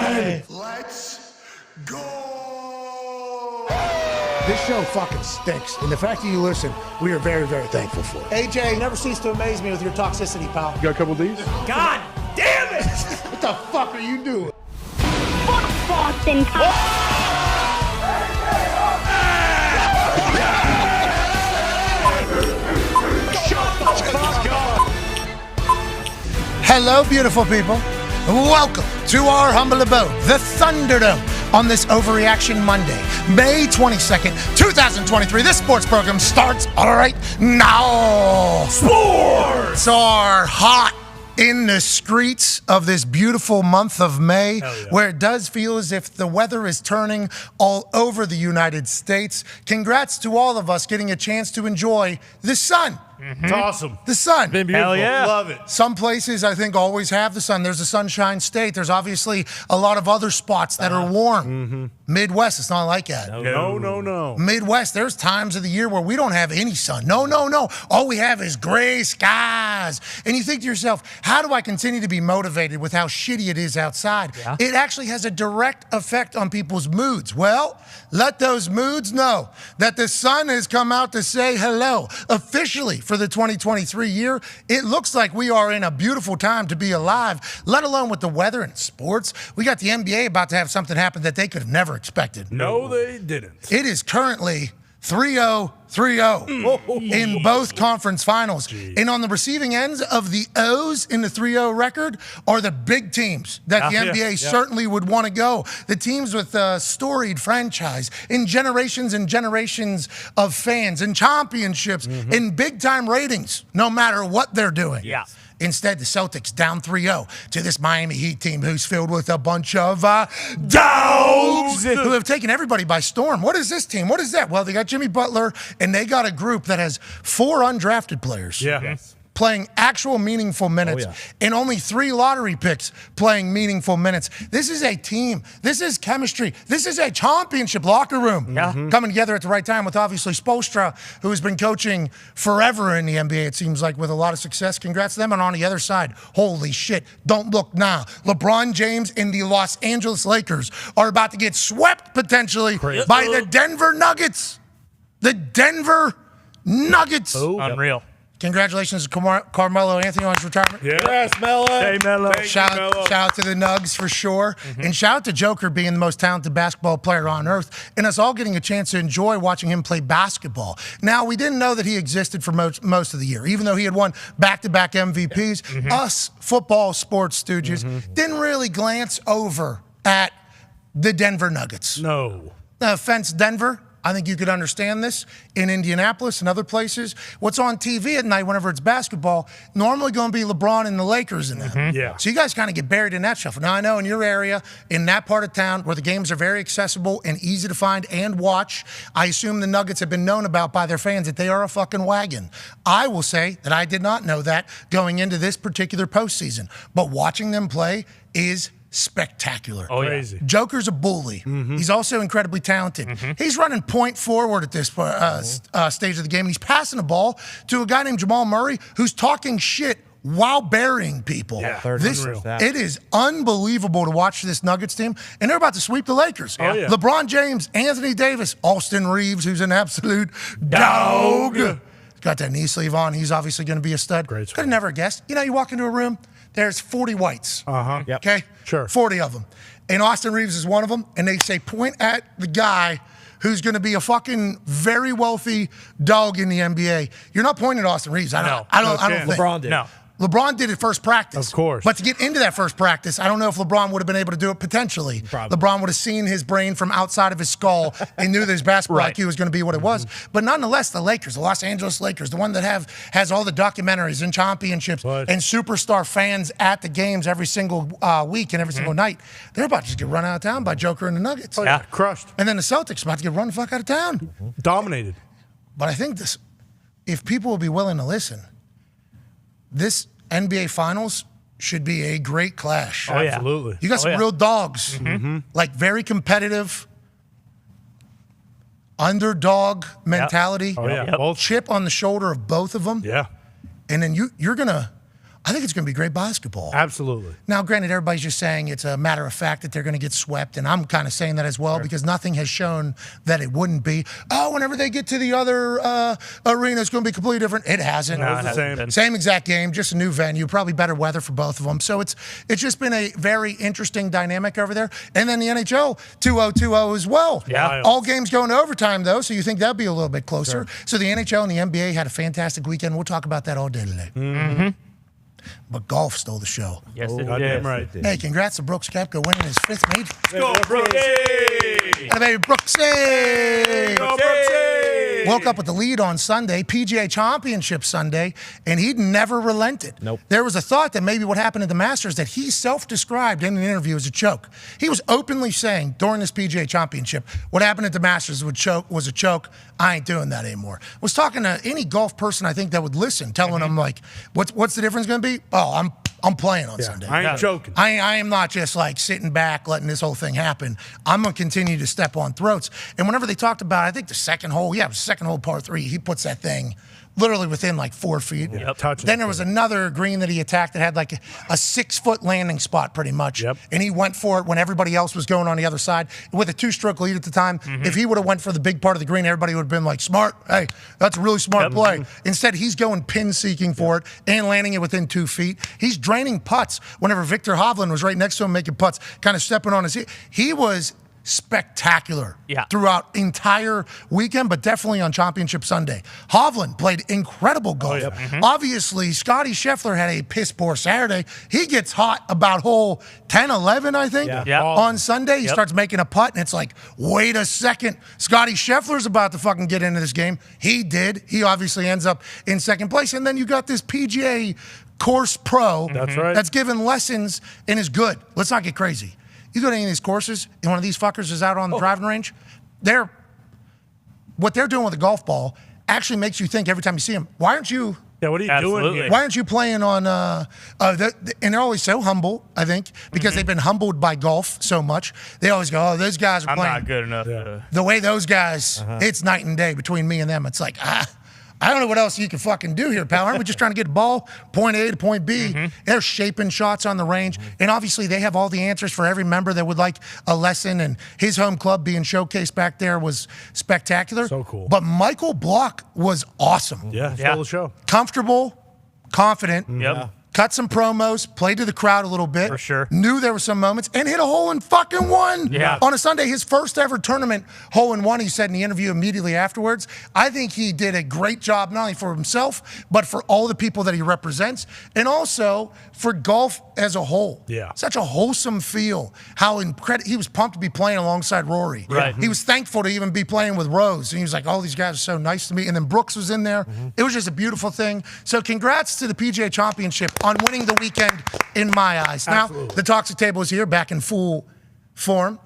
Dahn. Let's go. This show fucking stinks, and the fact that you listen, we are very, very thankful for it. AJ, you never cease to amaze me with your toxicity, pal. You got a couple of these? God damn it! What the fuck are you doing? Fuck Boston. Hello, beautiful people. Welcome to our humble abode, the Thunderdome, on this Overreaction Monday, May 22nd, 2023. This sports program starts right now. Sports are hot in the streets of this beautiful month of May, where it does feel as if the weather is turning all over the United States. Congrats to all of us getting a chance to enjoy the sun. It's awesome. The sun. Been beautiful. Hell yeah. Love it. Some places, I think, always have the sun. There's a sunshine state. There's obviously a lot of other spots that are warm. Midwest, it's not like that. No. Midwest, there's times of the year where we don't have any sun. No. All we have is gray skies. And you think to yourself, how do I continue to be motivated with how shitty it is outside? Yeah. It actually has a direct effect on people's moods. Well, let those moods know that the sun has come out to say hello officially for the 2023 year. It looks like we are in a beautiful time to be alive, let alone with the weather and sports. We got the NBA about to have something happen that they could have never expected. No, they didn't. It is currently 3-0 in both conference finals. And on the receiving ends of the O's in the 3-0 record are the big teams that the NBA certainly would want to go. The teams with a storied franchise in generations and generations of fans and championships and big-time ratings, no matter what they're doing. Yeah. Instead, the Celtics down 3-0 to this Miami Heat team who's filled with a bunch of dogs who have taken everybody by storm. What is this team? What is that? Well, they got Jimmy Butler, and they got a group that has 4 undrafted players. Playing actual meaningful minutes, and only 3 lottery picks playing meaningful minutes. This is a team. This is chemistry. This is a championship locker room coming together at the right time with obviously Spoelstra, who has been coaching forever in the NBA, it seems like, with a lot of success. Congrats to them. And on the other side, holy shit, don't look now. LeBron James and the Los Angeles Lakers are about to get swept potentially by the Denver Nuggets. The Denver Nuggets. Unreal. Congratulations to Carmelo Anthony on his retirement. Yes, Melo. Hey, Melo. Shout out to the Nugs for sure. And shout out to Joker being the most talented basketball player on earth and us all getting a chance to enjoy watching him play basketball. Now, we didn't know that he existed for most of the year, even though he had won back-to-back MVPs. Us football sports stooges didn't really glance over at the Denver Nuggets. No. No offense, Denver. I think you could understand this in Indianapolis and other places. What's on TV at night whenever it's basketball, normally going to be LeBron and the Lakers in them. So you guys kind of get buried in that shuffle. Now, I know in your area, in that part of town where the games are very accessible and easy to find and watch, I assume the Nuggets have been known about by their fans that they are a fucking wagon. I will say that I did not know that going into this particular postseason. But watching them play is spectacular. Crazy. Joker's a bully. He's also incredibly talented. He's running point forward at this stage of the game, and he's passing the ball to a guy named Jamal Murray who's talking shit while burying people. It is unbelievable to watch this Nuggets team, and they're about to sweep the Lakers. LeBron James, Anthony Davis, Austin Reeves, who's an absolute dog. Got that knee sleeve on. He's obviously going to be a stud. Could have never guessed. You know, you walk into a room, there's 40 whites. Okay? Sure. 40 of them. And Austin Reeves is one of them. And they say, point at the guy who's going to be a fucking very wealthy dog in the NBA. You're not pointing at Austin Reeves. I don't think. LeBron did. No. LeBron did it first practice. Of course. But to get into that first practice, I don't know if LeBron would have been able to do it potentially. Probably. LeBron would have seen his brain from outside of his skull and knew that his basketball IQ was going to be what it was. But nonetheless, the Lakers, the Los Angeles Lakers, the one that has all the documentaries and championships and superstar fans at the games every single week and every single night, they're about to just get run out of town by Joker and the Nuggets. Crushed. And then the Celtics about to get run the fuck out of town. Dominated. But I think this, if people will be willing to listen, this NBA Finals should be a great clash. Absolutely. You got some real dogs, like very competitive, underdog mentality. Chip on the shoulder of both of them. Yeah. And then you're going to, I think it's going to be great basketball. Absolutely. Now, granted, everybody's just saying it's a matter of fact that they're going to get swept, and I'm kind of saying that as well because nothing has shown that it wouldn't be. Oh, whenever they get to the other arena, it's going to be completely different. It hasn't. No, it's the same. Same exact game, just a new venue, probably better weather for both of them. So it's just been a very interesting dynamic over there. And then the NHL 2-0-2-0 as well. Yeah. All games going to overtime, though, so you think that'll be a little bit closer. Sure. So the NHL and the NBA had a fantastic weekend. We'll talk about that all day today. Mm-hmm. But golf stole the show. Yes, it Goddamn did. right. Hey, congrats to Brooks Koepka winning his 5th major. Go, Brooksy! And baby Brooksy! Go, Brooksy! Woke up with the lead on Sunday, PGA Championship Sunday, and he'd never relented. Nope. There was a thought that maybe what happened at the Masters that he self-described in an interview as a choke. He was openly saying during this PGA Championship, what happened at the Masters was a choke. I ain't doing that anymore. Was talking to any golf person I think that would listen, telling them like, what's the difference going to be? Oh, I'm playing on Sunday. I ain't joking. I am not just like sitting back letting this whole thing happen. I'm going to continue to step on throats. And whenever they talked about, I think the second hole, it was the second hole par 3, he puts that thing literally within like 4 feet. Yep. Then there was another green that he attacked that had like a 6-foot landing spot pretty much. Yep. And he went for it when everybody else was going on the other side with a 2-stroke lead at the time. If he would have went for the big part of the green, everybody would have been like, smart. Hey, that's a really smart play. Instead, he's going pin seeking for it and landing it within 2 feet. He's draining putts whenever Victor Hovland was right next to him making putts, kind of stepping on his heel. He was spectacular throughout entire weekend, but definitely on Championship Sunday. Hovland played incredible golf. Obviously, Scotty Scheffler had a piss poor Saturday. He gets hot about hole 10, 11, I think, on Sunday. He starts making a putt, and it's like, wait a second. Scotty Scheffler's about to fucking get into this game. He did. He obviously ends up in second place. And then you got this PGA course pro that's giving lessons and is good. Let's not get crazy. You go to any of these courses, and one of these fuckers is out on the driving range, what they're doing with a golf ball actually makes you think every time you see them, why aren't you... Yeah, what are you doing here? Why aren't you playing on... and they're always so humble, I think, because they've been humbled by golf so much. They always go, oh, those guys are playing... I'm not good enough. The way those guys, it's night and day between me and them. It's like, I don't know what else you can fucking do here, pal. Aren't we just trying to get a ball, point A to point B? They're shaping shots on the range. And obviously, they have all the answers for every member that would like a lesson. And his home club being showcased back there was spectacular. So cool. But Michael Block was awesome. Stole the show. Comfortable, confident. Cut some promos, played to the crowd a little bit. For sure. Knew there were some moments, and hit a hole in fucking one on a Sunday. His first ever tournament hole in one, he said in the interview immediately afterwards. I think he did a great job, not only for himself, but for all the people that he represents, and also for golf as a whole. Such a wholesome feel. How incredible. He was pumped to be playing alongside Rory. He was thankful to even be playing with Rose, and he was like, all these guys are so nice to me. And then Brooks was in there. It was just a beautiful thing. So congrats to the PGA Championship on winning the weekend in my eyes. Now, the Toxic Table is here, back in full form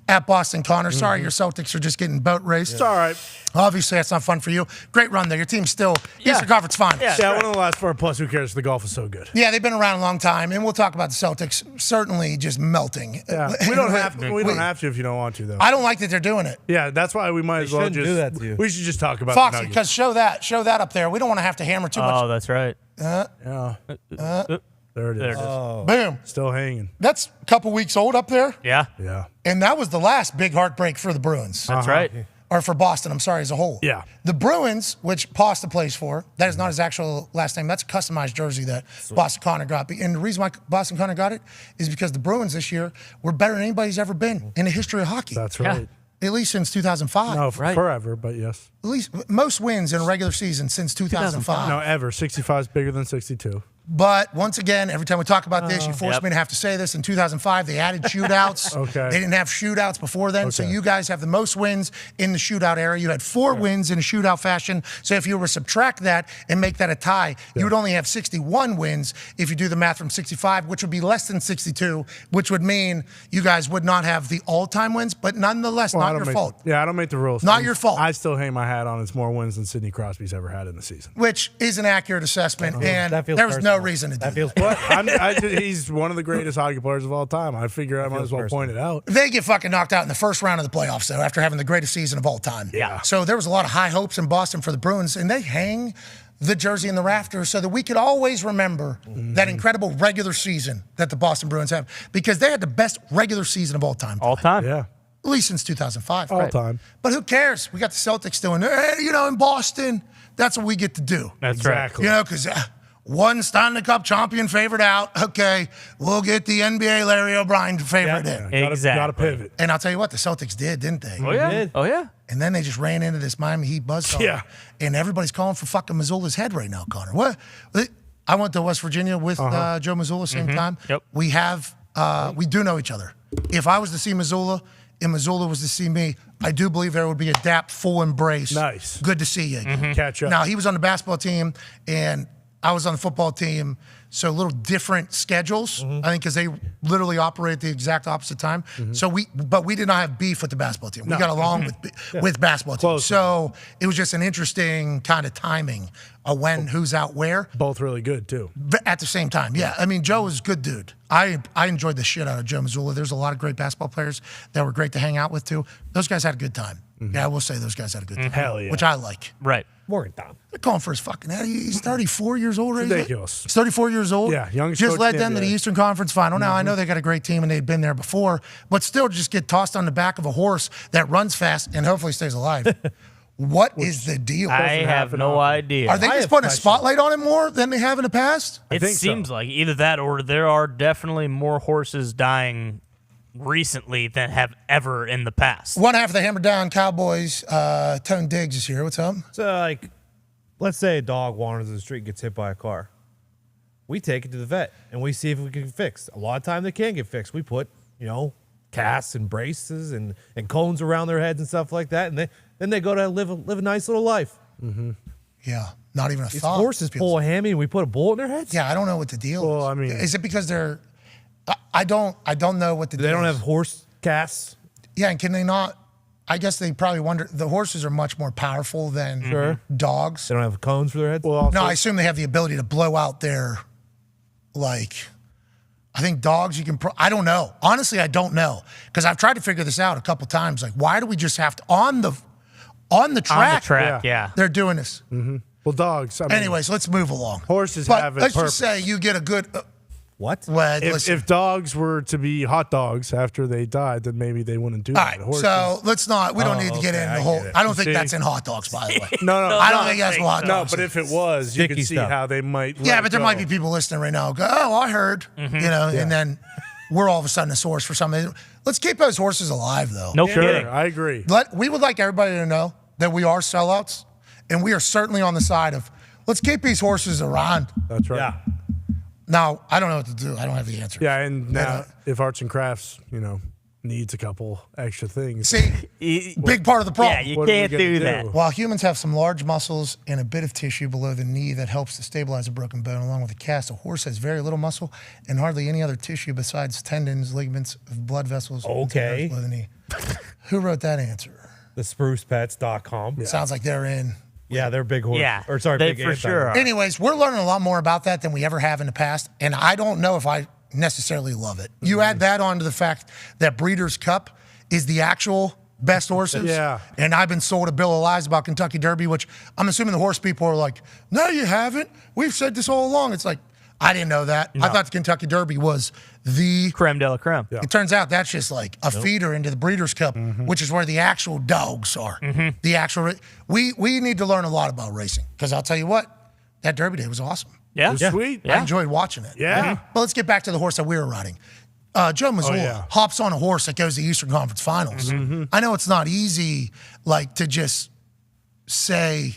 at Boston Connor. Sorry, your Celtics are just getting boat raced. It's all right. Obviously, that's not fun for you. Great run there. Your team's still Eastern Conference Finals. One of the last 4, plus who cares? The golf is so good. Yeah, they've been around a long time, and we'll talk about the Celtics certainly just melting. We don't have to if you don't want to, though. I don't like that they're doing it. Yeah, that's why we might as well just do that to you. We should just talk about Foxy, because show that up there. We don't want to have to hammer too much. Oh, that's right. There it is. Boom. Still hanging. That's a couple weeks old up there. Yeah. And that was the last big heartbreak for the Bruins. That's right. Or for Boston, I'm sorry, as a whole. The Bruins, which Pasta plays for, that is not his actual last name. That's a customized jersey that Boston Connor got. And the reason why Boston Connor got it is because the Bruins this year were better than anybody's ever been in the history of hockey. That's right. At least since 2005. No, forever, but yes. At least most wins in a regular season since 2005. No, ever. 65 is bigger than 62. But once again, every time we talk about this, you force me to have to say this. In 2005, they added shootouts. They didn't have shootouts before then. So you guys have the most wins in the shootout era. You had 4 wins in a shootout fashion. So if you were to subtract that and make that a tie, you would only have 61 wins if you do the math from 65, which would be less than 62, which would mean you guys would not have the all-time wins, but nonetheless, not your fault. Yeah, I don't make the rules. Not your fault. I still hang my hat on it's more wins than Sidney Crosby's ever had in the season. Which is an accurate assessment, and there was no reason to do that. He's one of the greatest hockey players of all time. I figure I might as well point it out. They get fucking knocked out in the first round of the playoffs, though, after having the greatest season of all time. Yeah. So there was a lot of high hopes in Boston for the Bruins, and they hang the jersey in the rafters so that we could always remember that incredible regular season that the Boston Bruins have, because they had the best regular season of all time. All time. Yeah. At least since 2005. All time. But who cares? We got the Celtics doing it. You know, in Boston, that's what we get to do. That's Exactly. You know, because one Stanley Cup champion favorite out. Okay, we'll get the NBA Larry O'Brien favorite in. Exactly. Got to pivot. And I'll tell you what, the Celtics didn't they? Oh, yeah. Oh, yeah. And then they just ran into this Miami Heat buzzsaw. Yeah. And everybody's calling for fucking Missoula's head right now, Connor. What? I went to West Virginia with Joe Missoula same time. Yep. We do know each other. If I was to see Missoula and Missoula was to see me, I do believe there would be a dap, full embrace. Nice. Good to see you. Catch up. Now, he was on the basketball team, and I was on the football team, so a little different schedules, I think, because they literally operate at the exact opposite time. So but we did not have beef with the basketball team. We got along with basketball team. Close. So it was just an interesting kind of timing of when, who's out where. Both really good, too. At the same time, yeah. I mean, Joe was a good dude. I enjoyed the shit out of Joe Missoula. There's a lot of great basketball players that were great to hang out with, too. Those guys had a good time. Yeah, I will say those guys had a good time. Hell yeah. Which I like. Right. Morgantown. They're calling for his fucking head. He's 34 years old right ridiculous. He's 34 years old. Yeah, youngest Just coach led in the them to the NBA. Eastern Conference Final. Now, I know they got a great team and they'd been there before, but still just get tossed on the back of a horse that runs fast and hopefully stays alive. What is the deal? I have no idea. Are they just putting a spotlight on him more than they have in the past? It think so. seems like either that or there are definitely more horses dying recently than have ever in the past. One half of the Hammer Down Cowboys, Tone Diggs is here. What's up? So, like, let's say a dog wanders in the street and gets hit by a car. We take it to the vet, and we see if we can fix. A lot of time they can't get fixed. We put, casts and braces and cones around their heads and stuff like that, and then they go to live a nice little life. Yeah, not even a These thought. horses pull a hammy, and we put a bullet in their heads. Yeah, I don't know what the deal Well, is. I mean- is it because they're? I don't know what the They deal don't is. have horse casts. Yeah, and can they not? I guess they probably wonder. The horses are much more powerful than dogs. They don't have cones for their heads. Well, also, No, I assume they have the ability to blow out their, like, I think dogs you can. I don't know. Honestly, I don't know because I've tried to figure this out a couple times. Like, why do we just have to on the track? On the track, yeah. They're doing this. well, dogs. I mean, Anyways, let's move along. Horses but have it let's purpose. just say you get a good. What? Well, If, listen. if dogs were to be hot dogs after they died, then maybe they wouldn't do All that. right, Horses, so let's not. We don't need to get okay, into I the whole. get it. I don't think See? that's in hot dogs, by the way. no, I don't think that's what hot no. dogs. But is. if it was, you Sticky could see stuff. how they might. Yeah, let but there go. might be people listening right now who go, oh, I heard, and then we're all of a sudden a source for something. Let's keep those horses alive, though. No Sure, kidding. I agree. We would like everybody to know that we are sellouts, and we are certainly on the side of let's keep these horses around. That's right. Yeah. Now, I don't know what to do. I don't have the answer. Yeah, and now if arts and crafts, needs a couple extra things. See, big part of the problem. Yeah, you What are we can't gonna do do? that. While humans have some large muscles and a bit of tissue below the knee that helps to stabilize a broken bone along with a cast, a horse has very little muscle and hardly any other tissue besides tendons, ligaments, blood vessels. and Okay. nerves below the knee. Who wrote that answer? TheSprucePets.com. Sounds like they're in. Yeah, they're big horse. Yeah, Or sorry, they big for anti- sure are. Anyways, we're learning a lot more about that than we ever have in the past, and I don't know if I necessarily love it. You add that on to the fact that Breeders' Cup is the actual best horses. Yeah. And I've been sold a bill of lies about Kentucky Derby, which I'm assuming the horse people are like, no, you haven't. We've said this all along. It's like, I didn't know that. I thought the Kentucky Derby was the. Creme de la creme. It turns out that's just like a feeder into the Breeders' Cup, which is where the actual dogs are. The actual. We need to learn a lot about racing because I'll tell you what, that Derby Day was awesome. Yeah. It was sweet. Yeah. I enjoyed watching it. Yeah. But let's get back to the horse that we were riding. Joe Missoula hops on a horse that goes to the Eastern Conference Finals. I know it's not easy, like, to just say,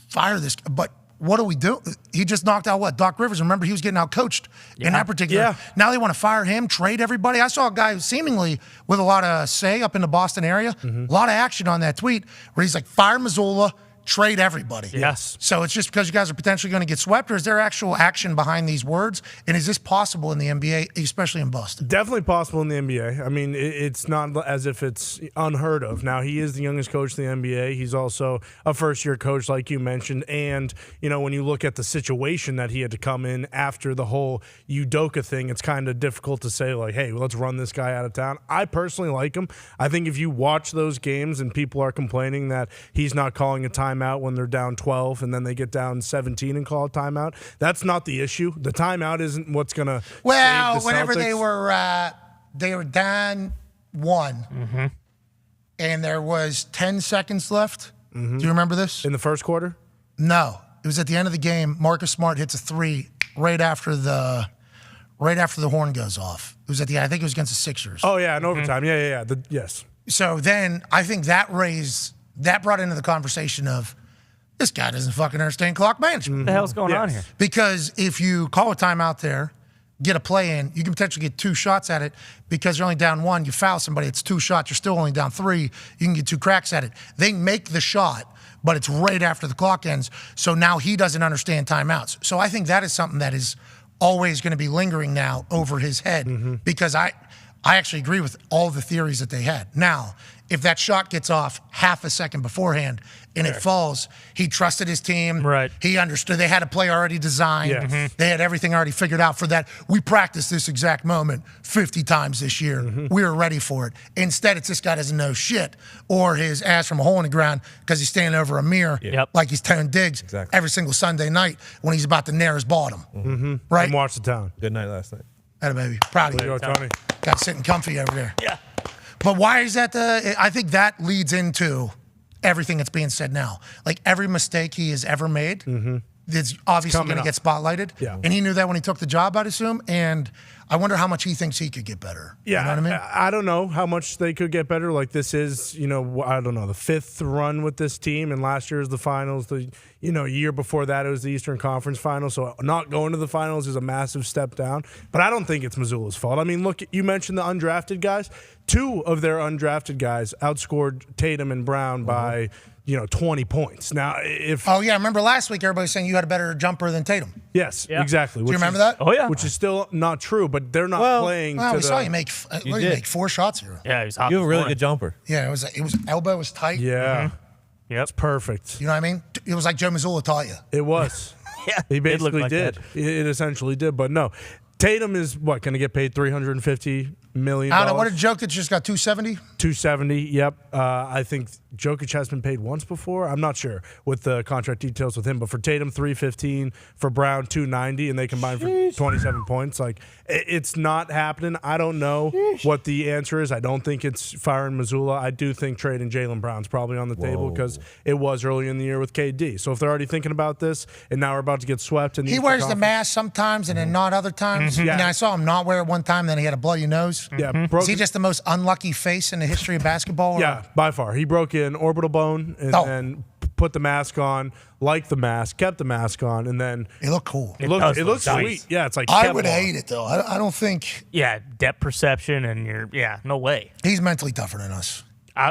fire this, but what do we do? He just knocked out what? Doc Rivers. Remember, he was getting out coached in that particular. Yeah. Now they want to fire him, trade everybody. I saw a guy seemingly with a lot of say up in the Boston area, a lot of action on that tweet where he's like, fire Missoula, trade everybody. Yes. So it's just because you guys are potentially going to get swept, or is there actual action behind these words? And is this possible in the NBA, especially in Boston? Definitely possible in the NBA. I mean, it's not as if it's unheard of. Now, he is the youngest coach in the NBA. He's also a first-year coach, like you mentioned. And, when you look at the situation that he had to come in after the whole Udoka thing, it's kind of difficult to say, like, hey, let's run this guy out of town. I personally like him. I think if you watch those games and people are complaining that he's not calling a time timeout when they're down 12 and then they get down 17 and call a timeout. That's not the issue. The timeout isn't what's going to save the whenever Celtics. they were down 1, and there was 10 seconds left. Do you remember this? In the first quarter? No, it was at the end of the game. Marcus Smart hits a 3 right after the horn goes off. It was at the I think it was against the Sixers. Oh, yeah, in overtime. Yeah. Yes. So then I think that brought into the conversation of this guy doesn't fucking understand clock management. What the hell's going on here? Because if you call a timeout there, get a play in, you can potentially get 2 shots at it because you're only down 1. You foul somebody, it's 2 shots. You're still only down 3. You can get 2 cracks at it. They make the shot, but it's right after the clock ends. So now he doesn't understand timeouts. So I think that is something that is always going to be lingering now over his head because I actually agree with all the theories that they had. Now, if that shot gets off half a second beforehand and it falls, he trusted his team. Right. He understood they had a play already designed. They had everything already figured out for that. We practiced this exact moment 50 times this year. We were ready for it. Instead, it's this guy doesn't know shit or his ass from a hole in the ground because he's standing over a mirror like he's tearing digs every single Sunday night when he's about to nair his bottom. Right? And watch the town. Good night last night. Atta baby. Proud of There you. you go, Tony. Got sitting comfy over there. Yeah. But why is that I think that leads into everything that's being said now. Like every mistake he has ever made is obviously going to get spotlighted. Yeah. And he knew that when he took the job, I'd assume. And I wonder how much he thinks he could get better. Yeah, You know what I mean? I don't know how much they could get better. Like this is, I don't know, the 5th run with this team, and last year was the finals. The year before that it was the Eastern Conference Finals. So not going to the finals is a massive step down. But I don't think it's Missoula's fault. I mean, look, you mentioned the undrafted guys. 2 of their undrafted guys outscored Tatum and Brown by 20 points. Now, if Oh, yeah. Remember last week, everybody was saying you had a better jumper than Tatum. yes, Yeah. exactly. Do you remember that? Oh, yeah. Which is still not true, but they're not playing. Well, to we the, saw you make, You you did. make 4 shots here. Yeah, he was hot You have a this really morning. good jumper. Yeah, it was elbow was tight. Yeah, Yep. it's perfect. You know what I mean? It was like Joe Mazzulla taught you. It was. Yeah, He it looked basically like did. that. It essentially did. But no, Tatum is going to get paid $350 million. I don't know. What did Jokic just got 270? 270. Yep. I think Jokic has been paid once before. I'm not sure with the contract details with him, but for Tatum 315, for Brown 290, and they combined for 27 points. Like it's not happening. I don't know what the answer is. I don't think it's firing Missoula. I do think trading Jaylen Brown's probably on the table because it was early in the year with KD. So if they're already thinking about this, and now we're about to get swept, in the He Eastern wears the Conference- mask sometimes and then not other times. Yeah. And I saw him not wear it one time, then he had a bloody nose. Yeah, Is broke. he just the most unlucky face in the history of basketball? or- Yeah, by far. He broke an orbital bone and Oh. then put the mask on, liked the mask, kept the mask on, and then It looked cool. it does looked look sweet. nice. Yeah, it's like I Kevlar. would hate it, though. I don't think Yeah, depth perception and no way. he's mentally tougher than us.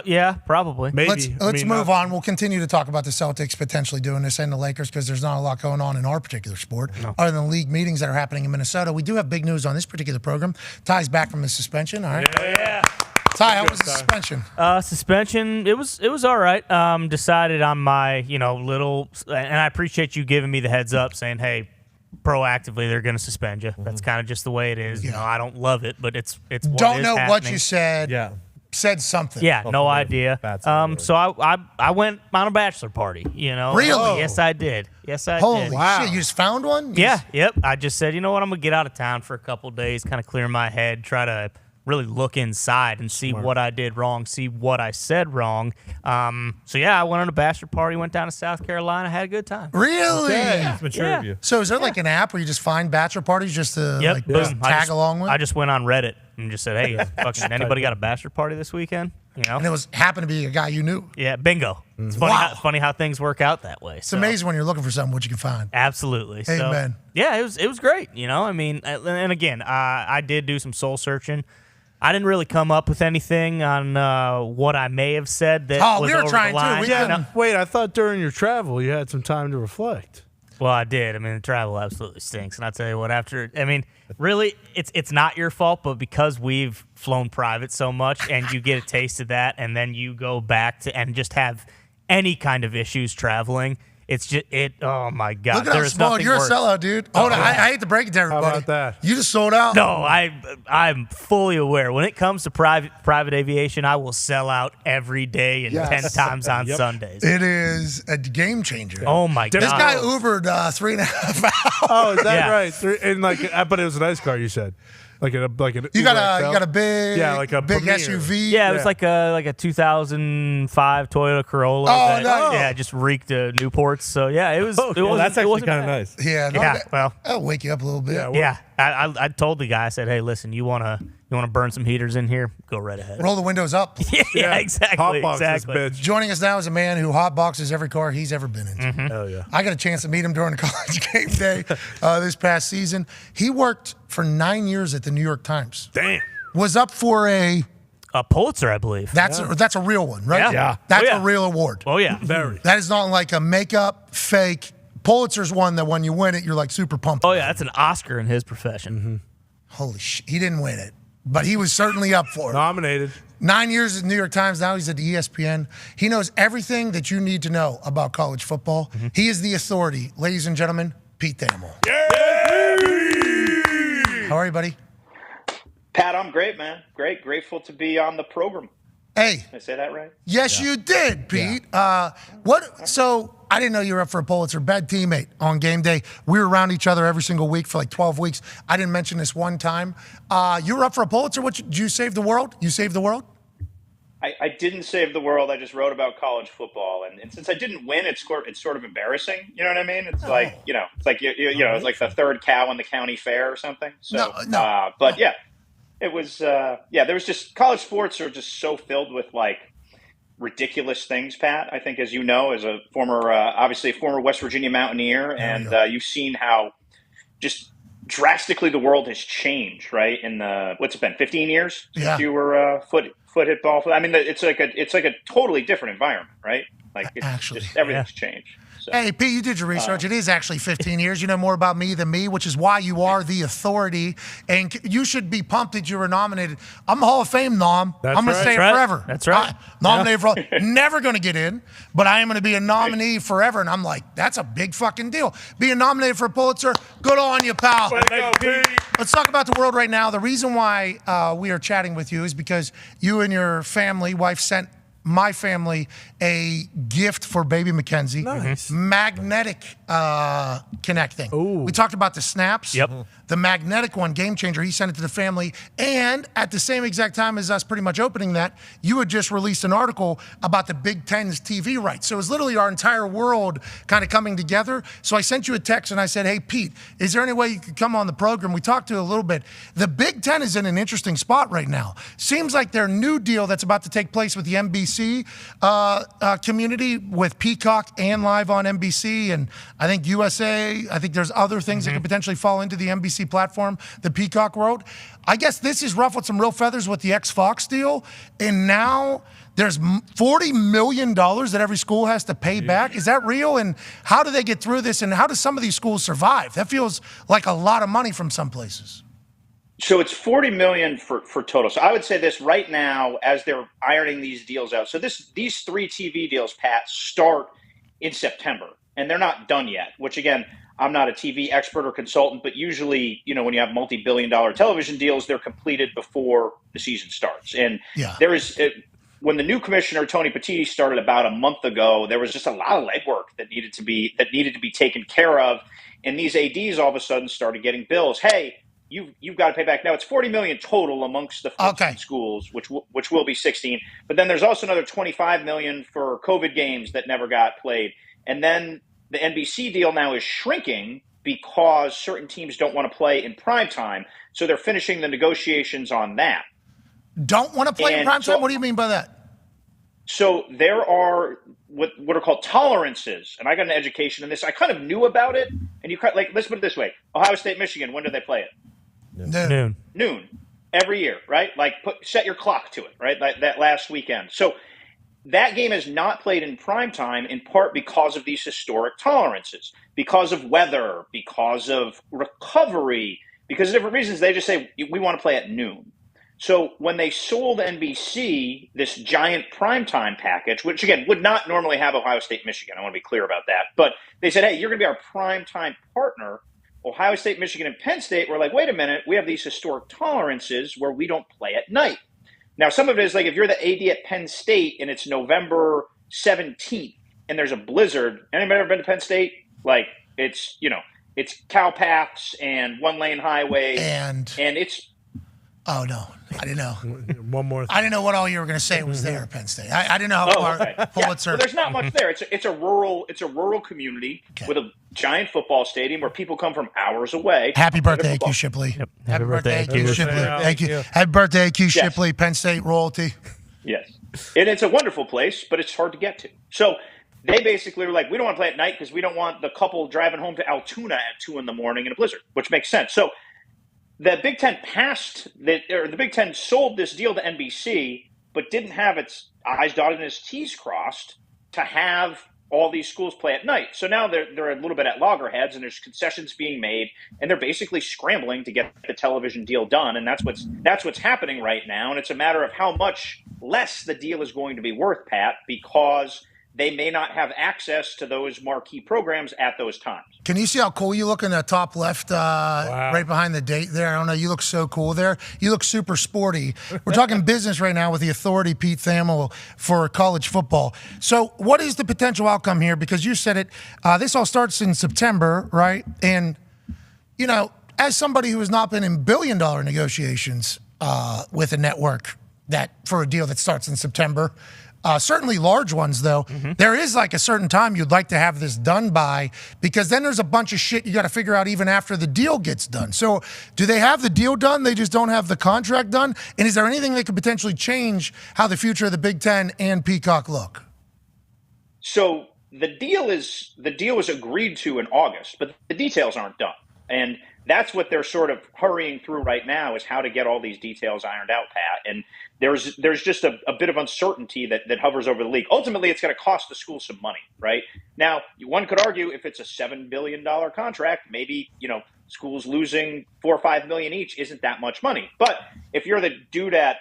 Yeah, probably. Maybe. Let's I mean, move on. We'll continue to talk about the Celtics potentially doing this and the Lakers because there's not a lot going on in our particular sport other than league meetings that are happening in Minnesota. We do have big news on this particular program. Ty's back from his suspension. All right. Yeah. Ty, how was the suspension? Suspension. It was all right. Decided on my little, and I appreciate you giving me the heads up, saying, hey, proactively they're going to suspend you. That's kind of just the way it is. Yeah. I don't love it, but it's what Don't is know what happening. you said. Yeah. Said something. Yeah, no idea. Bad side, So I went on a bachelor party. Really? Yes, I did. Yes, I Holy did. shit! You just found one? Yeah, yep. I just said, you know what? I'm gonna get out of town for a couple days, kind of clear my head, try to really look inside and see what I did wrong, see what I said wrong. So yeah, I went on a bachelor party, went down to South Carolina, had a good time. Really? It's mature Yeah. of you. So is there like an app where you just find bachelor parties just to Yep. like boom. just I tag just- along with? I just went on Reddit and just said, hey, fucking anybody got a bachelor party this weekend? and it was happened to be a guy you knew. Yeah, bingo. It's funny how things work out that way. It's amazing when you're looking for something what you can find. Absolutely. Amen. So, yeah, it was great. I mean, and again, I did do some soul searching. I didn't really come up with anything on what I may have said that Oh, was we were over trying the to. line. We Yeah, couldn't- wait, I thought during your travel you had some time to reflect. Well, I did. I mean, the travel absolutely stinks. And I'll tell you what, really, it's not your fault, but because we've flown private so much and you get a taste of that and then you go back to and just have any kind of issues traveling, It's just Oh my God! Look at how There's small nothing you're worse. a sellout, dude. Hold on, I hate to break it to everybody. about that? You just sold out. No, I'm fully aware. When it comes to private aviation, I will sell out every day and 10 times on Sundays. It is a game changer. Oh my God! This guy Ubered 3.5 hours. Oh, is that Yeah. right? And but it was a nice car. You said, like an You got a big, like a big Premier. SUV. Yeah, it was like a 2005 Toyota Corolla. Oh, nice. Yeah, just reeked of Newports. So yeah, it was. It Well, was that's actually kind of bad. nice. Yeah, no, Yeah, well, that'll wake you up a little bit. yeah. I told the guy, I said, hey, listen, you wanna burn some heaters in here? Go right ahead. Roll the windows up. yeah, exactly. Hotbox this Exactly. bitch. Joining us now is a man who hotboxes every car he's ever been in. Mm-hmm. Hell yeah. I got a chance to meet him during the college game day this past season. He worked for 9 years at the New York Times. Damn. Was up for a Pulitzer, I believe. that's a real one, right? Yeah. Yeah. That's Oh, yeah. a real award. Oh yeah, Very. That is not like a makeup fake. Pulitzer's one that when you win it, you're like super pumped. Oh yeah, that's an Oscar in his profession. Holy shit. He didn't win it, but he was certainly up for it. Nominated. 9 years at the New York Times. Now he's at ESPN. He knows everything that you need to know about college football. He is the authority. Ladies and gentlemen, Pete Thamel. How are you, buddy? Pat, I'm great, man. Great. Grateful to be on the program. Hey. Did I say that right? Yes, you did, Pete. What? So I didn't know you were up for a Pulitzer. Bad teammate on game day. We were around each other every single week for like 12 weeks. I didn't mention this one time. You were up for a Pulitzer. Did you save the world? You saved the world? I didn't save the world. I just wrote about college football, and since I didn't win, it's sort of embarrassing. You know what I mean? It's like it's like it's like the third cow in the county fair or something. So, but yeah, it was. There was just college sports are just so filled with like ridiculous things, Pat. I think, as you know, as a former, obviously a former West Virginia Mountaineer, and you've seen how just drastically the world has changed, right? In the what's it been, 15 years since you were foot hit ball. I mean, it's like a totally different environment, right? Like it's Actually, just everything's changed. So. Hey, Pete, you did your research. It is actually 15 years. You know more about me than me, which is why you are the authority. And you should be pumped that you were nominated. I'm a Hall of Fame nom. That's I'm going to right. stay That's right. forever. That's right. Nominated for never going to get in, but I am going to be a nominee forever. And I'm like, that's a big fucking deal. Being nominated for a Pulitzer, good on you, pal. Let's talk about the world right now. The reason why we are chatting with you is because you and your family, wife sent my family a gift for baby Mackenzie. Nice. Magnetic connecting. Ooh. We talked about the snaps. Yep. The magnetic one, game changer, he sent it to the family. And at the same exact time as us pretty much opening that, you had just released an article about the Big Ten's TV rights. So it was literally our entire world kind of coming together. So I sent you a text and I said, hey, Pete, is there any way you could come on the program? We talked to you a little bit. The Big Ten is in an interesting spot right now. Seems like their new deal that's about to take place with the NBC community with Peacock and live on NBC and I think USA, I think there's other things that could potentially fall into the NBC platform, the Peacock world. I guess this has ruffled some real feathers with the X-Fox deal, and now there's $40 million that every school has to pay back. Is that real? And how do they get through this, and how do some of these schools survive? That feels like a lot of money from some places. So it's $40 million for total. So I would say this right now as they're ironing these deals out. So these 3 TV deals, Pat, start in September, and they're not done yet, which again, I'm not a TV expert or consultant, but usually, when you have multi-billion-dollar television deals, they're completed before the season starts. And there is, when the new commissioner, Tony Petitti, started about a month ago, there was just a lot of legwork that needed to be taken care of. And these ADs all of a sudden started getting bills. Hey, you've got to pay back. Now it's $40 million total amongst the 14 schools, which will be 16. But then there's also another $25 million for COVID games that never got played. And then the NBC deal now is shrinking because certain teams don't want to play in prime time. So they're finishing the negotiations on that. Don't want to play in prime time? What do you mean by that? So there are what are called tolerances. And I got an education in this. I kind of knew about it. And let's put it this way. Ohio State, Michigan, when do they play it? Noon. Every year, right? Like set your clock to it, right? That last weekend. So that game is not played in prime time in part because of these historic tolerances, because of weather, because of recovery, because of different reasons. They just say, we want to play at noon. So when they sold NBC this giant primetime package, which again would not normally have Ohio State, Michigan, I want to be clear about that, but they said, hey, you're going to be our primetime partner. Ohio State, Michigan, and Penn State were like, wait a minute, we have these historic tolerances where we don't play at night. Now, some of it is like if you're the AD at Penn State and it's November 17th and there's a blizzard. Anybody ever been to Penn State? Like it's cow paths and one lane highways and it's. Oh no, I didn't know. One more. I didn't know what all you were going to say was there, Penn State. I didn't know how far Pulitzer. Well, there's not much there. It's a rural community with a giant football stadium where people come from hours away. Happy birthday, AQ Shipley. Yep. Happy birthday, AQ Shipley. Thank you. Happy birthday, AQ Shipley, Penn State royalty. Yes, and it's a wonderful place, but it's hard to get to. So they basically were like, we don't want to play at night because we don't want the couple driving home to Altoona at 2 a.m. in a blizzard, which makes sense. So the Big Ten the Big Ten sold this deal to NBC, but didn't have its I's dotted and its T's crossed to have all these schools play at night. So now they're a little bit at loggerheads, and there's concessions being made, and they're basically scrambling to get the television deal done, and that's what's happening right now. And it's a matter of how much less the deal is going to be worth, Pat, because they may not have access to those marquee programs at those times. Can you see how cool you look in that top left, right behind the date there? I don't know. You look so cool there. You look super sporty. We're talking business right now with the authority, Pete Thamel, for college football. So what is the potential outcome here? Because you said it, this all starts in September, right? And, as somebody who has not been in billion-dollar negotiations with a network for a deal that starts in September, certainly large ones, though. There is like a certain time you'd like to have this done by, because then there's a bunch of shit you got to figure out even after the deal gets done. So do they have the deal done? They just don't have the contract done? And is there anything that could potentially change how the future of the Big Ten and Peacock look? So the deal was agreed to in August, but the details aren't done. And that's what they're sort of hurrying through right now, is how to get all these details ironed out, Pat. And there's just a bit of uncertainty that hovers over the league. Ultimately, it's going to cost the school some money, right? Now, one could argue if it's a $7 billion contract, maybe, schools losing $4 or $5 million each isn't that much money. But if you're the dude at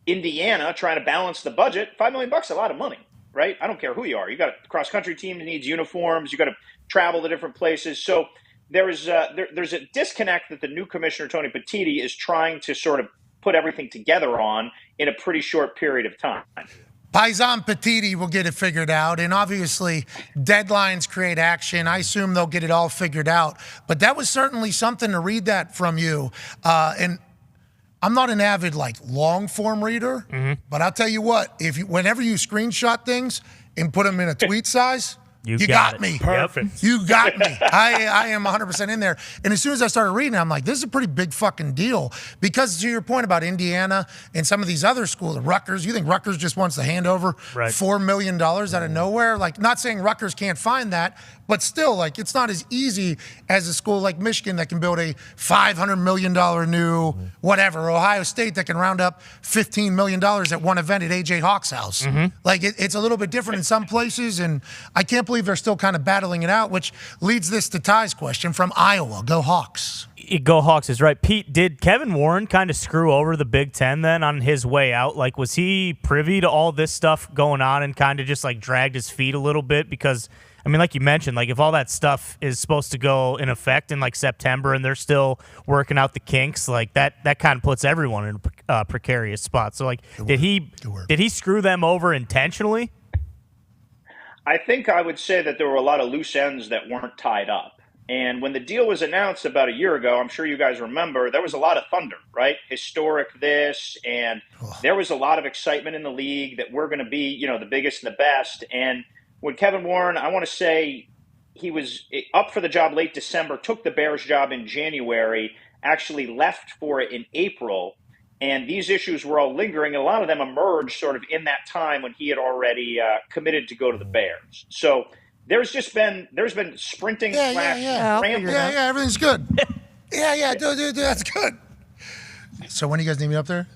Indiana trying to balance the budget, $5 million is a lot of money, right? I don't care who you are. You got a cross-country team that needs uniforms. You got to travel to different places. So there's a disconnect that the new commissioner, Tony Petitti, is trying to sort of put everything together on in a pretty short period of time. Paisan Petitti will get it figured out, and obviously deadlines create action. I assume they'll get it all figured out, but that was certainly something to read that from you. And I'm not an avid long form reader, but I'll tell you what, whenever you screenshot things and put them in a tweet size, you got me. Perfect. You got me. I am 100% in there. And as soon as I started reading it, I'm like, this is a pretty big fucking deal. Because to your point about Indiana and some of these other schools, Rutgers, you think Rutgers just wants to hand over $4 million out of nowhere? Not saying Rutgers can't find that, but still, it's not as easy as a school like Michigan that can build a $500 million new whatever, Ohio State that can round up $15 million at one event at A.J. Hawk's house. It's a little bit different in some places, and I can't believe they're still kind of battling it out, which leads this to Ty's question from Iowa. Go Hawks. Go Hawks is right. Pete, did Kevin Warren kind of screw over the Big Ten then on his way out? Was he privy to all this stuff going on and kind of just dragged his feet a little bit? Because like you mentioned, if all that stuff is supposed to go in effect in September and they're still working out the kinks, that kind of puts everyone in a precarious spot. So did he screw them over intentionally? I think I would say that there were a lot of loose ends that weren't tied up. And when the deal was announced about a year ago, I'm sure you guys remember, there was a lot of thunder, right? Historic this, and there was a lot of excitement in the league that we're going to be, the biggest and the best. And when Kevin Warren, I want to say he was up for the job late December, took the Bears job in January, actually left for it in April. And these issues were all lingering, and a lot of them emerged sort of in that time when he had already committed to go to the Bears. So there's been sprinting rambling. Yeah, everything's good. Dude, that's good. So when do you guys need me up there?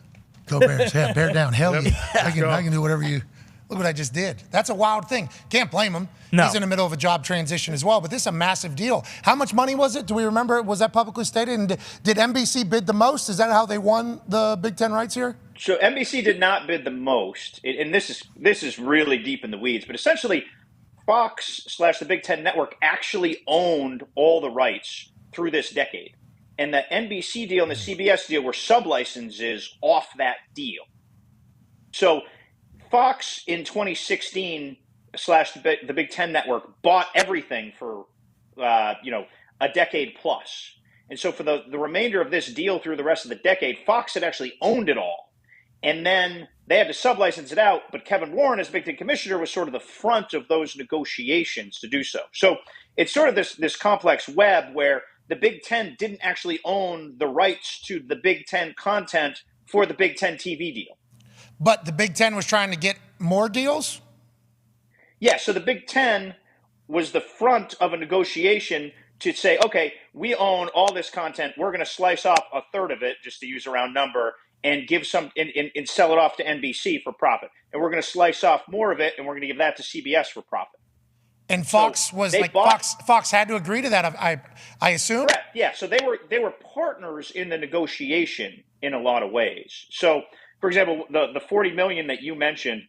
Go Bears. Yeah, bear down. Hell yeah. I can do whatever you Look what I just did. That's a wild thing. Can't blame him. No. He's in the middle of a job transition as well, but this is a massive deal. How much money was it? Do we remember? Was that publicly stated? And did NBC bid the most? Is that how they won the Big Ten rights here? So NBC did not bid the most, and this is really deep in the weeds. But essentially, Fox/the Big Ten Network actually owned all the rights through this decade, and the NBC deal and the CBS deal were sublicenses off that deal. So Fox in 2016 / the Big Ten Network bought everything for a decade plus. And so for the remainder of this deal through the rest of the decade, Fox had actually owned it all. And then they had to sublicense it out, but Kevin Warren, as Big Ten commissioner, was sort of the front of those negotiations to do so. So it's sort of this complex web where the Big Ten didn't actually own the rights to the Big Ten content for the Big Ten TV deal. But the Big Ten was trying to get more deals? Yeah, so the Big Ten was the front of a negotiation to say, okay, we own all this content. We're going to slice off a third of it, just to use a round number, and give some and sell it off to NBC for profit. And we're going to slice off more of it, and we're going to give that to CBS for profit. And Fox Fox had to agree to that, I assume? Correct. Yeah, so they were partners in the negotiation in a lot of ways. So, for example, the $40 million that you mentioned,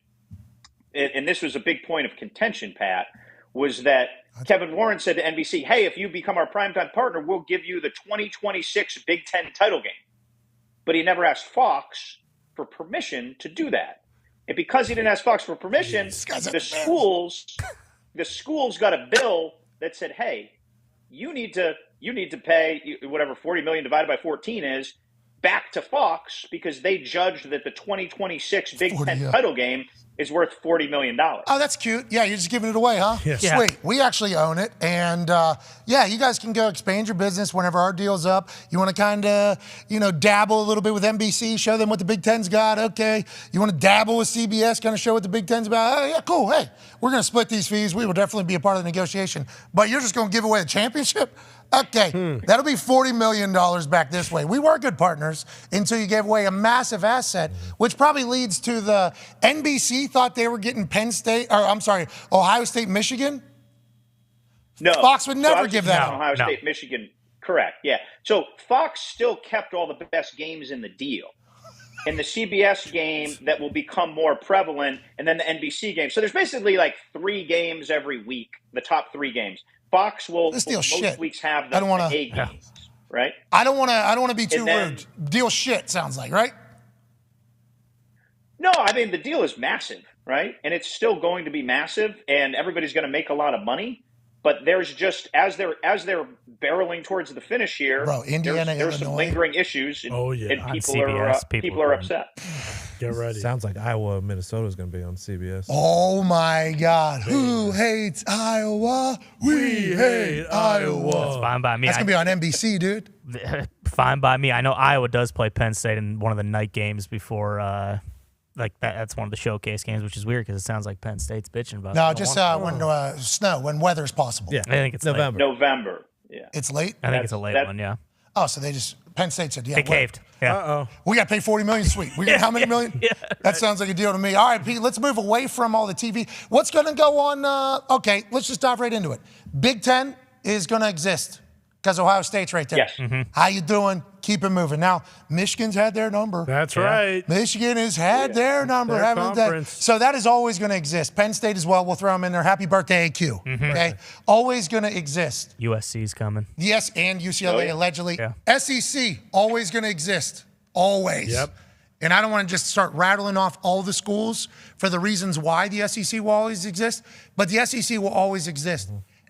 and this was a big point of contention, Pat, was that Kevin Warren said to NBC, hey, if you become our primetime partner, we'll give you the 2026 Big Ten title game. But he never asked Fox for permission to do that. And because he didn't ask Fox for permission, the schools got a bill that said, hey, you need to pay whatever 40 million divided by 14 is back to Fox because they judged that the 2026 Big Ten title game is worth $40 million. Oh, that's cute. Yeah, you're just giving it away, huh? Yes. Yeah. Sweet. We actually own it. And, you guys can go expand your business whenever our deal's up. You want to kind of, dabble a little bit with NBC, show them what the Big Ten's got. Okay. You want to dabble with CBS, kind of show what the Big Ten's about. Oh, yeah, cool. Hey, we're going to split these fees. We will definitely be a part of the negotiation. But you're just going to give away the championship? Okay, that'll be $40 million back this way. We were good partners until you gave away a massive asset, which probably leads to the NBC thought they were getting Ohio State, Michigan. No, Fox would never give that up. Ohio State, Michigan, correct, yeah. So Fox still kept all the best games in the deal. And the CBS game that will become more prevalent, and then the NBC game. So there's basically like 3 games every week, the top 3 games. Fox will most weeks have the A games, right? I don't want to be too rude. Deal shit sounds like, right? No, I mean the deal is massive, right? And it's still going to be massive, and everybody's going to make a lot of money. But there's just as they're barreling towards the finish here, bro, Indiana, there's some lingering issues, and, and people are upset. Get ready. Sounds like Iowa, Minnesota is going to be on CBS. Oh my God! Who hates Iowa? We hate Iowa. That's fine by me. That's gonna be on NBC, dude. Fine by me. I know Iowa does play Penn State in one of the night games before. That's one of the showcase games, which is weird because it sounds like Penn State's bitching about. No, just when weather's possible. Yeah, I think it's November. November. Yeah, it's late. I think it's a late one. Yeah. Oh, so Penn State said, yeah. They caved. Yeah. We got to pay $40 million. Sweet. We got how many million? Yeah, that sounds like a deal to me. All right, Pete. Let's move away from all the TV. What's going to go on? Okay, let's just dive right into it. Big Ten is going to exist because Ohio State's right there. Yes. Mm-hmm. How you doing? Keep it moving. Now, Michigan's had their number. That's right. Michigan has had their number. Their conference. So that is always going to exist. Penn State as well. We'll throw them in there. Happy birthday, AQ. Mm-hmm. Okay? Always going to exist. USC's coming. Yes, and UCLA allegedly. Yeah. SEC, always going to exist. Always. Yep. And I don't want to just start rattling off all the schools for the reasons why the SEC will always exist, but the SEC will always exist.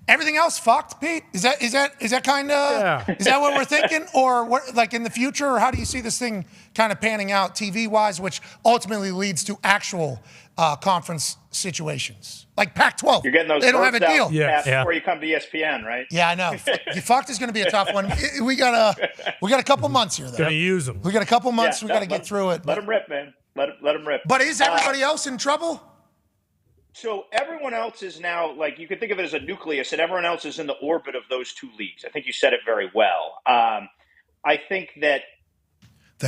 Everything else fucked, Pete? Is that kind of is that what we're thinking, or what, like in the future, or how do you see this thing kind of panning out TV wise, which ultimately leads to actual conference situations like Pac-12? You're getting those. They don't have a deal. Before you come to ESPN, right? Yeah, I know. Fucked is going to be a tough one. We got a couple months here, though. Gonna use them. We got a couple months. We got to get through it. Let them rip, man. Let them rip. But is everybody else in trouble? So everyone else is now, like, you could think of it as a nucleus, and everyone else is in the orbit of those 2 leagues. I think you said it very well. I think that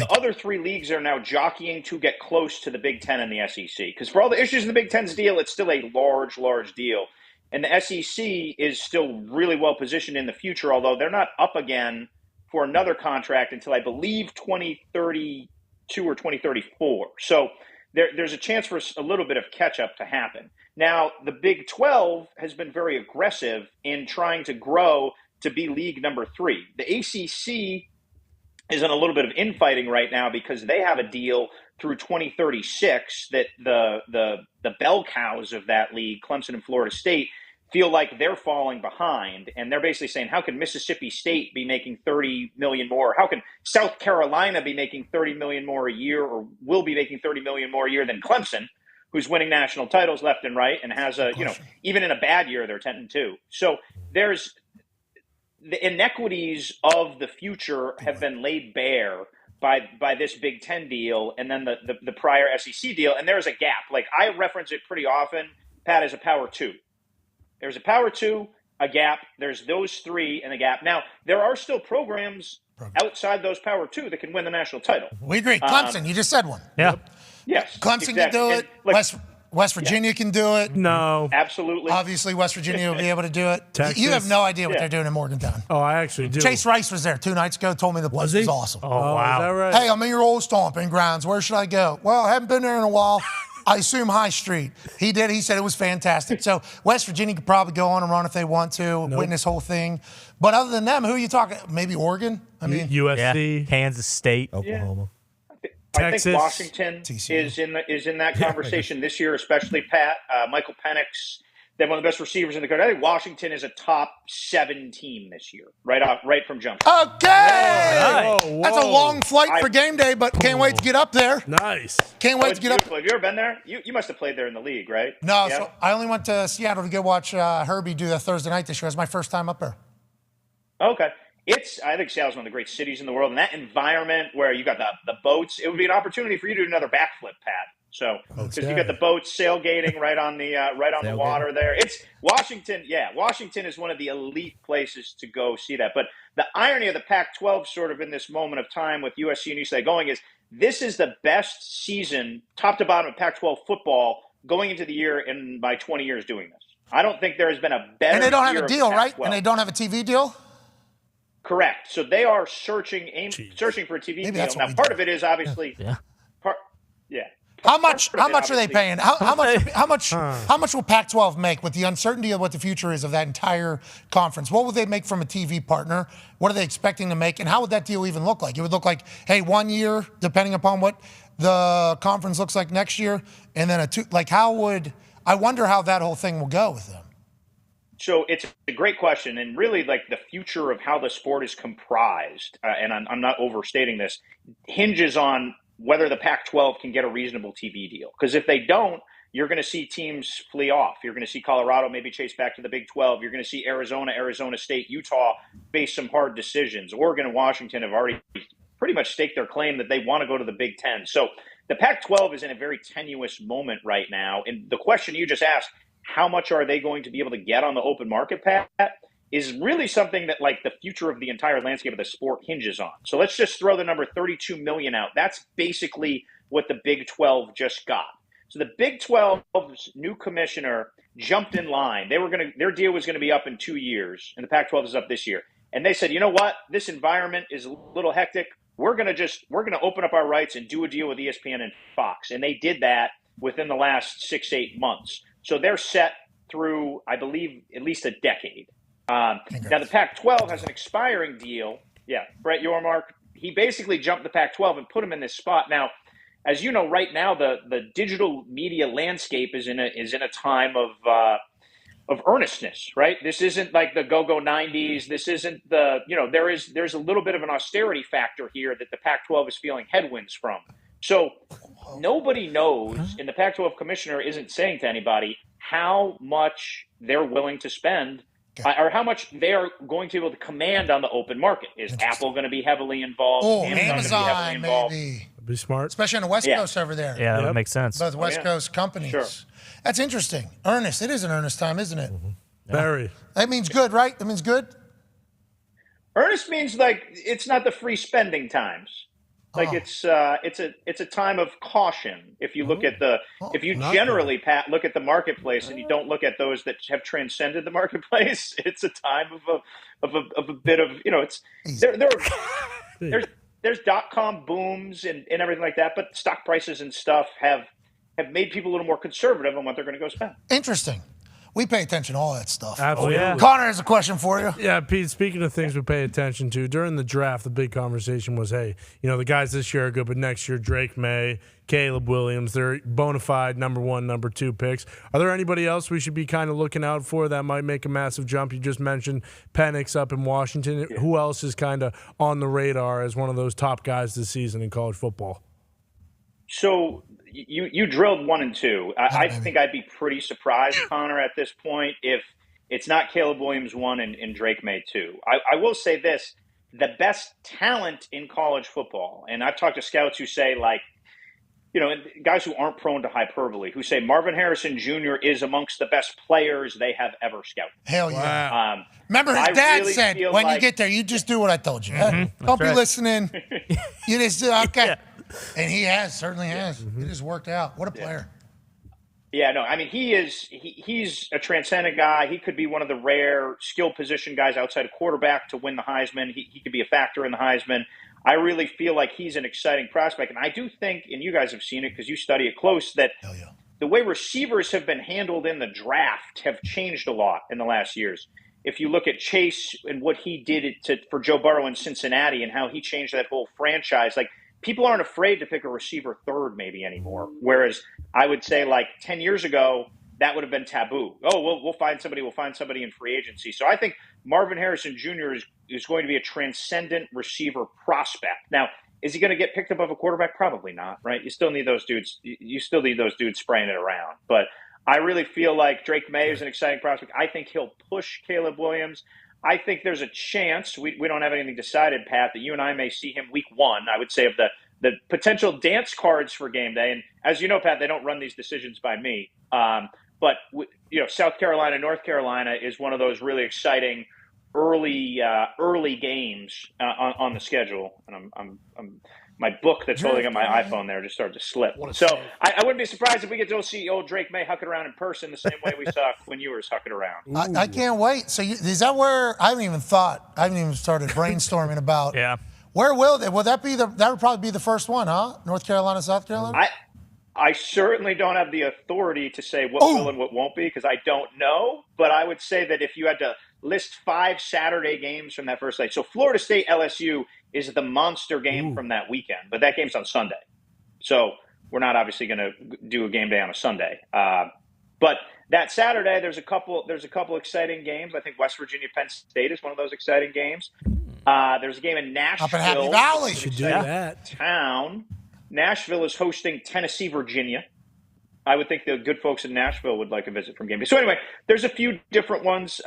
The other three leagues are now jockeying to get close to the Big Ten and the SEC. Because for all the issues in the Big Ten's deal, it's still a large, large deal. And the SEC is still really well positioned in the future, although they're not up again for another contract until I believe 2032 or 2034. So there's a chance for a little bit of catch up to happen. Now, the Big 12 has been very aggressive in trying to grow to be league number 3. The ACC is in a little bit of infighting right now because they have a deal through 2036 that the bell cows of that league, Clemson and Florida State, feel like they're falling behind. And they're basically saying, how can Mississippi State be making $30 million more? How can South Carolina be making $30 million more a year, or will be making $30 million more a year than Clemson, who's winning national titles left and right and has even in a bad year, they're 10-2. So there's the inequities of the future have been laid bare by this Big Ten deal and then the prior SEC deal. And there's a gap. Like, I reference it pretty often, Pat, as a power 2. There's a power 2, a gap. There's those 3 and a gap. Now, there are still programs outside those power 2 that can win the national title. We agree. Clemson, you just said one. Yeah. Yes. Clemson exactly. can do it. West Virginia can do it. No. Absolutely. Obviously, West Virginia will be able to do it. Texas. You have no idea what they're doing in Morgantown. Oh, I actually do. Chase Rice was there 2 nights ago, told me the place was awesome. Oh, wow. Is that right? Hey, I'm in your old stomping grounds. Where should I go? Well, I haven't been there in a while. I assume High Street. He did. He said it was fantastic. So West Virginia could probably go on and run if they want to, win this whole thing. But other than them, who are you talking? Maybe Oregon? I mean, USC. Yeah. Kansas State. Oklahoma. Texas. I think Washington is in that conversation this year, especially Pat. Michael Penix, they have one of the best receivers in the country. I think Washington is a top 7 team this year, right from jump. okay. Whoa, That's a long flight for game day, but can't wait to get up there. Nice. Can't wait to get up. Have you ever been there? You must have played there in the league, right? No, Yeah? so I only went to Seattle to go watch Herbie do that Thursday night this year. It was my first time up there. Okay. I think Seattle's one of the great cities in the world, and that environment where you got the boats, it would be an opportunity for you to do another backflip, Pat. So, because you got the boats sailgating right on the water there. It's Washington. Yeah, Washington is one of the elite places to go see that. But the irony of the Pac-12 sort of in this moment of time with USC and UCLA going is this is the best season, top to bottom, of Pac-12 football going into the year in my 20 years doing this. I don't think there has been a better. And they don't have year a deal, of right? Pac-12. And they don't have a TV deal? Correct. So they are searching for a TV Maybe deal. that's what Now, we part do. of it is obviously, Yeah. How much are they paying? How much will Pac-12 make with the uncertainty of what the future is of that entire conference? What would they make from a TV partner? What are they expecting to make? And how would that deal even look like? It would look like, hey, 1 year, depending upon what the conference looks like next year, and then I wonder how that whole thing will go with them. So it's a great question, and really, like, the future of how the sport is comprised, and I'm not overstating this, hinges on whether the Pac-12 can get a reasonable TV deal. Because if they don't, you're going to see teams flee off. You're going to see Colorado maybe chase back to the Big 12. You're going to see Arizona State, Utah face some hard decisions. Oregon and Washington have already pretty much staked their claim that they want to go to the Big 10. So the Pac-12 is in a very tenuous moment right now. And the question you just asked, how much are they going to be able to get on the open market, Pat, is really something that, like, the future of the entire landscape of the sport hinges on. So let's just throw the number 32 million out. That's basically what the Big 12 just got. So the Big 12's new commissioner jumped in line. Their deal was going to be up in 2 years, and the Pac-12 is up this year. And they said, you know what? This environment is a little hectic. We're going to open up our rights and do a deal with ESPN and Fox. And they did that within the last 6-8 months. So they're set through, I believe, at least a decade. Now, the Pac-12 has an expiring deal. Yeah, Brett Yormark, he basically jumped the Pac-12 and put him in this spot. Now, as you know, right now, the digital media landscape is in a time of earnestness, right? This isn't like the go-go 90s. This isn't there's a little bit of an austerity factor here that the Pac-12 is feeling headwinds from. So nobody knows, and the Pac-12 commissioner isn't saying to anybody how much they're willing to spend or how much they are going to be able to command on the open market. Is Apple going to be heavily involved? Oh, Amazon Amazon, maybe. That'd be smart. Especially on the West Coast over there. Yeah, that would make sense. Both West Coast companies. Sure. That's interesting. Earnest. It is an earnest time, isn't it? Mm-hmm. Very. That means good, right? That means good? Earnest means, like, it's not the free spending times. Like it's a time of caution. If you look at if you generally, Pat, look at the marketplace and you don't look at those that have transcended the marketplace, it's a time of a bit of it's there's .com booms and everything like that, but stock prices and stuff have made people a little more conservative on what they're going to go spend. Interesting. We pay attention to all that stuff. Absolutely. yeah. Connor has a question for you. Yeah, Pete, speaking of things we pay attention to, during the draft, the big conversation was, hey, the guys this year are good, but next year, Drake May, Caleb Williams, they're bona fide number 1, number 2 picks. Are there anybody else we should be kind of looking out for that might make a massive jump? You just mentioned Penix up in Washington. Yeah. Who else is kind of on the radar as one of those top guys this season in college football? So you drilled 1 and 2. I think I'd be pretty surprised, Connor, at this point if it's not Caleb Williams 1 and Drake May 2. I will say this: the best talent in college football, and I've talked to scouts who say, like, guys who aren't prone to hyperbole, who say Marvin Harrison Jr. is amongst the best players they have ever scouted. Hell yeah. Wow. Remember his dad really said, when you get there, you just do what I told you. Don't be listening. You just do, okay. Yeah. And he certainly has. It just worked out. What a player. Yeah, no, I mean, he's a transcendent guy. He could be one of the rare skill position guys outside of quarterback to win the Heisman. He could be a factor in the Heisman. I really feel like he's an exciting prospect. And I do think, and you guys have seen it because you study it close, that the way receivers have been handled in the draft have changed a lot in the last years. If you look at Chase and what he did for Joe Burrow in Cincinnati and how he changed that whole franchise, like, people aren't afraid to pick a receiver third maybe anymore. Whereas I would say, like, 10 years ago, that would have been taboo. Oh, we'll find somebody. We'll find somebody in free agency. So I think Marvin Harrison Jr. is going to be a transcendent receiver prospect. Now, is he going to get picked above a quarterback? Probably not, right? You still need those dudes. You still need those dudes spraying it around. But I really feel like Drake May is an exciting prospect. I think he'll push Caleb Williams. I think there's a chance, we don't have anything decided, Pat, that you and I may see him week 1, I would say, of the potential dance cards for game day. And as you know, Pat, they don't run these decisions by me. But South Carolina, North Carolina is one of those really exciting early games on the schedule. And I'm my book that's holding up my iPhone there just started to slip. So I wouldn't be surprised if we get to see old Drake May huck it around in person the same way we saw when you were hucking around. I can't wait. So is that where I haven't even started brainstorming about. Yeah. Where will that be? That would probably be the first one, huh? North Carolina, South Carolina. I certainly don't have the authority to say what will and what won't be because I don't know. But I would say that if you had to list 5 Saturday games from that first night, so Florida State LSU is the monster game from that weekend, but that game's on Sunday. So we're not obviously going to do a game day on a Sunday. But that Saturday, there's a couple exciting games. I think West Virginia, Penn State is one of those exciting games. There's a game in Nashville. Up in Happy Valley. Should do that. Town. Nashville is hosting Tennessee, Virginia. I would think the good folks in Nashville would like a visit from game day. So anyway, there's a few different ones.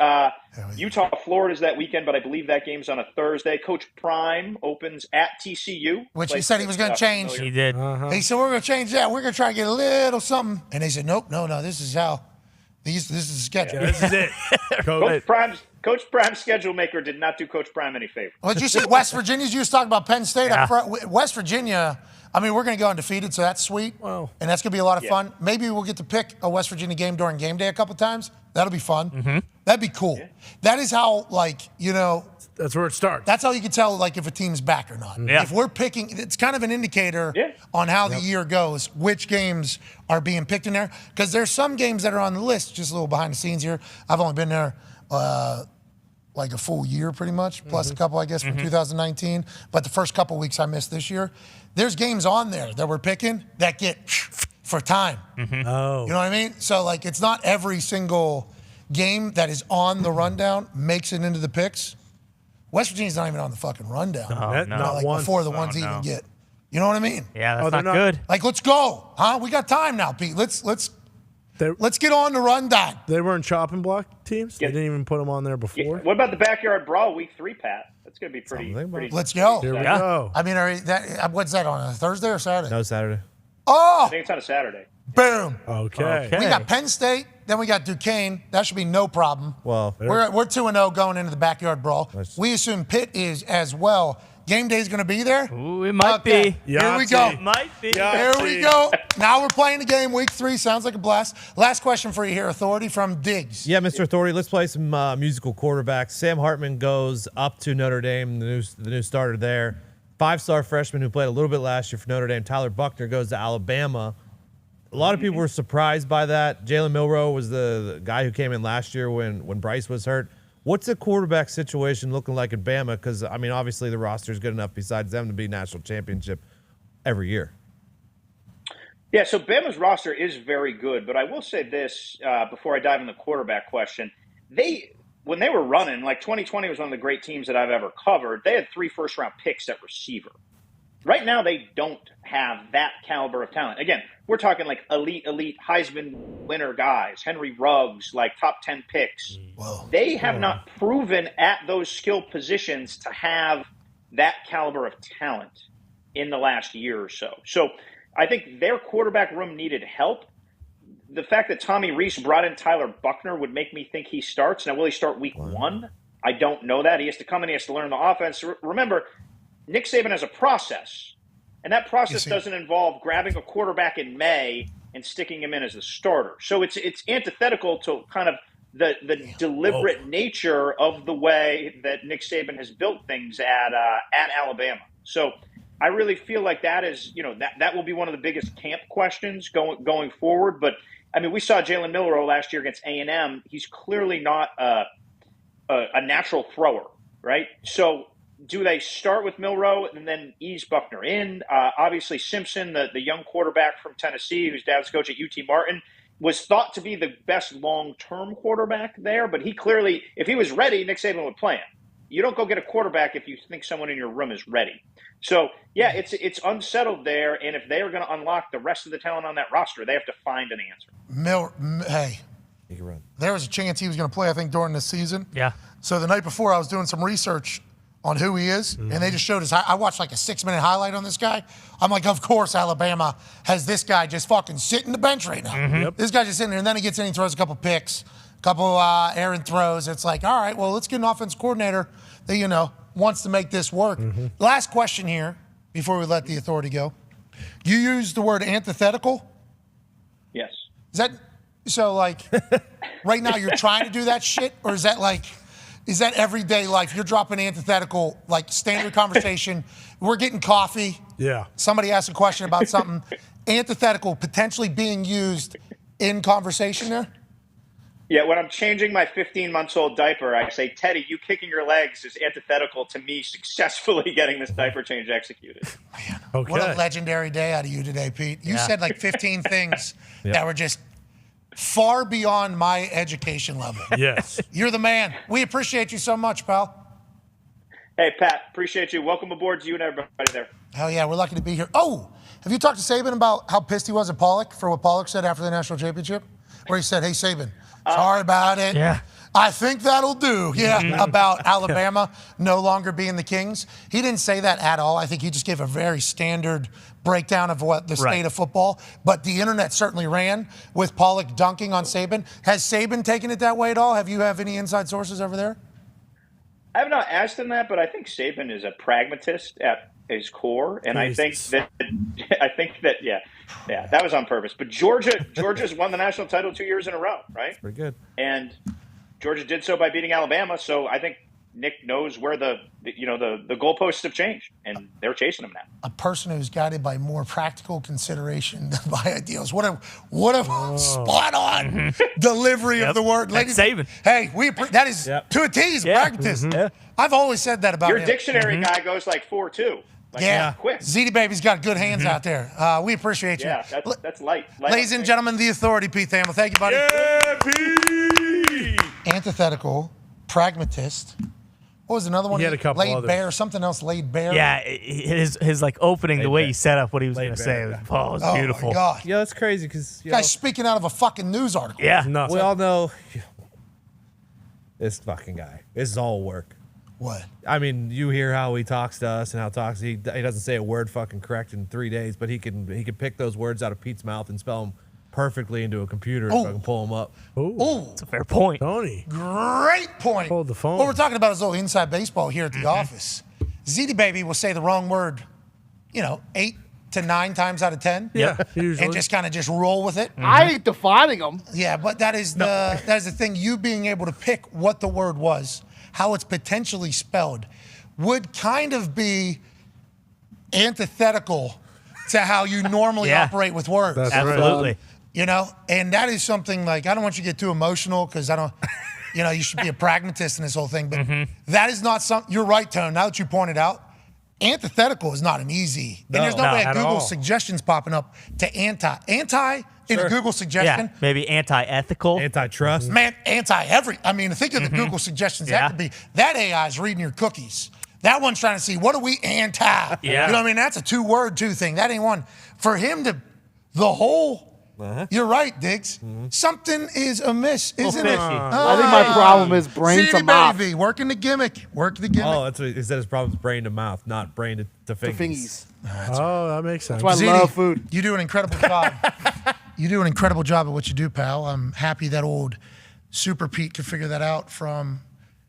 Utah, Florida is that weekend, but I believe that game's on a Thursday. Coach Prime opens at TCU. Which he said he was going to change. He did. He said, we're going to change that. We're going to try to get a little something. And they said, nope, no, this is how. This is a schedule. This is it. Coach Prime's schedule maker did not do Coach Prime any favor. Well, did you see West Virginia's? You was talking about Penn State. West Virginia, I mean, we're going to go undefeated, so that's sweet. Wow. And that's going to be a lot of fun. Maybe we'll get to pick a West Virginia game during game day a couple times. That'll be fun. Mm-hmm. That'd be cool. Yeah. That is how, that's where it starts. That's how you can tell, if a team's back or not. Yeah. If we're picking, it's kind of an indicator on how the year goes, which games are being picked in there. Because there's some games that are on the list, just a little behind the scenes here. I've only been there a full year pretty much, plus a couple, I guess, from 2019. But the first couple weeks I missed this year. There's games on there that we're picking that get for time. Mm-hmm. Oh. You know what I mean? So, it's not every single game that is on the rundown makes it into the picks. West Virginia's not even on the fucking rundown. Not once. Before the ones even get. You know what I mean? Yeah, that's not good. Let's go. Huh? We got time now, Pete. Let's get on the rundown. They weren't chopping block teams? They didn't even put them on there before? What about the Backyard Brawl week 3, Pat? That's going to be pretty. Let's go. Here we go. I mean, what's that on, a Thursday or Saturday? No, Saturday. Oh! I think it's on a Saturday. Boom. Okay. We got Penn State Then we got Duquesne. That should be no problem. Well, we're 2-0 going into the backyard brawl. We assume Pitt is as well. Game day is going to be there? Ooh, it might be. Here we go. It might be. Here we go. Now we're playing the game, week 3. Sounds like a blast. Last question for you here, Authority from Diggs. Yeah, Mr. Authority, let's play some musical quarterbacks. Sam Hartman goes up to Notre Dame, the new starter there. 5-star freshman who played a little bit last year for Notre Dame. Tyler Buckner goes to Alabama. A lot of people were surprised by that. Jalen Milroe was the guy who came in last year when Bryce was hurt. What's the quarterback situation looking like at Bama? Because, I mean, obviously the roster is good enough besides them to be national championship every year. Yeah, so Bama's roster is very good, but I will say this before I dive in the quarterback question. When they were running, like 2020 was one of the great teams that I've ever covered, they had 3 first-round picks at receiver. Right now, they don't have that caliber of talent. Again, we're talking like elite Heisman winner guys, Henry Ruggs, like top 10 picks. Whoa. They have not proven at those skill positions to have that caliber of talent in the last year or so. So I think their quarterback room needed help. The fact that Tommy Rees brought in Tyler Buckner would make me think he starts. Now, will he start week 1? I don't know that. He has to come in, he has to learn the offense. Remember, Nick Saban has a process, and that process doesn't involve grabbing a quarterback in May and sticking him in as the starter. So it's antithetical to kind of the deliberate nature of the way that Nick Saban has built things at Alabama. So I really feel like that is, that will be one of the biggest camp questions going forward. But I mean, we saw Jalen Milroe last year against A&M. He's clearly not a natural thrower, right? So do they start with Milroe and then ease Buckner in? Obviously, Simpson, the young quarterback from Tennessee, whose dad's coach at UT Martin, was thought to be the best long-term quarterback there. But he clearly, if he was ready, Nick Saban would play him. You don't go get a quarterback if you think someone in your room is ready. So, yeah, it's unsettled there. And if they are going to unlock the rest of the talent on that roster, they have to find an answer. Hey, there was a chance he was going to play, I think, during this season. Yeah. So the night before, I was doing some research on who he is, and they just showed us. I watched like a 6-minute highlight on this guy. I'm like, of course, Alabama has this guy just fucking sitting the bench right now. This guy's just sitting there, and then he gets in and throws a couple picks, a couple errant throws. It's like, all right, well, let's get an offense coordinator that, wants to make this work. Last question here before we let the Authority go. You used the word antithetical? Yes. Is that so? Like, right now you're trying to do that shit, or is that like? Is that everyday life? You're dropping antithetical, like standard conversation. We're getting coffee. Yeah. Somebody asks a question about something. Antithetical potentially being used in conversation there? Yeah, when I'm changing my 15-month-old diaper, I say, Teddy, you kicking your legs is antithetical to me successfully getting this diaper change executed. Man, Okay. what a legendary day out of you today, Pete. You said like 15 things that were just far beyond my education level. Yes. You're the man. We appreciate you so much, pal. Hey, Pat, appreciate you. Welcome aboard to you and everybody there. Hell yeah, we're lucky to be here. Oh, have you talked to Saban about how pissed he was at Pollock for what Pollock said after the national championship? Where he said, hey, Saban, sorry about it. Yeah. I think that'll do. Yeah, about Alabama no longer being the Kings. He didn't say that at all. I think he just gave a very standard breakdown of what the state of football. But the internet certainly ran with Pollock dunking on Saban. Has Saban taken it that way at all? Have you have any inside sources over there? I have not asked him that, but I think Saban is a pragmatist at his core, and I think that that was on purpose. But Georgia's won the national title 2 years in a row, right? Pretty good. And Georgia did so by beating Alabama. So I think Nick knows where the goalposts have changed, and they're chasing him now. A person who's guided by more practical consideration than by ideals. What a spot on delivery of the word, ladies. Saban. Hey, that is to a T. He's a pragmatist. I've always said that about Your him. dictionary guy goes like 4.2. Quick. ZD Baby's got good hands out there. We appreciate you. Yeah, that's light. Ladies and gentlemen, the Authority, Pete Thamel. Thank you, buddy. Yeah, Pete! Antithetical, pragmatist. What was another one? He had a couple laid others. bare, something else laid bare. Yeah, his like opening, the way he set up what he was going to say, it was beautiful. My God. Yeah, that's crazy because Guy's speaking out of a fucking news article. Yeah. Nuts. we all know this fucking guy. This is all work. What? I mean, you hear how he talks to us and how talks. He doesn't say a word fucking correct in 3 days, but he can pick those words out of Pete's mouth and spell them perfectly into a computer so I can pull them up. Ooh, That's a fair point. Tony. great point. Hold the phone. What we're talking about is a little inside baseball here at the office. ZD Baby will say the wrong word, 8 to 9 times out of 10. Yeah, usually. And just kind of just roll with it. I ain't defining them. Yeah, but that is the thing. You being able to pick what the word was, how it's potentially spelled, would kind of be antithetical to how you normally operate with words. That's Absolutely. And that is something like, I don't want you to get too emotional because I don't, you should be a pragmatist in this whole thing. But that is not something, you're right, Tone. Now that you pointed out, antithetical is not an easy. And there's no way at Google suggestions popping up to anti in a Google suggestion. Yeah, maybe anti-ethical. Antitrust. Man, think of the Google suggestions that could be. That AI is reading your cookies. That one's trying to see, what are we anti? Yeah. You know what I mean? That's a 2-word thing. That ain't one. For him to, the whole, you're right, Diggs. Something is amiss, isn't it? I think my problem is brain to CD mouth. Baby, working the gimmick. Work the gimmick. Oh, that's what he said. His problem is brain to mouth, not brain to The fingers. fingies. Oh, that makes sense. That's why I love food. You do an incredible job. You do an incredible job at what you do, pal. I'm happy that old Super Pete could figure that out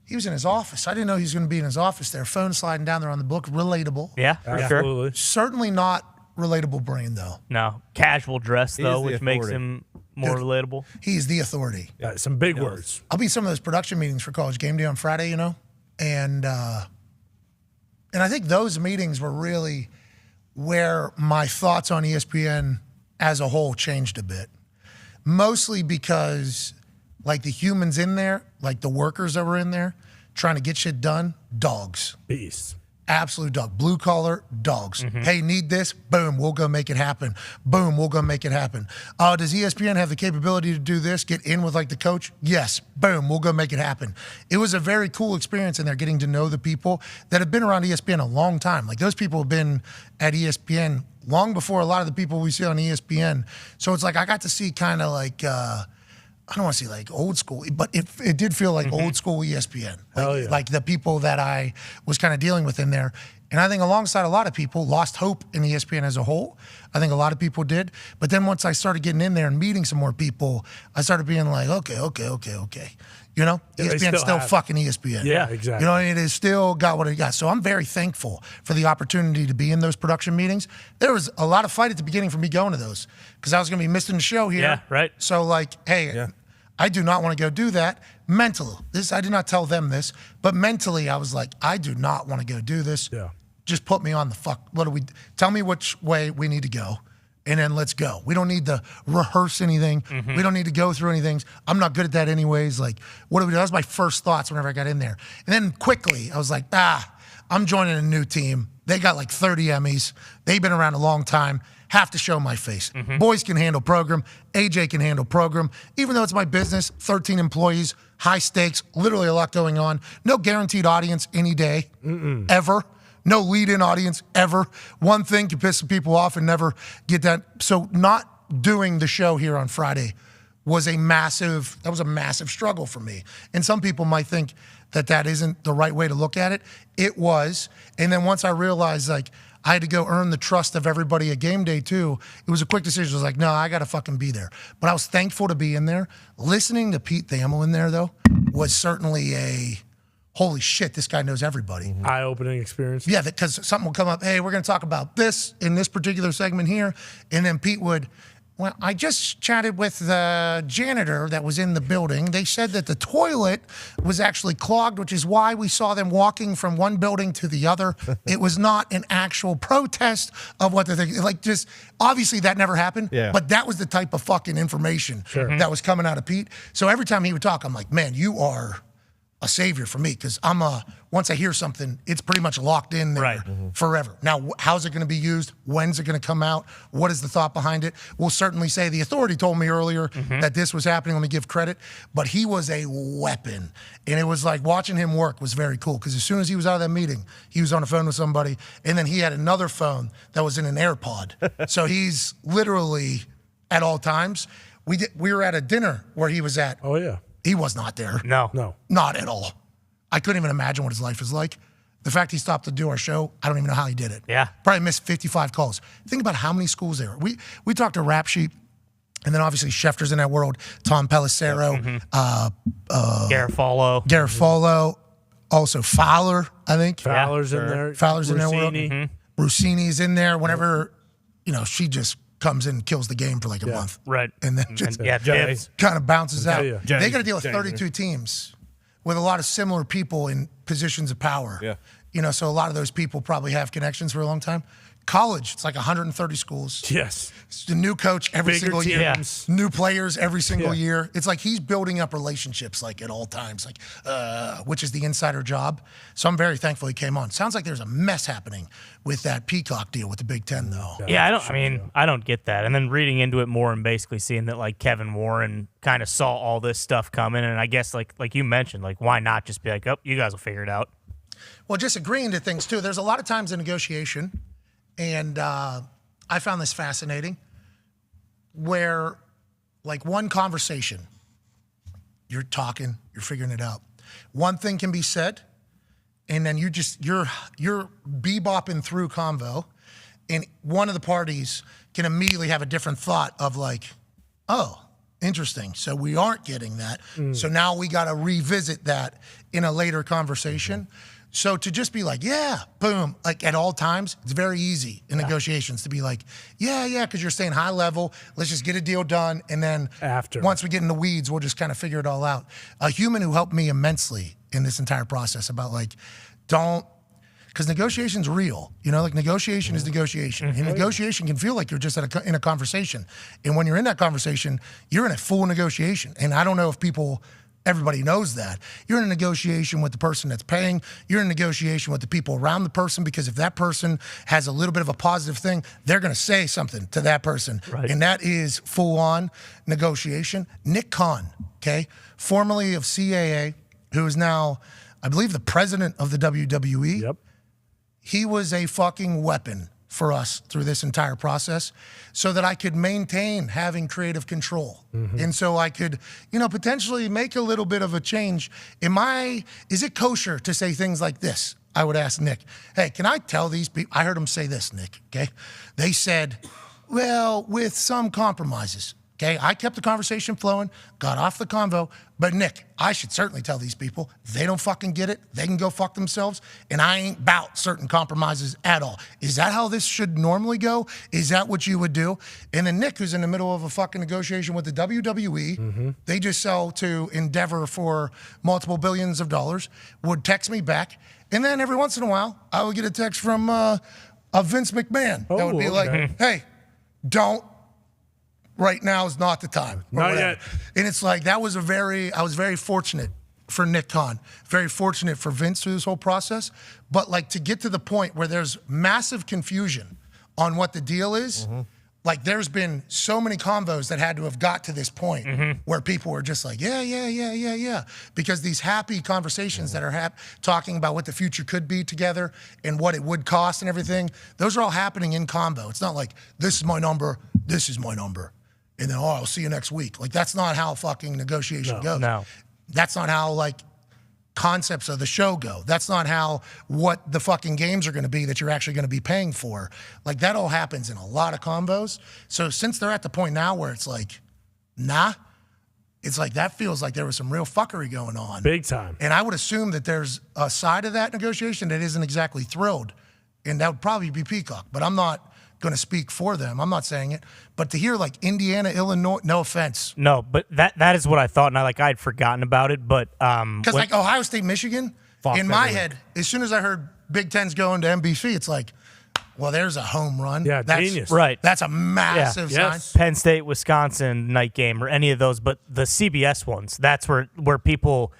he was in his office. I didn't know he was going to be in his office there. Phone sliding down there on the book. Relatable. Yeah, for sure. Absolutely. Certainly not relatable brain, though. No, casual dress, He though, is the which makes authority. him more relatable. He's the authority. Yeah, some big words. I'll be at some of those production meetings for College Game Day on Friday, and I think those meetings were really where my thoughts on ESPN as a whole changed a bit. Mostly because, like, the humans in there, like the workers that were in there, trying to get shit done, dogs. Beast. Absolute dog. Blue collar, dogs. Hey, need this? Boom, we'll go make it happen. Boom, we'll go make it happen. Does ESPN have the capability to do this? Get in with like the coach? Yes. Boom, we'll go make it happen. It was a very cool experience in there, getting to know the people that have been around ESPN a long time. Like, those people have been at ESPN long before a lot of the people we see on ESPN. So it's like I got to see kind of like I don't want to say like old school, but it did feel like old school ESPN. Like the people that I was kind of dealing with in there. And I think alongside a lot of people lost hope in ESPN as a whole. I think a lot of people did. But then once I started getting in there and meeting some more people, I started being like, okay. ESPN's still fucking ESPN. Yeah, exactly. It has still got what it got. So I'm very thankful for the opportunity to be in those production meetings. There was a lot of fight at the beginning for me going to those because I was going to be missing the show here. Yeah, right. So like, hey, I do not want to go do that. Mentally, I did not tell them this, but mentally I was like, I do not want to go do this. Yeah. Just put me on tell me which way we need to go, and then let's go. We don't need to rehearse anything. We don't need to go through anything. I'm not good at that anyways. Like, what do we do? That was my first thoughts whenever I got in there. And then quickly, I was like, I'm joining a new team. They got like 30 Emmys. They've been around a long time. Have to show my face. Boys can handle program. AJ can handle program. Even though it's my business, 13 employees, high stakes, literally a lot going on. No guaranteed audience any day, ever. No lead-in audience, ever. One thing can piss some people off and never get that. So not doing the show here on Friday was a massive struggle for me. And some people might think that isn't the right way to look at it. It was. And then once I realized, like, I had to go earn the trust of everybody at game day too, it was a quick decision. I was like, no, I got to fucking be there. But I was thankful to be in there. Listening to Pete Thamel in there, though, was certainly a, holy shit, this guy knows everybody. Eye-opening experience. Yeah, because something will come up, hey, we're going to talk about this in this particular segment here. And then Pete would, well, I just chatted with the janitor that was in the building. They said that the toilet was actually clogged, which is why we saw them walking from one building to the other. It was not an actual protest of what they're thinking. Like, just, obviously that never happened, but that was the type of fucking information that was coming out of Pete. So every time he would talk, I'm like, man, you are a savior for me, because once I hear something, it's pretty much locked in there forever. Now, how's it going to be used? When's it going to come out? What is the thought behind it? We'll certainly say the authority told me earlier that this was happening. Let me give credit. But he was a weapon. And it was like watching him work was very cool, because as soon as he was out of that meeting, he was on the phone with somebody, and then he had another phone that was in an AirPod. So he's literally at all times. We were at a dinner where he was at. Oh, yeah. He was not there. No. Not at all. I couldn't even imagine what his life is like. The fact he stopped to do our show, I don't even know how he did it. Yeah. Probably missed 55 calls. Think about how many schools there are. We talked to Rap Sheet And then obviously Schefter's in that world. Tom Pelissero, Garofalo, also Fowler, I think. Fowler's in there. Fowler's in that world. Rossini. Rossini's in there. Whenever, she just comes in and kills the game for like a month. Right. And then just Dibs. kind of bounces out. Yeah. They got to deal with 32 teams with a lot of similar people in positions of power. Yeah. So a lot of those people probably have connections for a long time. College, it's like 130 schools. Yes. It's the new coach every Bigger single year. teams. New players every single year. It's like he's building up relationships like at all times, which is the insider job. So I'm very thankful he came on. Sounds like there's a mess happening with that Peacock deal with the Big Ten, though. Yeah, I don't get that. And then reading into it more and basically seeing that like Kevin Warren kind of saw all this stuff coming, and I guess like you mentioned, like why not just be like, oh, you guys will figure it out. Well, just agreeing to things too. There's a lot of times in negotiation, and I found this fascinating, where like one conversation, you're talking, you're figuring it out. One thing can be said, and then you're bebopping through convo, and one of the parties can immediately have a different thought of like, oh, interesting. So we aren't getting that. So now we got to revisit that in a later conversation. So to just be like, yeah, boom, like at all times, it's very easy in negotiations to be like, yeah, because you're staying high level. Let's just get a deal done. And then once we get in the weeds, we'll just kind of figure it all out. A human who helped me immensely in this entire process about like, because negotiation's real. Like negotiation is negotiation. And negotiation can feel like you're just in a conversation. And when you're in that conversation, you're in a full negotiation. And I don't know if everybody knows that. You're in a negotiation with the person that's paying. You're in a negotiation with the people around the person, because if that person has a little bit of a positive thing, they're going to say something to that person. Right. And that is full-on negotiation. Nick Khan, formerly of CAA, who is now, I believe, the president of the WWE. Yep. He was a fucking weapon for us through this entire process so that I could maintain having creative control. And so I could, potentially make a little bit of a change. Is it kosher to say things like this? I would ask Nick, hey, can I tell these people? I heard him say this, Nick, They said, well, with some compromises. I kept the conversation flowing, got off the convo, but Nick, I should certainly tell these people, they don't fucking get it, they can go fuck themselves, and I ain't bout certain compromises at all. Is that how this should normally go? Is that what you would do? And then Nick, who's in the middle of a fucking negotiation with the WWE, they just sell to Endeavor for multiple billions of dollars, would text me back, and then every once in a while, I would get a text from Vince McMahon that would be like, hey, don't. Right now is not the time. Not yet. And it's like, I was very fortunate for Nick Khan, very fortunate for Vince through this whole process. But like to get to the point where there's massive confusion on what the deal is, like there's been so many convos that had to have got to this point where people were just like, yeah. Because these happy conversations that are talking about what the future could be together and what it would cost and everything, those are all happening in convo. It's not like, this is my number, this is my number. And then, I'll see you next week. Like, that's not how fucking negotiation goes. No. That's not how, concepts of the show go. That's not how what the fucking games are going to be that you're actually going to be paying for. Like, that all happens in a lot of combos. So since they're at the point now where it's like, nah, it's like that feels like there was some real fuckery going on. Big time. And I would assume that there's a side of that negotiation that isn't exactly thrilled. And that would probably be Peacock. But I'm not going to speak for them. I'm not saying it. But to hear Indiana, Illinois, no offense. No, but that is what I thought, and I'd forgotten about it. But because Ohio State, Michigan, in my head, as soon as I heard Big Ten's going to NBC, it's like, well, there's a home run. Yeah, genius. Right. That's a massive sign. Yes. Penn State, Wisconsin night game, or any of those, but the CBS ones, that's where people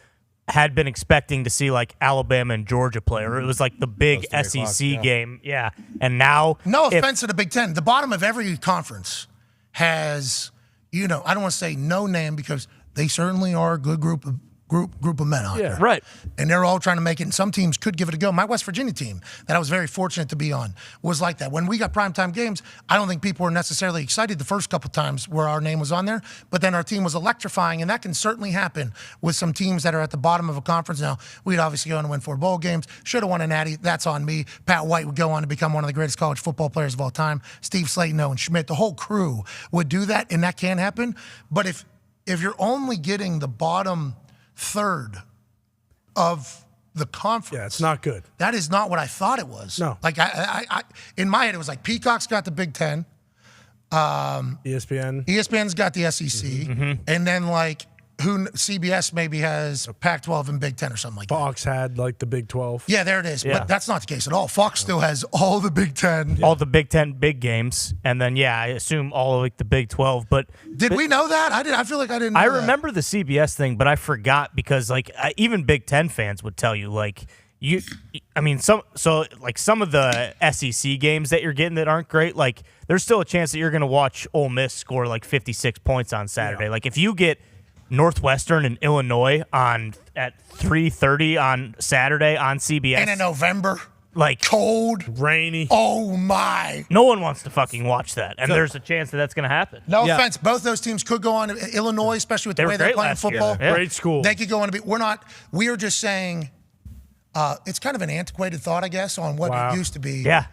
had been expecting to see Alabama and Georgia play, or it was the big SEC game. Yeah. And now, no offense to the Big Ten, the bottom of every conference has, I don't want to say no name because they certainly are a good group of group of men out there. Right. And they're all trying to make it, and some teams could give it a go. My West Virginia team that I was very fortunate to be on was like that. When we got primetime games, I don't think people were necessarily excited the first couple times where our name was on there, but then our team was electrifying, and that can certainly happen with some teams that are at the bottom of a conference. Now, we'd obviously go on to win 4 bowl games. Should have won a natty. That's on me. Pat White would go on to become one of the greatest college football players of all time. Steve Slayton, Owen Schmidt, the whole crew would do that, and that can happen. But if you're only getting the bottom third of the conference. Yeah, it's not good. That is not what I thought it was. No. Like I in my head, it was like Peacock's got the Big Ten. ESPN's got the SEC. And then like CBS maybe has Pac-12 and Big Ten or something like that. Fox had like the Big 12. Yeah, there it is. Yeah. But that's not the case at all. Fox still has all the Big Ten. All the Big 10 big games, and then I assume all of like the Big 12. But Did we know that? I feel like I didn't know I that. remember the CBS thing, but I forgot because like even Big 10 fans would tell you like some of the SEC games that you're getting that aren't great, like there's still a chance that you're going to watch Ole Miss score like 56 points on Saturday. Yeah. Like if you get Northwestern and Illinois at 3:30 on Saturday on CBS, And in November, like cold, rainy. Oh my! No one wants to fucking watch that, and there's a chance that that's going to happen. No offense, both those teams could go on. Illinois, especially with the They way were they're great playing last year. football, Yeah. Great school. they could go on to be. We are just saying. It's kind of an antiquated thought, I guess, on what Wow. it used to be. Yeah.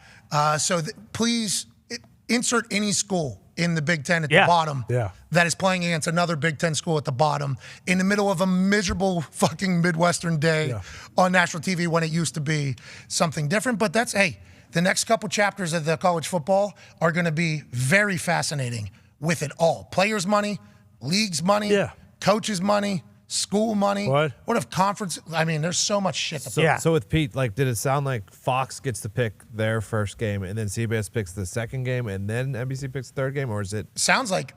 So please insert any school in the Big Ten at the Yeah. bottom Yeah. that is playing against another Big Ten school at the bottom in the middle of a miserable fucking Midwestern day on national TV when it used to be something different. But the next couple chapters of the college football are going to be very fascinating with it all. Players' money, leagues' money, coaches' money, school money. What if conference? I mean, there's so much shit to play. So with Pete, like, did it sound like Fox gets to pick their first game and then CBS picks the second game and then NBC picks the third game, or is it? Sounds like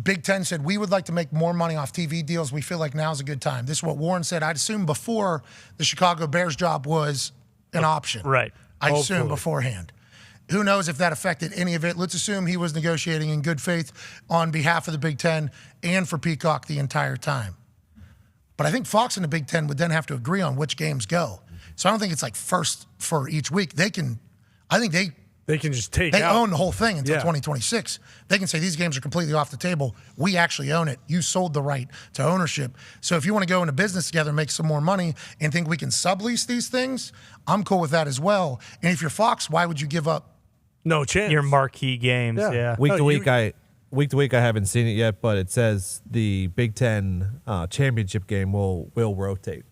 Big Ten said, we would like to make more money off TV deals. We feel like now's a good time. This is what Warren said. I'd assume before the Chicago Bears job was an option. Right. I assume beforehand. Who knows if that affected any of it? Let's assume he was negotiating in good faith on behalf of the Big Ten and for Peacock the entire time. But I think Fox and the Big Ten would then have to agree on which games go. So I don't think it's like first for each week. They can just take They out. own the whole thing until Yeah. 2026. They can say these games are completely off the table. We actually own it. You sold the right to ownership. So if you want to go into business together, make some more money, and think we can sublease these things, I'm cool with that as well. And if you're Fox, why would you give up? No chance. Your marquee games, yeah. Week to week, I haven't seen it yet, but it says the Big Ten championship game will rotate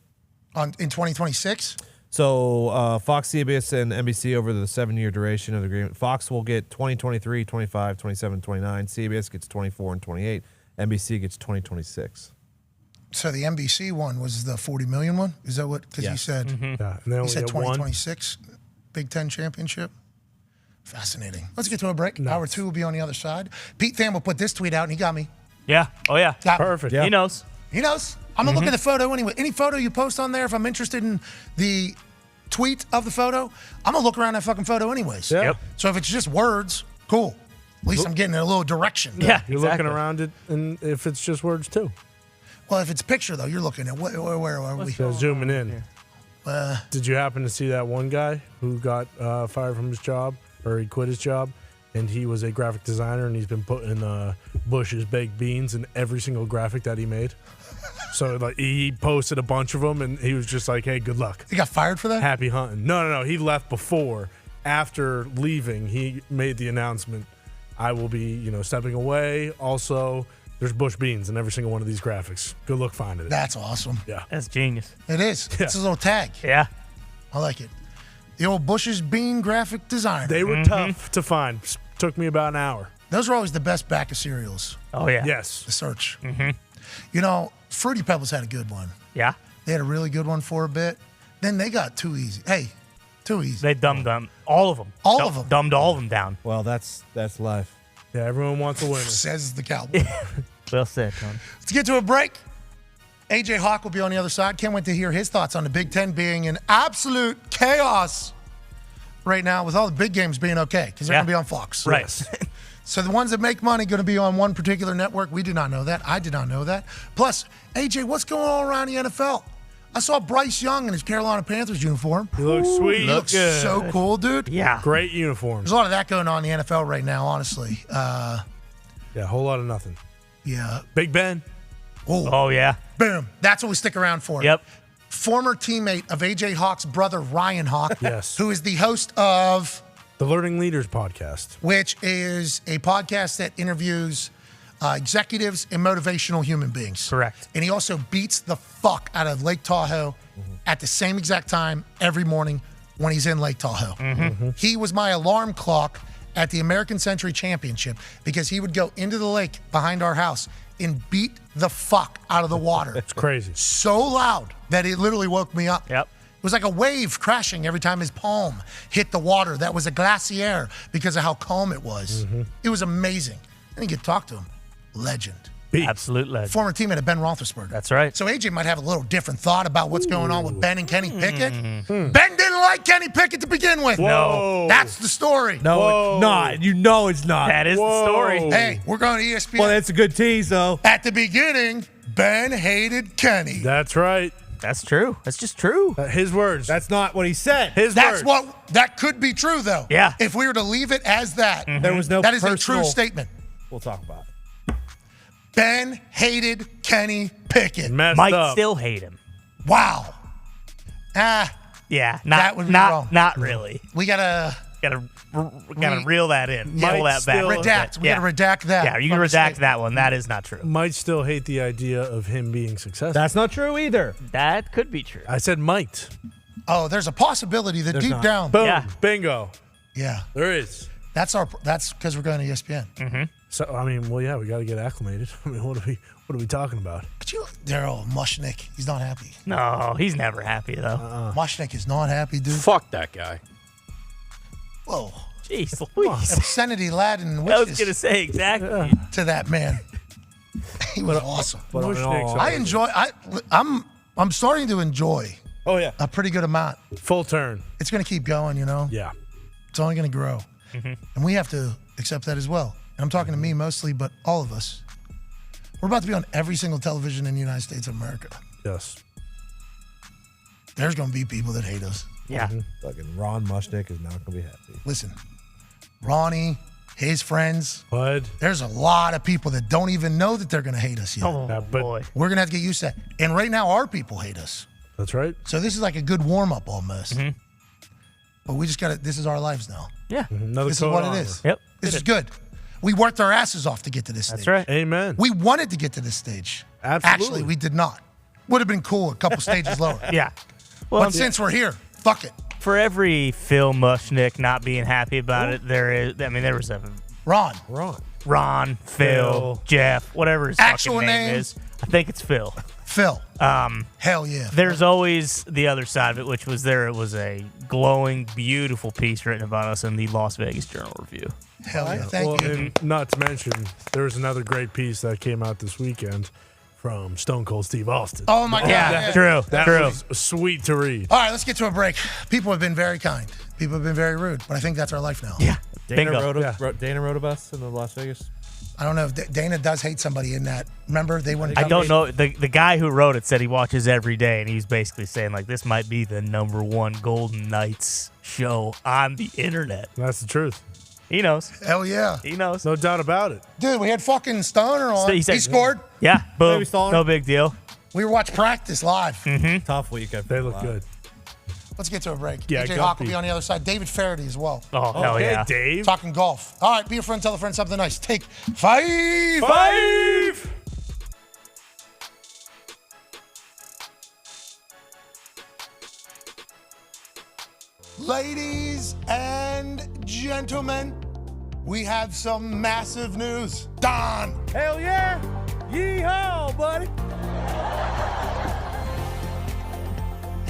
In 2026? So Fox, CBS, and NBC over the 7-year duration of the agreement. Fox will get 2023, 25, 27, 29. CBS gets 24 and 28. NBC gets 2026. So the NBC one was the $40 million one? Is that what? Because you said, Yeah, and they you only said get one. 2026 Big Ten championship. Fascinating. Let's get to a break. Hour 2 will be on the other side. Pete Tham will put this tweet out, and he got me. Yeah. Oh, yeah. Got me. Perfect. He knows. He knows. I'm going to look at the photo anyway. Any photo you post on there, if I'm interested in the tweet of the photo, I'm going to look around that fucking photo anyways. Yeah. Yep. So if it's just words, cool. At least I'm getting a little direction. Yeah. You're exactly. looking around it, and if it's just words too. Well, if it's picture, though, you're looking at where are we? So zooming in. Did you happen to see that one guy who got fired from his job, or he quit his job, and he was a graphic designer, and he's been putting Bush's baked beans in every single graphic that he made? So like he posted a bunch of them, and he was just like, "Hey, good luck. He got fired for that? Happy hunting." No. He left before. After leaving, he made the announcement, "I will be, stepping away. Also, there's Bush beans in every single one of these graphics. Good luck finding it." That's awesome. Yeah. That's genius. It is. It's a little tag. Yeah. I like it. The old Bush's Bean graphic designer. They were tough to find. Took me about an hour. Those are always the best back of cereals Oh, yeah. Yes. to search. Fruity Pebbles had a good one. Yeah. They had a really good one for a bit. Then they got too easy. Hey, too easy. They dumbed them. All of them. All of them. Dumbed all of them down. Well, that's life. Yeah, everyone wants a winner. Says the Cowboy. Well said, Tony. Let's get to a break. AJ Hawk will be on the other side. Can't wait to hear his thoughts on the Big Ten being in absolute chaos right now with all the big games being okay because they're Yeah. going to be on Fox. Right. So the ones that make money going to be on one particular network. We did not know that. I did not know that. Plus, AJ, what's going on around the NFL? I saw Bryce Young in his Carolina Panthers uniform. He looks sweet. He looks so cool, dude. Yeah. Great uniforms. There's a lot of that going on in the NFL right now, honestly. Yeah, a whole lot of nothing. Yeah. Big Ben. Oh, yeah. Boom. That's what we stick around for. Yep. Former teammate of AJ Hawk's brother, Ryan Hawk. Yes. Who is the host of The Learning Leaders podcast, which is a podcast that interviews executives and motivational human beings. Correct. And he also beats the fuck out of Lake Tahoe at the same exact time every morning when he's in Lake Tahoe. He was my alarm clock at the American Century Championship because he would go into the lake behind our house and beat the fuck out of the water. It's crazy. So loud that it literally woke me up. Yep. It was like a wave crashing every time his palm hit the water. That was a glacier because of how calm it was. It was amazing. And you get to talk to him. Legend. Absolute legend. Former teammate of Ben Roethlisberger. That's right. So AJ might have a little different thought about what's going on with Ben and Kenny Pickett. Ben didn't like Kenny Pickett to begin with. No. That's the story. No, it's not. You know it's not. That is the story. Hey, we're going to ESPN. Well, that's a good tease, though. At the beginning, Ben hated Kenny. That's right. That's true. That's just true. His words. That's not what he said. His That's words. that could be true, though. Yeah. If we were to leave it as that, There was no that is a personal- true statement. We'll talk about it. Ben hated Kenny Pickett. Messed Might up. still hate him. Wow. Yeah. That would be not, wrong. Not really. We gotta Gotta reel that in. Might Pull that back. still- redact. We Yeah. gotta redact that. Yeah, you can from the redact statement. that one. That is not true. Might still hate the idea of him being successful. That's not true either. That could be true. I said might. Oh, there's a possibility that There's deep not. down. Boom. Yeah. Bingo. Yeah. There is. That's because we're going to ESPN. So I mean, well, yeah, we got to get acclimated. I mean, what are we talking about? But Daryl Mushnick, he's not happy. No, he's never happy though. Mushnick is not happy, dude. Fuck that guy. Whoa. Jeez Louise. Obscenity laden I was witches gonna say exactly. to that man. He was awesome. But in Mushnick's all- I enjoy. I'm starting to enjoy Oh, yeah. a pretty good amount. Full turn. It's going to keep going, you know. Yeah. It's only going to grow, and we have to accept that as well. And I'm talking to me mostly, but all of us. We're about to be on every single television in the United States of America. Yes. There's going to be people that hate us. Yeah. Fucking Ron Mushnick is not going to be happy. Listen, Ronnie, his friends, Bud. there's a lot of people that don't even know that they're going to hate us yet. Oh but- boy. We're going to have to get used to that. And right now, our people hate us. That's right. So this is like a good warm-up almost. But we just got to, this is our lives now. Yeah. Another This is coat what on it armor. is. Yep. This is good. We worked our asses off to get to this stage. That's right. Amen. We wanted to get to this stage. Absolutely. Actually, we did not. Would have been cool a couple stages lower. Yeah. Well, But since we're here, fuck it. for every Phil Mushnick not being happy about it, there was a Ron. Ron, Phil, Jeff, whatever his Actual fucking name name? is. I think it's Phil. Phil. Hell yeah. There's always the other side of it, which was there was a glowing, beautiful piece written about us in the Las Vegas Journal-Review. Hell yeah. Thank you. And not to mention, there was another great piece that came out this weekend from Stone Cold Steve Austin. Oh, my God. Yeah, true. That true. was sweet to read. All right, let's get to a break. People have been very kind. People have been very rude, but I think that's our life now. Yeah. Dana Bingo. wrote about us in the Las Vegas. I don't know if Dana does hate somebody in that. Remember, they wanted. I don't know. The guy who wrote it said he watches every day, and he's basically saying, like, this might be the #1 Golden Knights show on the internet. That's the truth. He knows. Hell yeah. He knows. No doubt about it. Dude, we had fucking Stoner on. He He, said- scored. Yeah, boom. Maybe Stoner. No big deal. We were watching practice live. Tough week. They look good. Let's get to a break. Yeah, AJ go Hawk will be Pete. on the other side. David Faraday as well. Oh, hell Okay, yeah. Dave. Talking golf. All right, be a friend, tell a friend something nice. Take 5. 5. Ladies and gentlemen, we have some massive news. Dahn. Hell yeah! Yeehaw, buddy!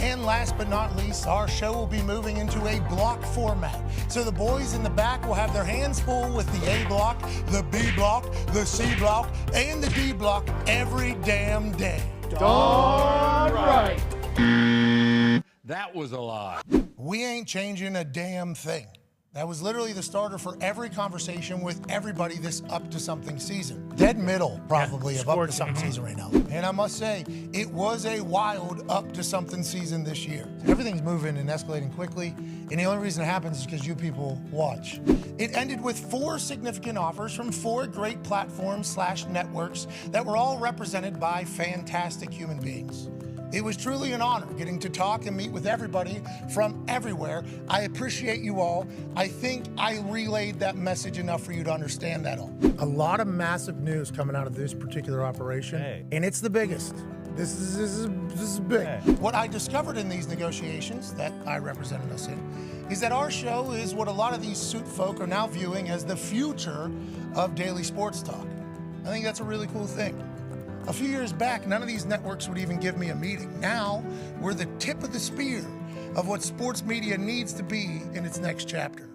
And last but not least, our show will be moving into a block format. So the boys in the back will have their hands full with the A block, the B block, the C block, and the D block every damn day. Darn right. That was a lie. We ain't changing a damn thing. That was literally the starter for every conversation with everybody this Up to Something season. Dead middle, probably, of Up to Something season right now. And I must say, it was a wild Up to Something season this year. Everything's moving and escalating quickly, and the only reason it happens is because you people watch. It ended with 4 significant offers from 4 great platforms/networks that were all represented by fantastic human beings. It was truly an honor getting to talk and meet with everybody from everywhere. I appreciate you all. I think I relayed that message enough for you to understand that all. A lot of massive news coming out of this particular operation, and it's the biggest. This is big. What I discovered in these negotiations that I represented us in is that our show is what a lot of these suit folk are now viewing as the future of daily sports talk. I think that's a really cool thing. A few years back, none of these networks would even give me a meeting. Now, we're the tip of the spear of what sports media needs to be in its next chapter.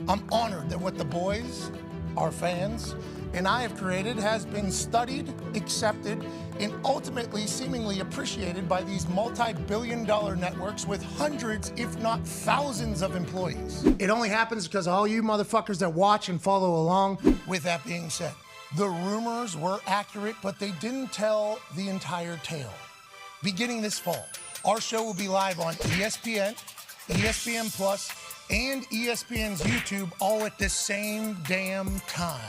I'm honored that what the boys, our fans, and I have created has been studied, accepted, and ultimately seemingly appreciated by these multi-billion-dollar networks with hundreds, if not thousands, of employees. It only happens because of all you motherfuckers that watch and follow along. With that being said, the rumors were accurate, but they didn't tell the entire tale. Beginning this fall, our show will be live on ESPN, ESPN Plus, and ESPN's YouTube all at the same damn time.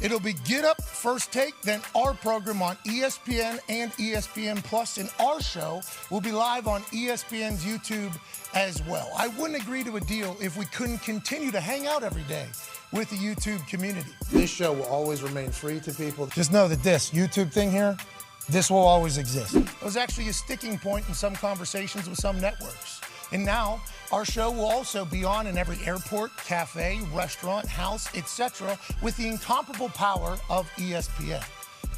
It'll be Get Up, First Take, then our program on ESPN and ESPN Plus, and our show will be live on ESPN's YouTube as well. I wouldn't agree to a deal if we couldn't continue to hang out every day with the YouTube community. This show will always remain free to people. Just know that this YouTube thing here, this will always exist. It was actually a sticking point in some conversations with some networks. And now, our show will also be on in every airport, cafe, restaurant, house, etc., with the incomparable power of ESPN.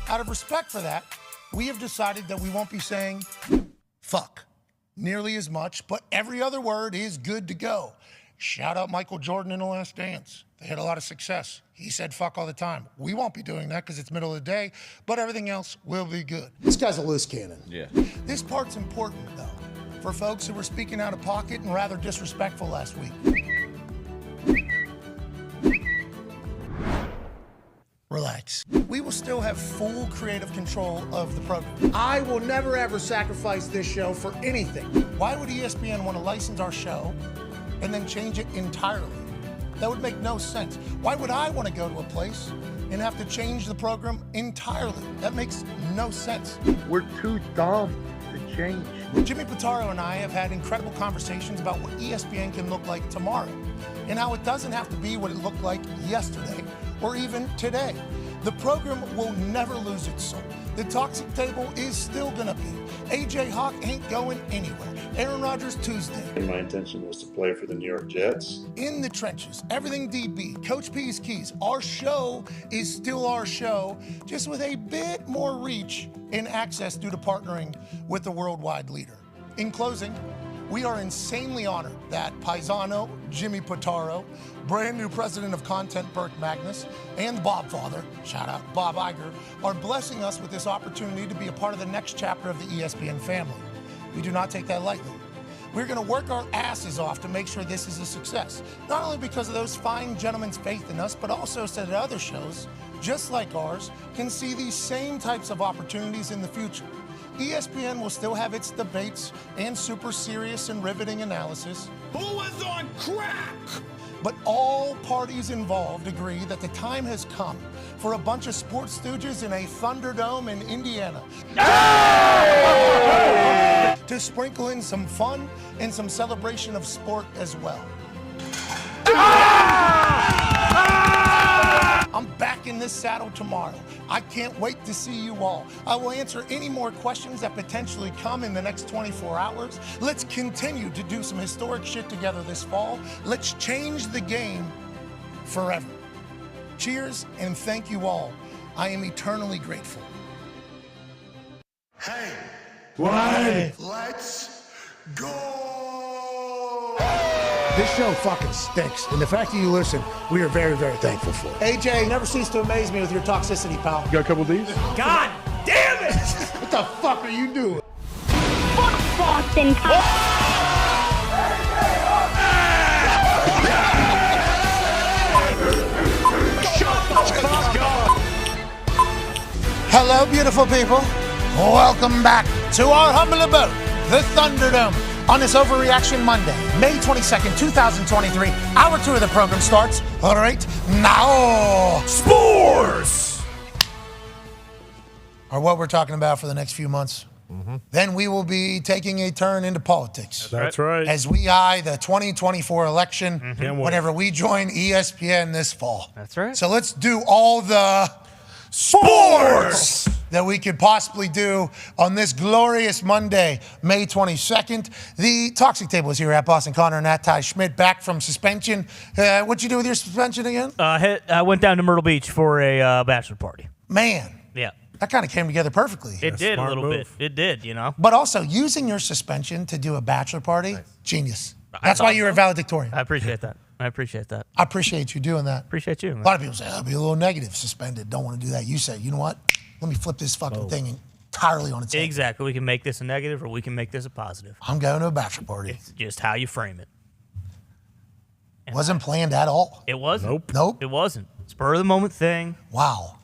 Out of respect for that, we have decided that we won't be saying fuck nearly as much, but every other word is good to go. Shout out Michael Jordan in The Last Dance. They had a lot of success. He said fuck all the time. We won't be doing that because it's middle of the day, but everything else will be good. This guy's a loose cannon. Yeah. This part's important, though, for folks who were speaking out of pocket and rather disrespectful last week. Relax. We will still have full creative control of the program. I will never ever sacrifice this show for anything. Why would ESPN want to license our show and then change it entirely? That would make no sense. Why would I want to go to a place and have to change the program entirely? That makes no sense. We're too dumb to change. Jimmy Pitaro and I have had incredible conversations about what ESPN can look like tomorrow and how it doesn't have to be what it looked like yesterday or even today. The program will never lose its soul. The toxic table is still gonna be. AJ Hawk ain't going anywhere. Aaron Rodgers Tuesday. And my intention was to play for the New York Jets. In the trenches, everything DB, Coach P's keys. Our show is still our show, just with a bit more reach and access due to partnering with the worldwide leader. In closing, we are insanely honored that Paisano, Jimmy Pitaro, brand new president of content, Burke Magnus, and Bob Father, shout out Bob Iger, are blessing us with this opportunity to be a part of the next chapter of the ESPN family. We do not take that lightly. We're going to work our asses off to make sure this is a success, not only because of those fine gentlemen's faith in us, but also so that other shows, just like ours, can see these same types of opportunities in the future. ESPN will still have its debates and super serious and riveting analysis. Who was on crack? But all parties involved agree that the time has come for a bunch of sports stooges in a Thunderdome in Indiana to sprinkle in some fun and some celebration of sport as well. I'm back in this saddle tomorrow. I can't wait to see you all. I will answer any more questions that potentially come in the next 24 hours. Let's continue to do some historic shit together this fall. Let's change the game forever. Cheers and thank you all. I am eternally grateful. Hey, Why? let's go! This show fucking stinks, and the fact that you listen, we are very, very thankful for it. AJ, never cease to amaze me with your toxicity, pal. You got a couple of these? God damn it! What the fuck are you doing? Fuck Boston. Hello, beautiful people. Welcome back to our humble abode, the Thunderdome, on this Overreaction Monday, May 22nd, 2023. Hour 2 of the program starts right now. Sports! Are what we're talking about for the next few months. Then we will be taking a turn into politics. That's right. As we eye the 2024 election, whenever we join ESPN this fall. That's right. So let's do all the sports that we could possibly do on this glorious Monday, May 22nd. The Toxic Table is here at Boston Connor and at Ty Schmidt, back from suspension. What'd you do with your suspension again? I went down to Myrtle Beach for a bachelor party. Man. Yeah. That kind of came together perfectly. It did a little bit. It did, But also, using your suspension to do a bachelor party, genius. That's why you're a valedictorian. I appreciate that. I appreciate you doing that. Appreciate you. A lot of people say, I'll be a little negative, suspended, don't want to do that. You say, you know what? Let me flip this fucking thing entirely on its head. Exactly. We can make this a negative or we can make this a positive. I'm going to a bachelor party. It's just how you frame it. Wasn't planned at all. It wasn't. Nope. It wasn't. Spur of the moment thing. Wow.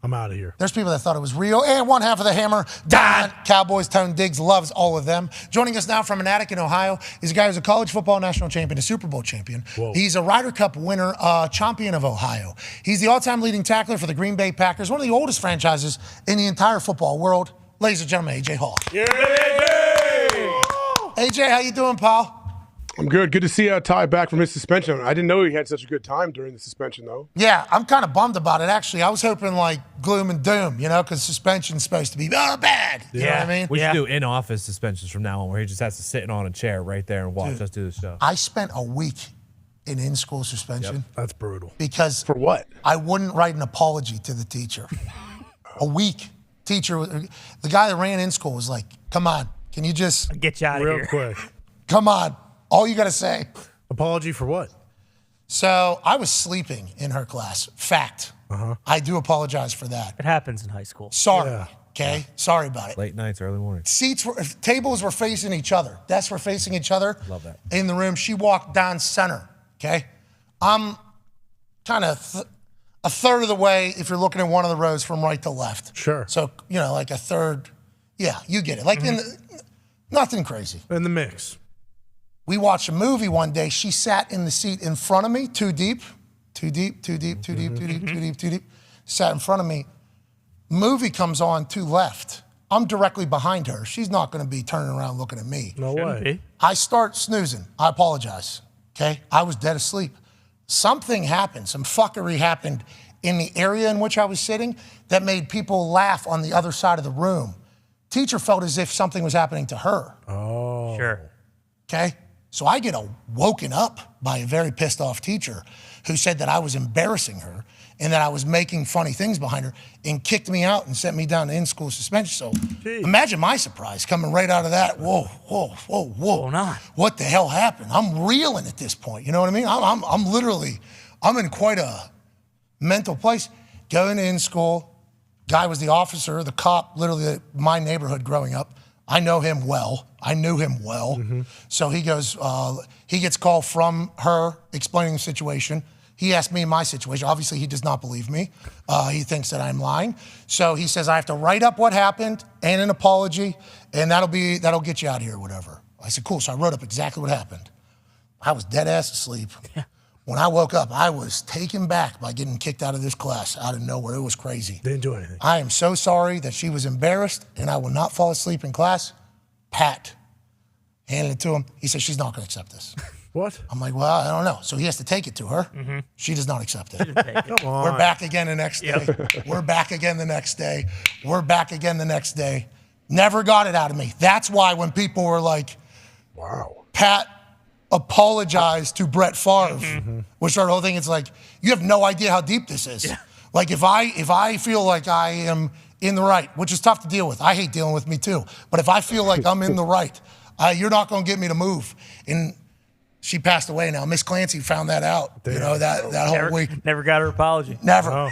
I'm out of here. There's people that thought it was real. And one half of the hammer, Dahn. Cowboys, Tone Diggs loves all of them. Joining us now from an attic in Ohio is a guy who's a college football national champion, a Super Bowl champion. Whoa. He's a Ryder Cup winner, champion of Ohio. He's the all-time leading tackler for the Green Bay Packers, one of the oldest franchises in the entire football world. Ladies and gentlemen, AJ Hall. Yeah. AJ, how you doing, pal? I'm good. Good to see Ty back from his suspension. I didn't know he had such a good time during the suspension, though. Yeah, I'm kind of bummed about it, actually. I was hoping, like, gloom and doom, because suspension's supposed to be bad. You know what I mean? We should do in-office suspensions from now on where he just has to sit on a chair right there and watch us do the show. I spent a week in-school suspension. Yep, that's brutal. Because for what? I wouldn't write an apology to the teacher. A week. Teacher, the guy that ran in school was like, come on, can you just... Get you out of here. Real quick. Come on. All you got to say. Apology for what? So I was sleeping in her class. Fact. I do apologize for that. It happens in high school. Sorry. Okay? Sorry about it. Late nights, early mornings. Tables were facing each other. Desks were facing each other. Love that. In the room. She walked down center. Okay? I'm kind of a third of the way if you're looking at one of the rows from right to left. Sure. So, like a third. Yeah, you get it. Like nothing crazy. In the mix. We watched a movie one day. She sat in the seat in front of me, too deep. Sat in front of me. Movie comes on to left. I'm directly behind her. She's not going to be turning around looking at me. No way. I start snoozing. I apologize. Okay? I was dead asleep. Something happened. Some fuckery happened in the area in which I was sitting that made people laugh on the other side of the room. Teacher felt as if something was happening to her. Oh. Sure. Okay? So I get woken up by a very pissed off teacher who said that I was embarrassing her and that I was making funny things behind her and kicked me out and sent me down to in-school suspension. So imagine my surprise coming right out of that. Whoa. Going on? What the hell happened? I'm reeling at this point. You know what I mean? I'm in quite a mental place. Going to in-school. Guy was the officer, the cop, literally my neighborhood growing up. I know him well. I knew him well. So he goes, he gets called from her explaining the situation. He asked me my situation. Obviously, he does not believe me. He thinks that I'm lying. So he says, I have to write up what happened and an apology, and that'll get you out of here or whatever. I said, cool. So I wrote up exactly what happened. I was dead ass asleep. When I woke up, I was taken back by getting kicked out of this class out of nowhere. It was crazy. Didn't do anything. I am so sorry that she was embarrassed, and I will not fall asleep in class. Pat handed it to him. He said, she's not going to accept this. What? I'm like, well, I don't know. So he has to take it to her. She does not accept it. Come on. We're back again the next day. We're back again the next day. We're back again the next day. Never got it out of me. That's why when people were like, Wow. Pat apologized to Brett Favre, which our whole thing, it's like, you have no idea how deep this is. Yeah. Like if I feel like I am in the right, which is tough to deal with. I hate dealing with me too. But if I feel like I'm in the right, you're not going to get me to move. And she passed away now. Miss Clancy found that out, that whole week. Never got her apology. Never.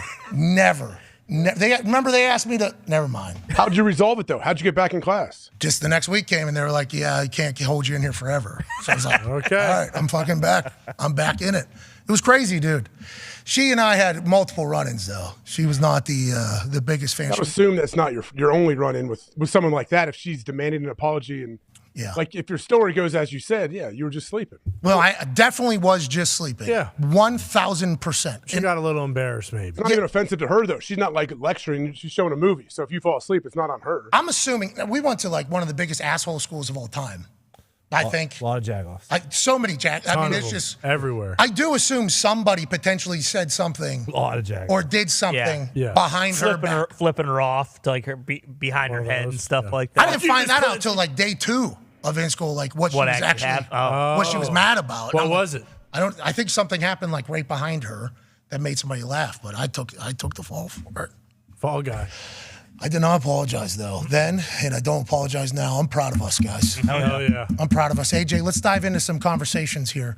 Remember they asked me to. Never mind. How'd you resolve it though? How'd you get back in class? Just the next week came and they were like, "Yeah, I can't hold you in here forever." So I was like, Okay. all right, I'm fucking back. I'm back in it. It was crazy, dude. She and I had multiple run-ins though. She was not the biggest fan. I would assume that's not your only run-in with someone like that. If she's demanding an apology and like if your story goes as you said, you were just sleeping. Well, I definitely was just sleeping. Yeah. 1,000%. She got a little embarrassed, maybe. It's not even offensive to her though. She's not like lecturing. She's showing a movie. So if you fall asleep, it's not on her. I'm assuming we went to like one of the biggest asshole schools of all time. I think a lot of jagoffs. So many jag. I mean, it's just everywhere. I do assume somebody potentially said something, A lot of jagoffs. or did something Yeah. behind her back. flipping her off to like her behind her head and stuff like that. I didn't find that out until like day 2 of in school, like what she was actually what she was mad about. What was it? I think something happened like right behind her that made somebody laugh, but I took the fall for it. Fall guy. I did not apologize though then, and I don't apologize now. I'm proud of us, guys. Hell yeah. I'm proud of us. AJ, let's dive into some conversations here.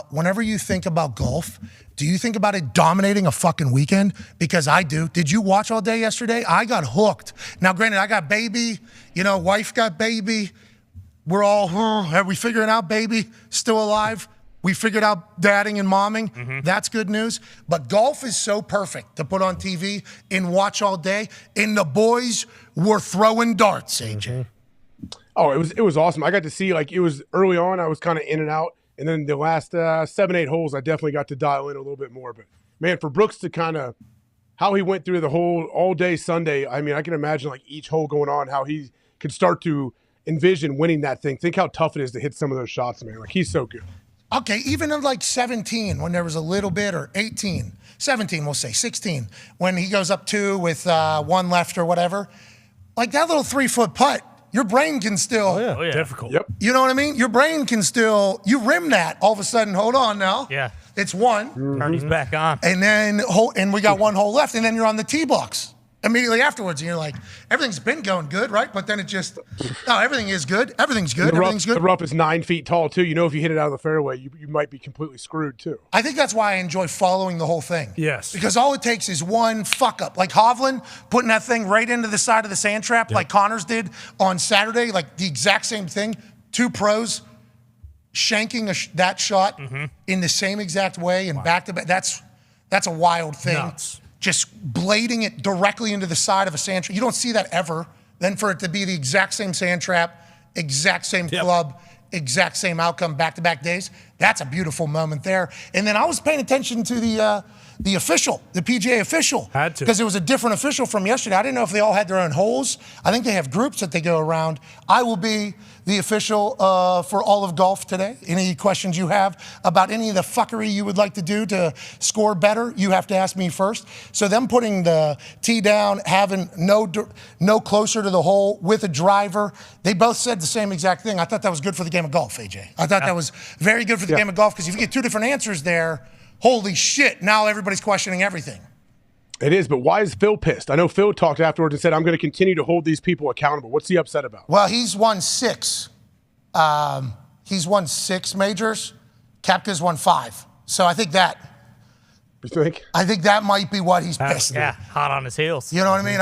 Whenever you think about golf, do you think about it dominating a fucking weekend? Because I do. Did you watch all day yesterday? I got hooked. Now, granted, I got baby, wife got baby. We're all, are we figuring out baby? Still alive? We figured out dadding and momming. That's good news. But golf is so perfect to put on TV and watch all day. And the boys were throwing darts, AJ. Oh, it was awesome. I got to see it was early on. I was kind of in and out, and then the last 7-8 holes, I definitely got to dial in a little bit more. But man, for Brooks to kind of how he went through the whole all day Sunday. I mean, I can imagine each hole going on, how he could start to envision winning that thing. Think how tough it is to hit some of those shots, man. He's so good. Okay, even in 17, when there was a little bit, or 18, 17, we'll say, 16, when he goes up 2 with 1 left or whatever, that little 3-foot putt, your brain can still. Oh, yeah. Difficult. Yep. You know what I mean? Your brain can still, you rim that, all of a sudden, hold on now. Yeah. It's 1. Turn these back on. And then, and we got 1 hole left, and then you're on the tee box immediately afterwards, and you're like, everything's been going good, right? But then it just, no, everything is good. Everything's good. Everything's good. The rough is 9 feet tall, too. If you hit it out of the fairway, you might be completely screwed, too. I think that's why I enjoy following the whole thing. Yes. Because all it takes is 1 fuck up. Like Hovland putting that thing right into the side of the sand trap, like Connors did on Saturday, the exact same thing. 2 pros shanking that shot in the same exact way and back to back. That's a wild thing. Nuts. Just blading it directly into the side of a sand trap. You don't see that ever. Then for it to be the exact same sand trap, exact same club, exact same outcome back-to-back days, that's a beautiful moment there. And then I was paying attention to the official, the PGA official. Had to. Because it was a different official from yesterday. I didn't know if they all had their own holes. I think they have groups that they go around. I will be the official for all of golf today. Any questions you have about any of the fuckery you would like to do to score better, you have to ask me first. So them putting the tee down, having no closer to the hole with a driver, they both said the same exact thing. I thought that was good for the game of golf, AJ. I thought that was very good for the game of golf, because if you get 2 different answers there, holy shit, now everybody's questioning everything. It is, but why is Phil pissed? I know Phil talked afterwards and said, I'm going to continue to hold these people accountable. What's he upset about? Well, he's won 6. He's won 6 majors. Koepka's won 5. So I think that. You think? I think that might be what he's pissed Yeah, at. hot on his heels. You know what I mean?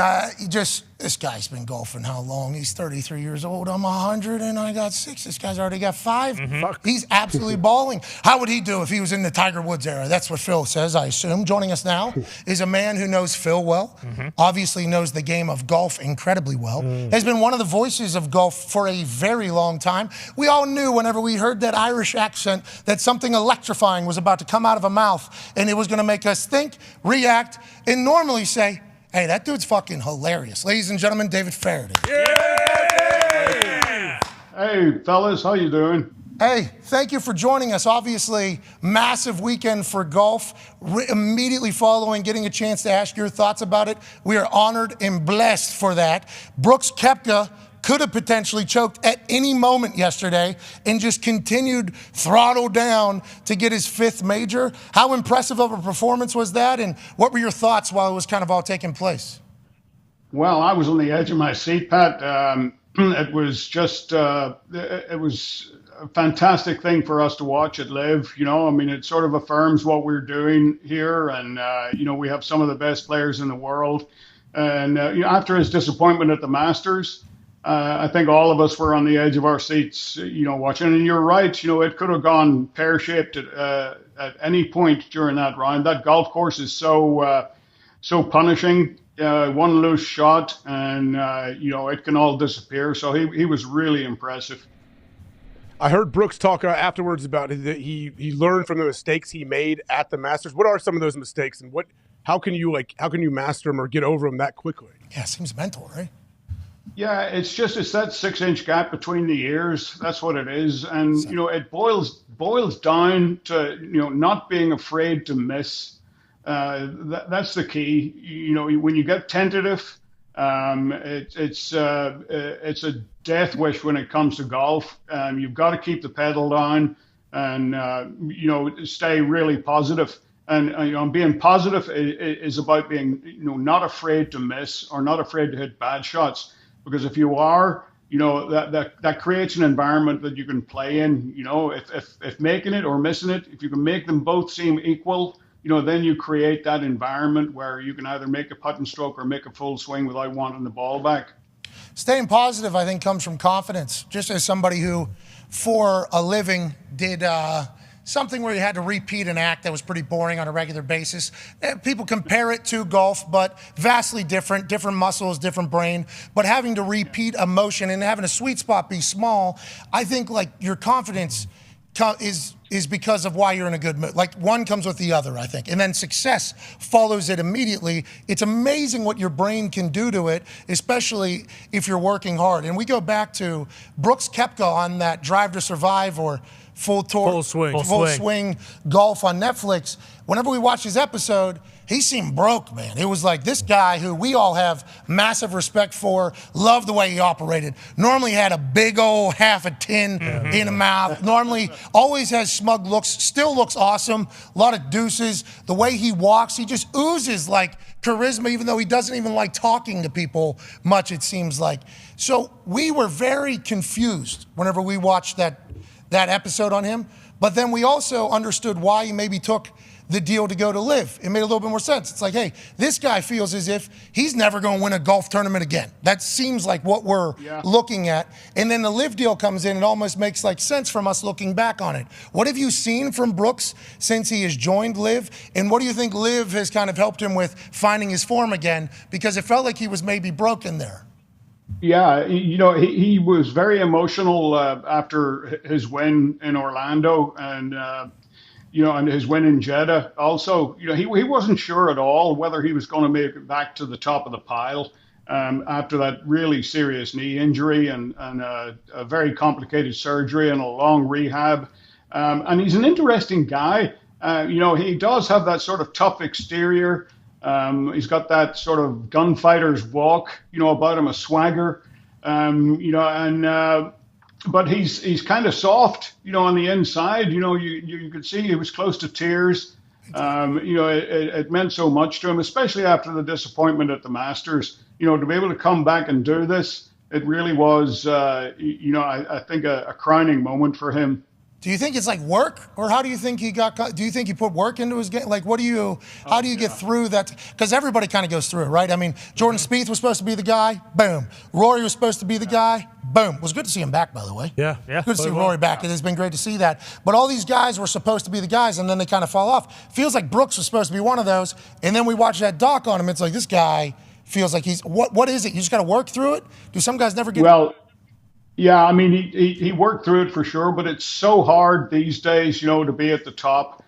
This guy's been golfing how long? He's 33 years old. I'm 100 and I got 6. This guy's already got 5. He's absolutely balling. How would he do if he was in the Tiger Woods era? That's what Phil says, I assume. Joining us now is a man who knows Phil well, obviously knows the game of golf incredibly well, has been one of the voices of golf for a very long time. We all knew whenever we heard that Irish accent that something electrifying was about to come out of a mouth, and it was going to make us think, react, and normally say, hey, that dude's fucking hilarious. Ladies and gentlemen, David Faraday. Hey, fellas, how you doing? Hey, thank you for joining us. Obviously, massive weekend for golf. Immediately following, getting a chance to ask your thoughts about it. We are honored and blessed for that. Brooks Koepka could have potentially choked at any moment yesterday and just continued throttle down to get his 5th major. How impressive of a performance was that, and what were your thoughts while it was kind of all taking place? Well, I was on the edge of my seat, Pat. It was just, it was a fantastic thing for us to watch at Live. You know, I mean, it sort of affirms what we're doing here, and you know, we have some of the best players in the world. And you know, after his disappointment at the Masters, I think all of us were on the edge of our seats, you know, watching. And you're right, you know, it could have gone pear-shaped at any point during that round. That golf course is so punishing. One loose shot, and you know, it can all disappear. So he was really impressive. I heard Brooks talk afterwards about that he learned from the mistakes he made at the Masters. What are some of those mistakes, and how can you master them or get over them that quickly? Yeah, seems mental, right? Yeah, it's that 6-inch gap between the ears. That's what it is, and you know, it boils down to, you know, not being afraid to miss. That's the key. You know, when you get tentative, it's a death wish when it comes to golf. You've got to keep the pedal down and you know, stay really positive. And you know, being positive is about being, you know, not afraid to miss or not afraid to hit bad shots. Because if you are, you know, that creates an environment that you can play in. You know, if making it or missing it, if you can make them both seem equal, you know, then you create that environment where you can either make a putting stroke or make a full swing without wanting the ball back. Staying positive, I think, comes from confidence. Just as somebody who, for a living, did something where you had to repeat an act that was pretty boring on a regular basis. People compare it to golf, but vastly different muscles, different brain. But having to repeat a motion and having a sweet spot be small, I think like your confidence is because of why you're in a good mood. Like one comes with the other, I think. And then success follows it immediately. It's amazing what your brain can do to it, especially if you're working hard. And we go back to Brooks Koepka on that Drive to Survive or Full Swing Golf on Netflix. Whenever we watch his episode, he seemed broke, man. It was like this guy who we all have massive respect for, loved the way he operated. Normally had a big old half a tin in the mouth. Normally always has smug looks, still looks awesome. A lot of deuces. The way he walks, he just oozes like charisma, even though he doesn't even like talking to people much, it seems like. So we were very confused whenever we watched that episode on him. But then we also understood why he maybe took the deal to go to Live. It made a little bit more sense. It's like, hey, this guy feels as if he's never going to win a golf tournament again. That seems like what we're looking at. And then the Live deal comes in. It almost makes like sense from us looking back on it. What have you seen from Brooks since he has joined Live? And what do you think Live has kind of helped him with finding his form again? Because it felt like he was maybe broken there. Yeah, you know, he was very emotional after his win in Orlando and, you know, and his win in Jeddah. Also, you know, he wasn't sure at all whether he was going to make it back to the top of the pile after that really serious knee injury and a very complicated surgery and a long rehab. And he's an interesting guy. You know, he does have that sort of tough exterior. He's got that sort of gunfighter's walk, you know, about him, a swagger, you know, and but he's kind of soft, you know, on the inside. You know, you could see he was close to tears. You know, it meant so much to him, especially after the disappointment at the Masters. You know, to be able to come back and do this, it really was, you know, I think a crowning moment for him. Do you think it's like work, or how do you think he got? Do you think he put work into his game? Like, how do you get through that? Because everybody kind of goes through it, right? I mean, Jordan Spieth was supposed to be the guy, boom. Rory was supposed to be the guy, boom. It was good to see him back, by the way. Yeah. Good to see Rory back. It has been great to see that. But all these guys were supposed to be the guys, and then they kind of fall off. Feels like Brooks was supposed to be one of those, and then we watch that doc on him. It's like this guy feels like he's what is it? You just got to work through it. Do some guys never get? Well. Yeah, I mean, he worked through it for sure, but it's so hard these days, you know, to be at the top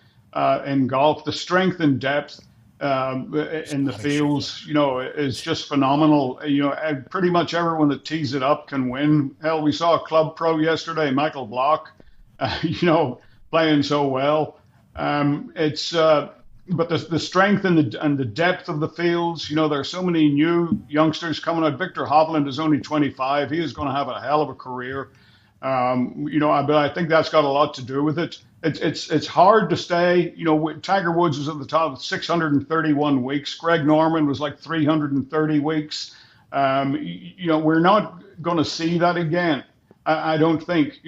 in golf. The strength and depth in the fields, you know, is just phenomenal. You know, pretty much everyone that tees it up can win. Hell, we saw a club pro yesterday, Michael Block, you know, playing so well. But the strength and the depth of the fields, you know, there are so many new youngsters coming out. Victor Hovland is only 25. He is going to have a hell of a career. You know, but I think that's got a lot to do with it. It's hard to stay. You know, Tiger Woods was at the top of 631 weeks. Greg Norman was like 330 weeks. You know, we're not going to see that again. I don't think,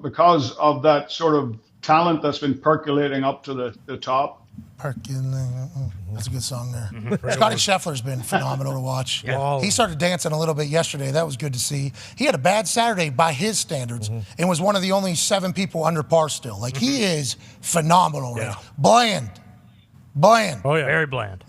because of that sort of talent that's been percolating up to the top. That's a good song there. Mm-hmm. Scotty Scheffler's been phenomenal to watch. Yeah. He started dancing a little bit yesterday. That was good to see. He had a bad Saturday by his standards and was one of the only 7 people under par still. Like, he is phenomenal right now. Bland. Oh, yeah. Very bland.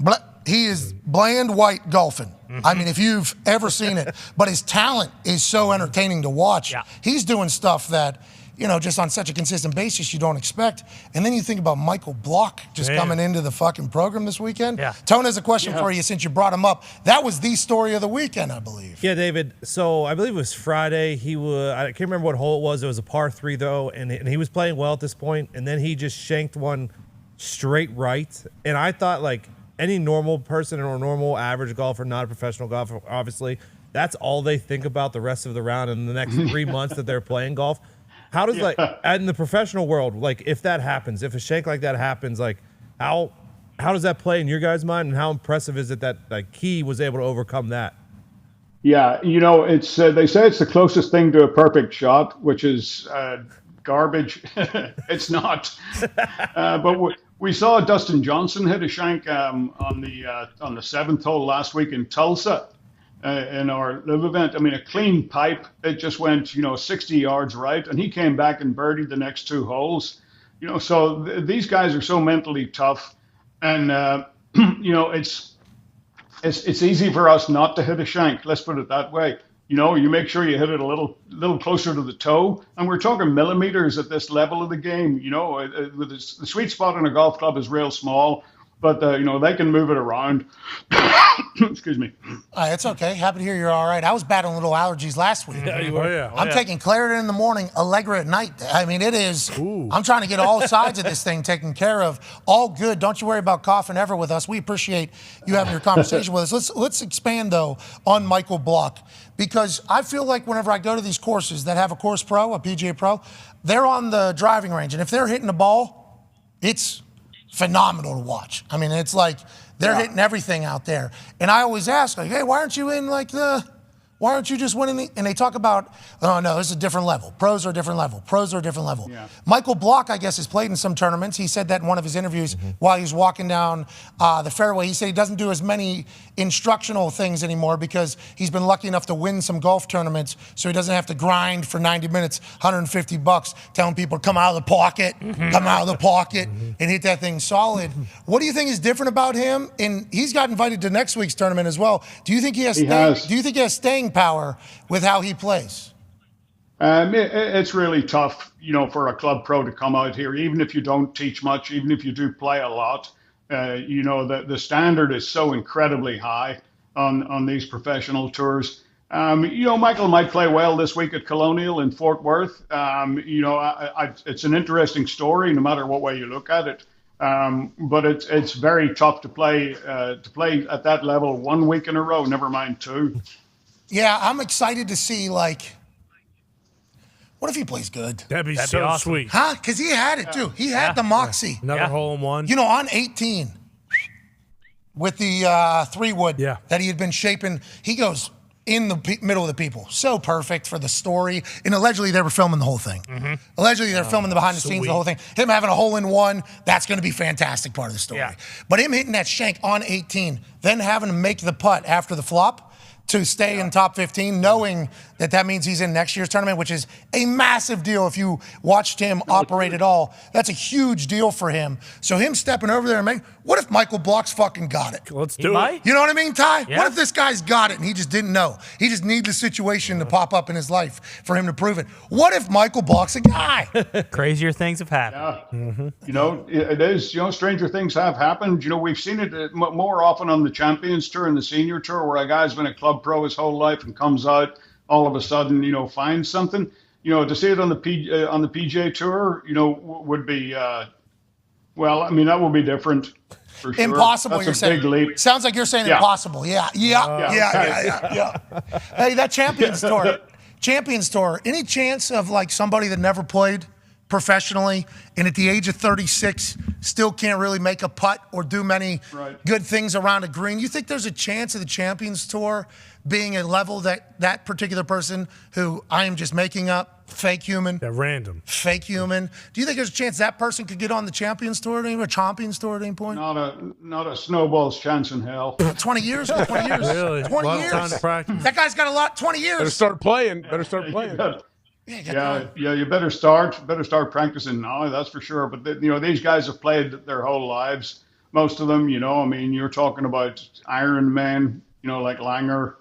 He is bland white golfing. I mean, if you've ever seen it. But his talent is so entertaining to watch. Yeah. He's doing stuff that, just on such a consistent basis you don't expect. And then you think about Michael Block just coming into the fucking program this weekend. Yeah. Tone has a question for you since you brought him up. That was the story of the weekend, I believe. Yeah, David. So I believe it was Friday. I can't remember what hole it was. It was a par 3, though, and he was playing well at this point, and then he just shanked one straight right. And I thought, like, any normal person or normal average golfer, not a professional golfer, obviously, that's all they think about the rest of the round and the next 3 months that they're playing golf. How does in the professional world, like, if that happens, if a shank like that happens, like, how does that play in your guys' mind, and how impressive is it that, like, he was able to overcome that? Yeah, it's they say it's the closest thing to a perfect shot, which is garbage. It's not. But we saw Dustin Johnson hit a shank on the 7th hole last week in Tulsa. In our live event, I mean, a clean pipe. It just went, 60 yards right, and he came back and birdied the next 2 holes. So these guys are so mentally tough, and it's easy for us not to hit a shank. Let's put it that way. You make sure you hit it a little closer to the toe, and we're talking millimeters at this level of the game. With the sweet spot on a golf club is real small, but they can move it around. Excuse me. It's okay. Happy to hear you're all right. I was battling little allergies last week. Yeah, you were. Yeah. I'm taking Claritin in the morning, Allegra at night. I mean, it is. I'm trying to get all sides of this thing taken care of. All good. Don't you worry about coughing ever with us. We appreciate you having your conversation with us. Let's expand, though, on Michael Block, because I feel like whenever I go to these courses that have a course pro, a PGA pro, they're on the driving range. And if they're hitting the ball, it's phenomenal to watch. I mean, it's like they're hitting everything out there. And I always ask, like, hey, why aren't you in why aren't you just winning and they talk about, oh no, this is a different level. Pros are a different level. Pros are a different level. Yeah. Michael Block, I guess, has played in some tournaments. He said that in one of his interviews while he was walking down the fairway. He said he doesn't do as many instructional things anymore because he's been lucky enough to win some golf tournaments, so he doesn't have to grind for 90 minutes, $150, telling people to come out of the pocket, come out of the pocket, and hit that thing solid. What do you think is different about him? And he's got invited to next week's tournament as well. Do you think he has staying power with how he plays? It's really tough, for a club pro to come out here, even if you don't teach much, even if you do play a lot. The standard is so incredibly high on these professional tours. Michael might play well this week at Colonial in Fort Worth. It's an interesting story, no matter what way you look at it. But it's very tough to play at that level 1 week in a row, never mind 2. Yeah, I'm excited to see, what if he plays good? That'd be so awesome. sweet. Huh? Because he had it, too. He had the moxie. Another hole in one. On 18, with the 3-wood that he had been shaping, he goes in the middle of the people. So perfect for the story. And allegedly, they were filming the whole thing. Allegedly, they're filming the behind the scenes, the whole thing. Him having a hole in one, that's going to be a fantastic part of the story. Yeah. But him hitting that shank on 18, then having to make the putt after the flop, to stay in top 15, knowing that means he's in next year's tournament, which is a massive deal if you watched him operate at all. That's a huge deal for him. So him stepping over there and what if Michael Block's fucking got it? Let's do it. You know what I mean, Ty? Yeah. What if this guy's got it and he just didn't know? He just needs the situation to pop up in his life for him to prove it. What if Michael Block's a guy? Crazier things have happened. Yeah. It is, stranger things have happened. We've seen it more often on the Champions Tour and the Senior Tour, where a guy's been a club pro his whole life and comes out all of a sudden, finds something. To see it on the PGA Tour, would be, that will be different. For sure. Impossible, That's you're saying. Big leap. Sounds like you're saying impossible. Yeah. Hey, that Champions Tour, any chance of somebody that never played professionally and at the age of 36 still can't really make a putt or do many good things around a green? You think there's a chance of the Champions Tour being a level that particular person, who I am just making up, fake human. Yeah, random. Fake human. Do you think there's a chance that person could get on the Champions Tour at any point? Not a snowball's chance in hell. 20 years? 20 years. Really? 20 A lot years. of time to practice. That guy's got a lot. 20 years. Better start playing. Yeah, you better start practicing now. That's for sure. But these guys have played their whole lives. Most of them, I mean, you're talking about Iron Men, like Langer.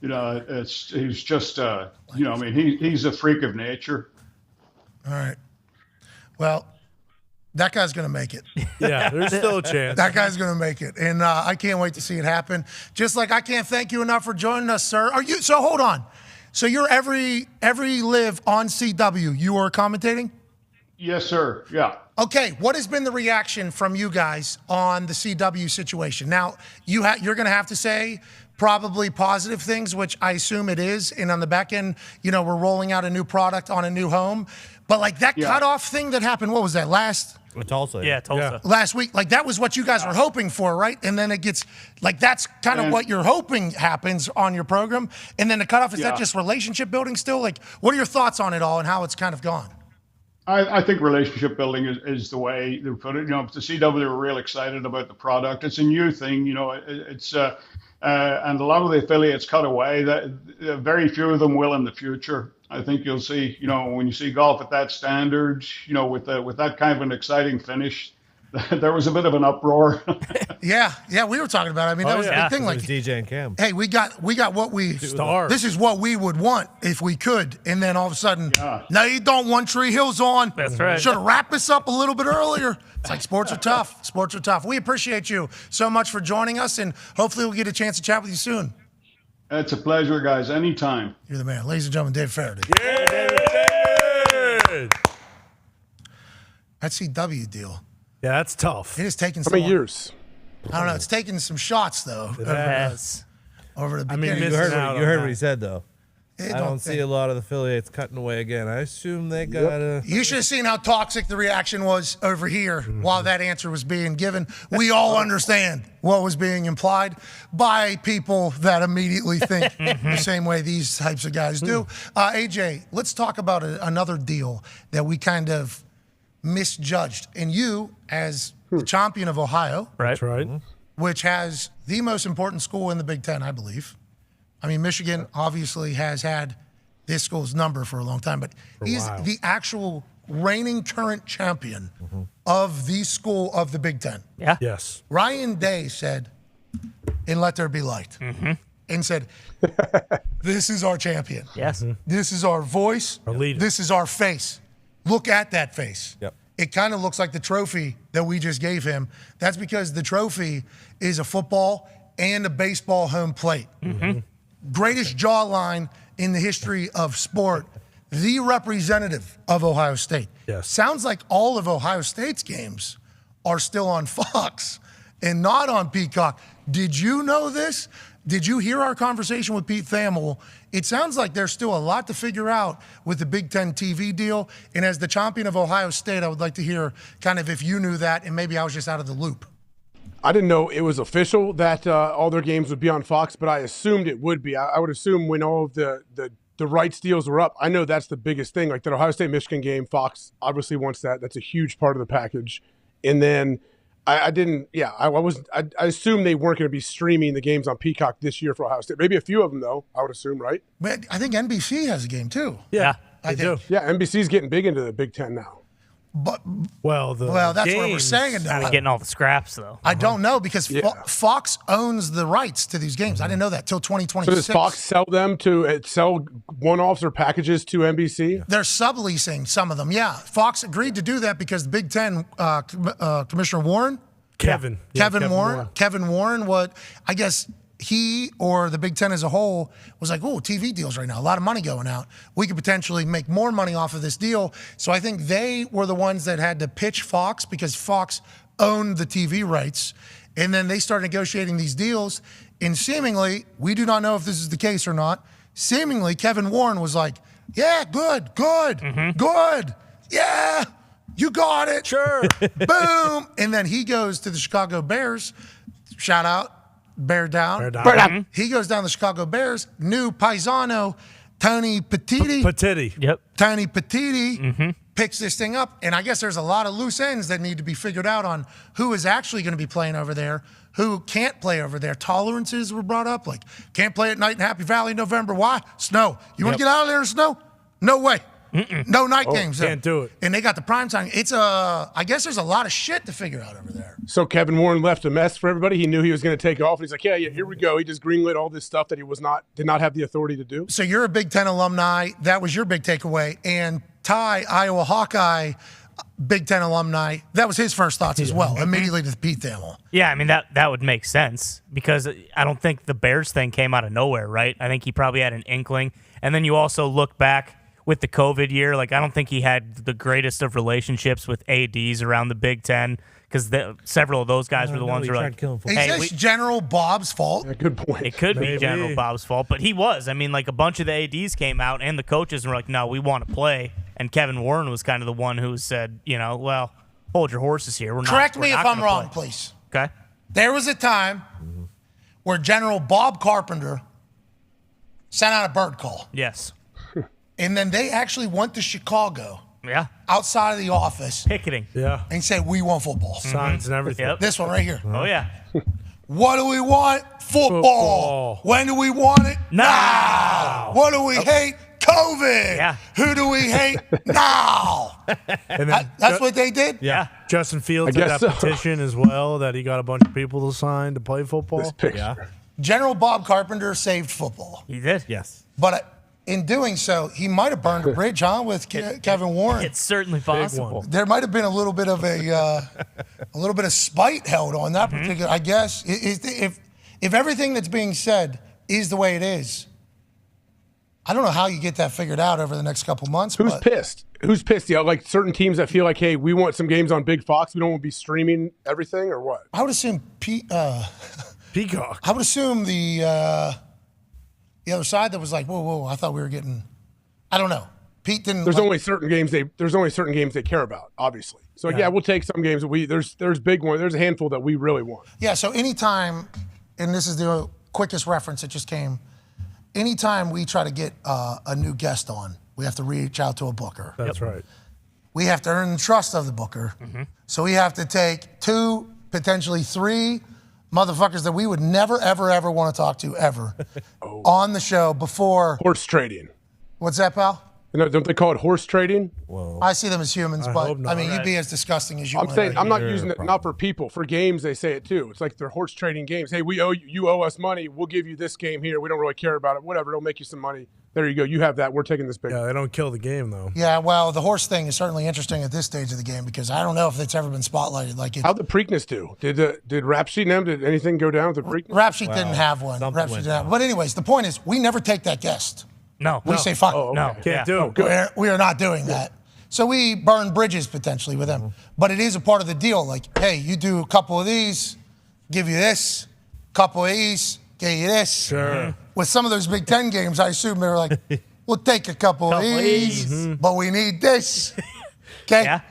He's just, I mean, he's a freak of nature. All right. Well, that guy's going to make it. Yeah, there's still a chance. That guy's going to make it. And I can't wait to see it happen. Just like I can't thank you enough for joining us, sir. So hold on. So you're every live on CW, you are commentating? Yes, sir. Yeah. Okay, what has been the reaction from you guys on the CW situation? Now, you're going to have to say probably positive things, which I assume it is. And on the back end, we're rolling out a new product on a new home. But like that cutoff thing that happened, what was that, Tulsa. Yeah, Tulsa. last week? Like that was what you guys were hoping for, right? And then it gets, like that's kind of what you're hoping happens on your program. And then the cutoff, is that just relationship building still? Like, what are your thoughts on it all and how it's kind of gone? I think relationship building is the way they put it. The CW were real excited about the product. It's a new thing, it's and a lot of the affiliates cut away. That very few of them will in the future. I think you'll see, when you see golf at that standard, with that kind of an exciting finish, there was a bit of an uproar. Yeah, we were talking about it. I mean, that was a big thing. Like DJ and Cam. Hey, we got what we Stars. This is what we would want if we could, and then all of a sudden, no, you don't. One Tree Hill's on. That's right. Should have wrapped this up a little bit earlier. It's like sports are tough. Sports are tough. We appreciate you so much for joining us, and hopefully we'll get a chance to chat with you soon. It's a pleasure, guys. Anytime. You're the man, ladies and gentlemen. Dave Faraday. Yeah, David. That CW deal. Yeah, that's tough. It has taken How many years? I don't know. It's taken some shots though. It has. Over the I mean, beginning. You heard, out you on heard that. what he said, though. I don't see a lot of the affiliates cutting away again. I assume they got to. You should have seen how toxic the reaction was over here while that answer was being given. We all understand what was being implied by people that immediately think the same way these types of guys do. AJ, let's talk about another deal that we kind of misjudged. And you, as the champion of Ohio, That's right. which has the most important school in the Big Ten, I believe. I mean, Michigan obviously has had this school's number for a long time, but he's the actual reigning current champion of the school of the Big Ten. Yeah. Yes. Ryan Day said, "And let there be light," and said, "This is our champion. Yes. This is our voice. Our leader. This is our face. Look at that face." Yep. It kind of looks like the trophy that we just gave him. That's because the trophy is a football and a baseball home plate. Greatest jawline in the history of sport, the representative of Ohio State. Yes. Sounds like all of Ohio State's games are still on Fox and not on Peacock. Did you know this? Did you hear our conversation with Pete Thamel? It sounds like there's still a lot to figure out with the Big Ten TV deal. And as the champion of Ohio State, I would like to hear kind of if you knew that and maybe I was just out of the loop. I didn't know it was official that all their games would be on Fox, but I assumed it would be. I would assume when all of the rights deals were up, I know that's the biggest thing. Like that Ohio State-Michigan game, Fox obviously wants that. That's a huge part of the package. And then I assumed they weren't going to be streaming the games on Peacock this year for Ohio State. Maybe a few of them, though, I would assume, right? But I think NBC has a game too. Yeah, I they do. think. Yeah, NBC's getting big into the Big Ten now. But Well, that's what we're games- saying. Though. Getting all the scraps, though. I don't know because Yeah. Fox owns the rights to these games. I didn't know that till 2026. So does Fox sell them sell one-offs or packages to NBC? They're subleasing some of them. Yeah, Fox agreed to do that because the Big Ten Commissioner Warren, Kevin. Yeah, Kevin Warren, what I guess he or the Big Ten as a whole was like, oh, TV deals right now, a lot of money going out. We could potentially make more money off of this deal. So I think they were the ones that had to pitch Fox because Fox owned the TV rights. And then they started negotiating these deals. And seemingly, we do not know if this is the case or not, seemingly Kevin Warren was like, yeah, good. Yeah, you got it. Sure. Boom. And then he goes to the Chicago Bears. Shout out. Bear down. Bear down. He goes down the Chicago Bears, new Paisano, Tony Petitti. Petitti. Tony Petitti picks this thing up, and I guess there's a lot of loose ends that need to be figured out on who is actually going to be playing over there, who can't play over there. Tolerances were brought up, like can't play at night in Happy Valley in November. Why? Snow. You want to get out of there in snow? No way. No night games. Can't do it. And they got the prime time. I guess there's a lot of shit to figure out over there. So Kevin Warren left a mess for everybody. He knew he was going to take off. And he's like, yeah, here we go. He just greenlit all this stuff that he did not have the authority to do. So you're a Big Ten alumni. That was your big takeaway. And Ty, Iowa Hawkeye, Big Ten alumni, that was his first thoughts as well, immediately to the Pete Thamel. Yeah, I mean, that would make sense because I don't think the Bears thing came out of nowhere, right? I think he probably had an inkling. And then you also look back with the COVID year, like I don't think he had the greatest of relationships with ADs around the Big Ten because several of those guys were the ones who were like, is this General Bob's fault? Yeah, good point. It could be General Bob's fault, but he was. I mean, like a bunch of the ADs came out and the coaches were like, no, we want to play. And Kevin Warren was kind of the one who said, well, hold your horses here. Correct me if I'm wrong, please. Okay. There was a time where General Bob Carpenter sent out a bird call. Yes. And then they actually went to Chicago. Yeah. Outside of the office. Picketing. Yeah. And said, we want football. Signs and everything. Yep. This one right here. Oh, yeah. What do we want? Football. When do we want it? Now. What do we hate? COVID. Yeah. Who do we hate? Now. And then That's what they did? Yeah. Justin Fields had that petition as well that he got a bunch of people to sign to play football. Yeah. General Bob Carpenter saved football. He did. Yes. But in doing so, he might have burned a bridge, with Kevin Warren. It's certainly possible. There might have been a little bit of spite held on that particular. I guess if everything that's being said is the way it is, I don't know how you get that figured out over the next couple months. Who's pissed? Who's pissed? Yeah, like certain teams that feel like, hey, we want some games on Big Fox. We don't want to be streaming everything, or what? I would assume Peacock. I would assume the other side that was like, whoa, I thought we were getting. I don't know. Pete didn't. There's only certain games they care about, obviously. So yeah, we'll take some games that there's big one. There's a handful that we really want. Yeah. So anytime, and this is the quickest reference that just came. Anytime we try to get a new guest on, we have to reach out to a booker. That's right. We have to earn the trust of the booker. So we have to take 2, potentially 3 motherfuckers that we would never, ever, ever want to talk to ever on the show before. Horse trading. What's that, pal? Don't they call it horse trading? Whoa. I see them as humans, but I mean, you'd be as disgusting as you. I'm saying I'm not using it not for people. For games, they say it too. It's like they're horse trading games. Hey, you owe us money. We'll give you this game here. We don't really care about it. Whatever. It'll make you some money. There you go. You have that. We're taking this big. Yeah, they don't kill the game though. Yeah, well, the horse thing is certainly interesting at this stage of the game because I don't know if it's ever been spotlighted like it. How'd the Preakness do? Did Rap Sheet and them? Did anything go down with the Preakness? Rap Sheet didn't have one. Rap Sheet didn't have. But anyways, the point is, we never take that guest. No. We say fuck. No. Can't do it. We are not doing that. So we burn bridges potentially with them. But it is a part of the deal. Like, hey, you do a couple of these, give you this, couple of these, give you this. Sure. With some of those Big Ten games, I assume they were like, we'll take a couple of these, but we need this. Okay? Yeah.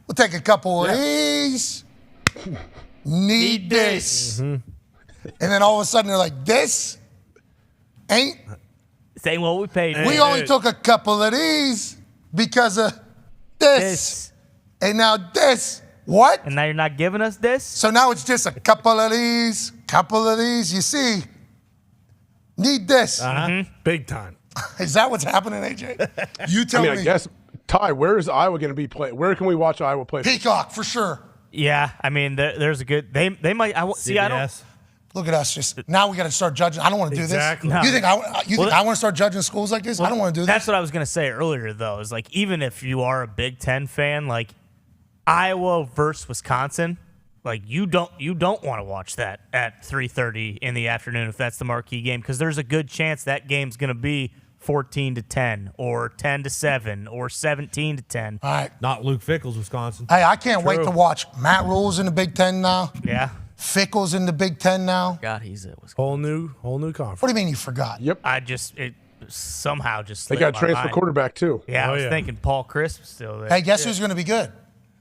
We'll take a couple of these, need this. And then all of a sudden they're like, this ain't. Saying what we paid. We only took a couple of these because of this. And now this. What? And now you're not giving us this? So now it's just a couple of these, You see, need this. Big time. Is that what's happening, AJ? You tell me. I guess, Ty, where is Iowa going to be played? Where can we watch Iowa play? Peacock, for sure. Yeah, I mean, there's a good. They might. I don't. Look at us. Just now we got to start judging. I don't want to do this. No. You think I want to start judging schools like this? I don't want to do this. That's what I was going to say earlier, though. Is like even if you are a Big Ten fan, like Iowa versus Wisconsin, like you don't want to watch that at 3:30 in the afternoon if that's the marquee game because there's a good chance that game's going to be 14-10 or 10-7 or 17-10. All right. Not Luke Fickell's Wisconsin. Hey, I can't wait to watch Matt Rule's in the Big Ten now. Yeah. Fickell's in the Big Ten now. God, he's at Wisconsin. Whole new conference. What do you mean you forgot? Yep. It somehow just They slipped got my transfer mind. quarterback too. Yeah, I was thinking Paul Crisp still there. Hey, guess who's going to be good?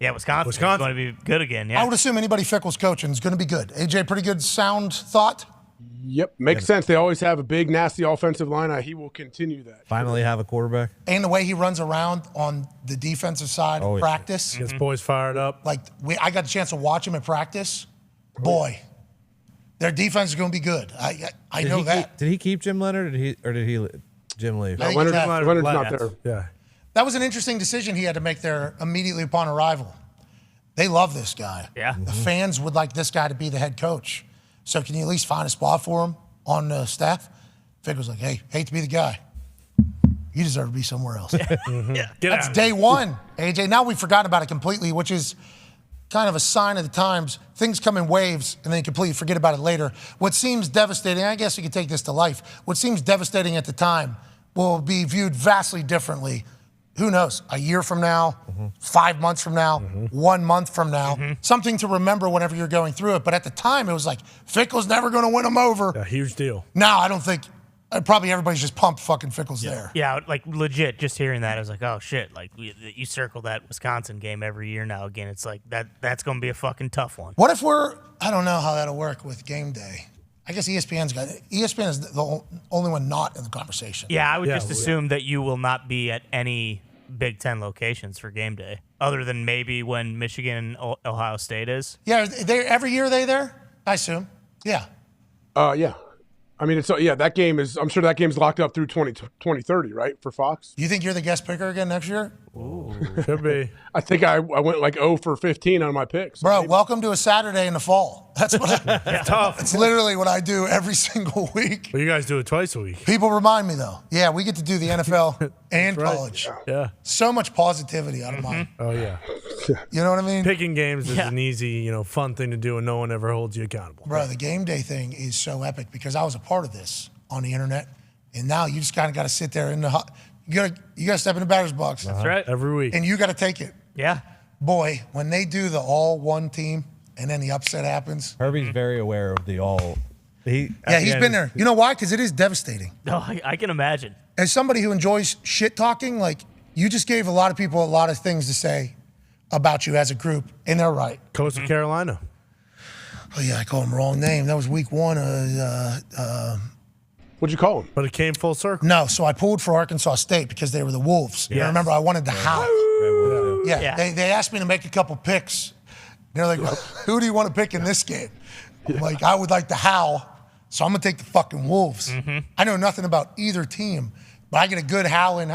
Yeah, Wisconsin's going to be good again. Yeah. I would assume anybody Fickell's coaching is going to be good. AJ, pretty good sound thought? Yep, makes sense. They always have a big, nasty offensive line. He will continue that. Finally have a quarterback. And the way he runs around on the defensive side of practice. Gets boys fired up. Like, I got the chance to watch him in practice. Boy, their defense is going to be good. I know that. Did he keep Jim Leonard, or did he Jim leave? I think Leonard's not there. Yeah. That was an interesting decision he had to make there immediately upon arrival. They love this guy. Yeah. The fans would like this guy to be the head coach. So can you at least find a spot for him on the staff? Fick was like, hey, hate to be the guy. You deserve to be somewhere else. That's day one, AJ. Now we've forgotten about it completely, which is kind of a sign of the times. Things come in waves and then you completely forget about it later. What seems devastating, I guess you could take this to life, what seems devastating at the time will be viewed vastly differently. Who knows, a year from now, 5 months from now, 1 month from now, something to remember whenever you're going through it. But at the time, it was like, Fickle's never going to win him over. A huge deal. Now, I don't think, probably everybody's just pumped fucking Fickle's there. Yeah, like legit, just hearing that, I was like, oh shit, like you circle that Wisconsin game every year now again. It's like, that's going to be a fucking tough one. What if I don't know how that'll work with game day. I guess ESPN is the only one not in the conversation. Yeah, I would just assume that you will not be at any Big Ten locations for game day, other than maybe when Michigan, Ohio State is. Yeah, every year they there, I assume. Yeah. Yeah. I mean, that game is, I'm sure that game's locked up through 2030, right, for Fox? You think you're the guest picker again next year? Ooh, could be. I think I went like 0 for 15 on my picks. Bro, welcome to a Saturday in the fall. That's what It's tough. It's literally what I do every single week. But you guys do it twice a week. People remind me, though. Yeah, we get to do the NFL and college. Yeah. So much positivity out of mine. Oh, yeah. You know what I mean? Picking games is an easy, fun thing to do, and no one ever holds you accountable. Bro, the game day thing is so epic because I was a part of this on the internet, and now you just kind of got to sit there in the you got to step in the batter's box. That's right. Every week. And you got to take it. Yeah. Boy, when they do the all one team and then the upset happens. Herbie's very aware of the all. He's been there. You know why? Because it is devastating. No, I can imagine. As somebody who enjoys shit talking, like you just gave a lot of people a lot of things to say about you as a group, and they're right. Coastal Carolina. Oh yeah, I called him the wrong name. That was week one. What'd you call him? But it came full circle. No, so I pulled for Arkansas State because they were the Wolves. Yes. And I remember I wanted the Howl. Yeah. They asked me to make a couple picks. They're like, who do you want to pick in this game? I'm like, I would like the Howl, so I'm going to take the fucking Wolves. I know nothing about either team, but I get a good Howl in.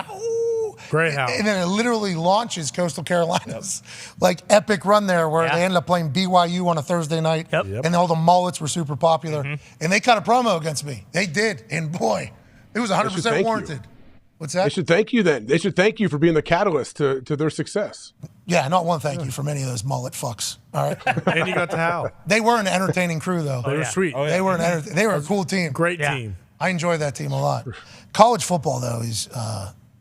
Great Howl. And then it literally launches Coastal Carolina's like epic run there where they ended up playing BYU on a Thursday night. And all the mullets were super popular. And they cut a promo against me. They did. And boy, it was 100% warranted. What's that? They should thank you then. They should thank you for being the catalyst to their success. Yeah, not one thank you from any of those mullet fucks. All right. And you got the Howl. They were an entertaining crew, though. They were sweet. They were they were a cool team. Great team. I enjoy that team a lot. College football, though, is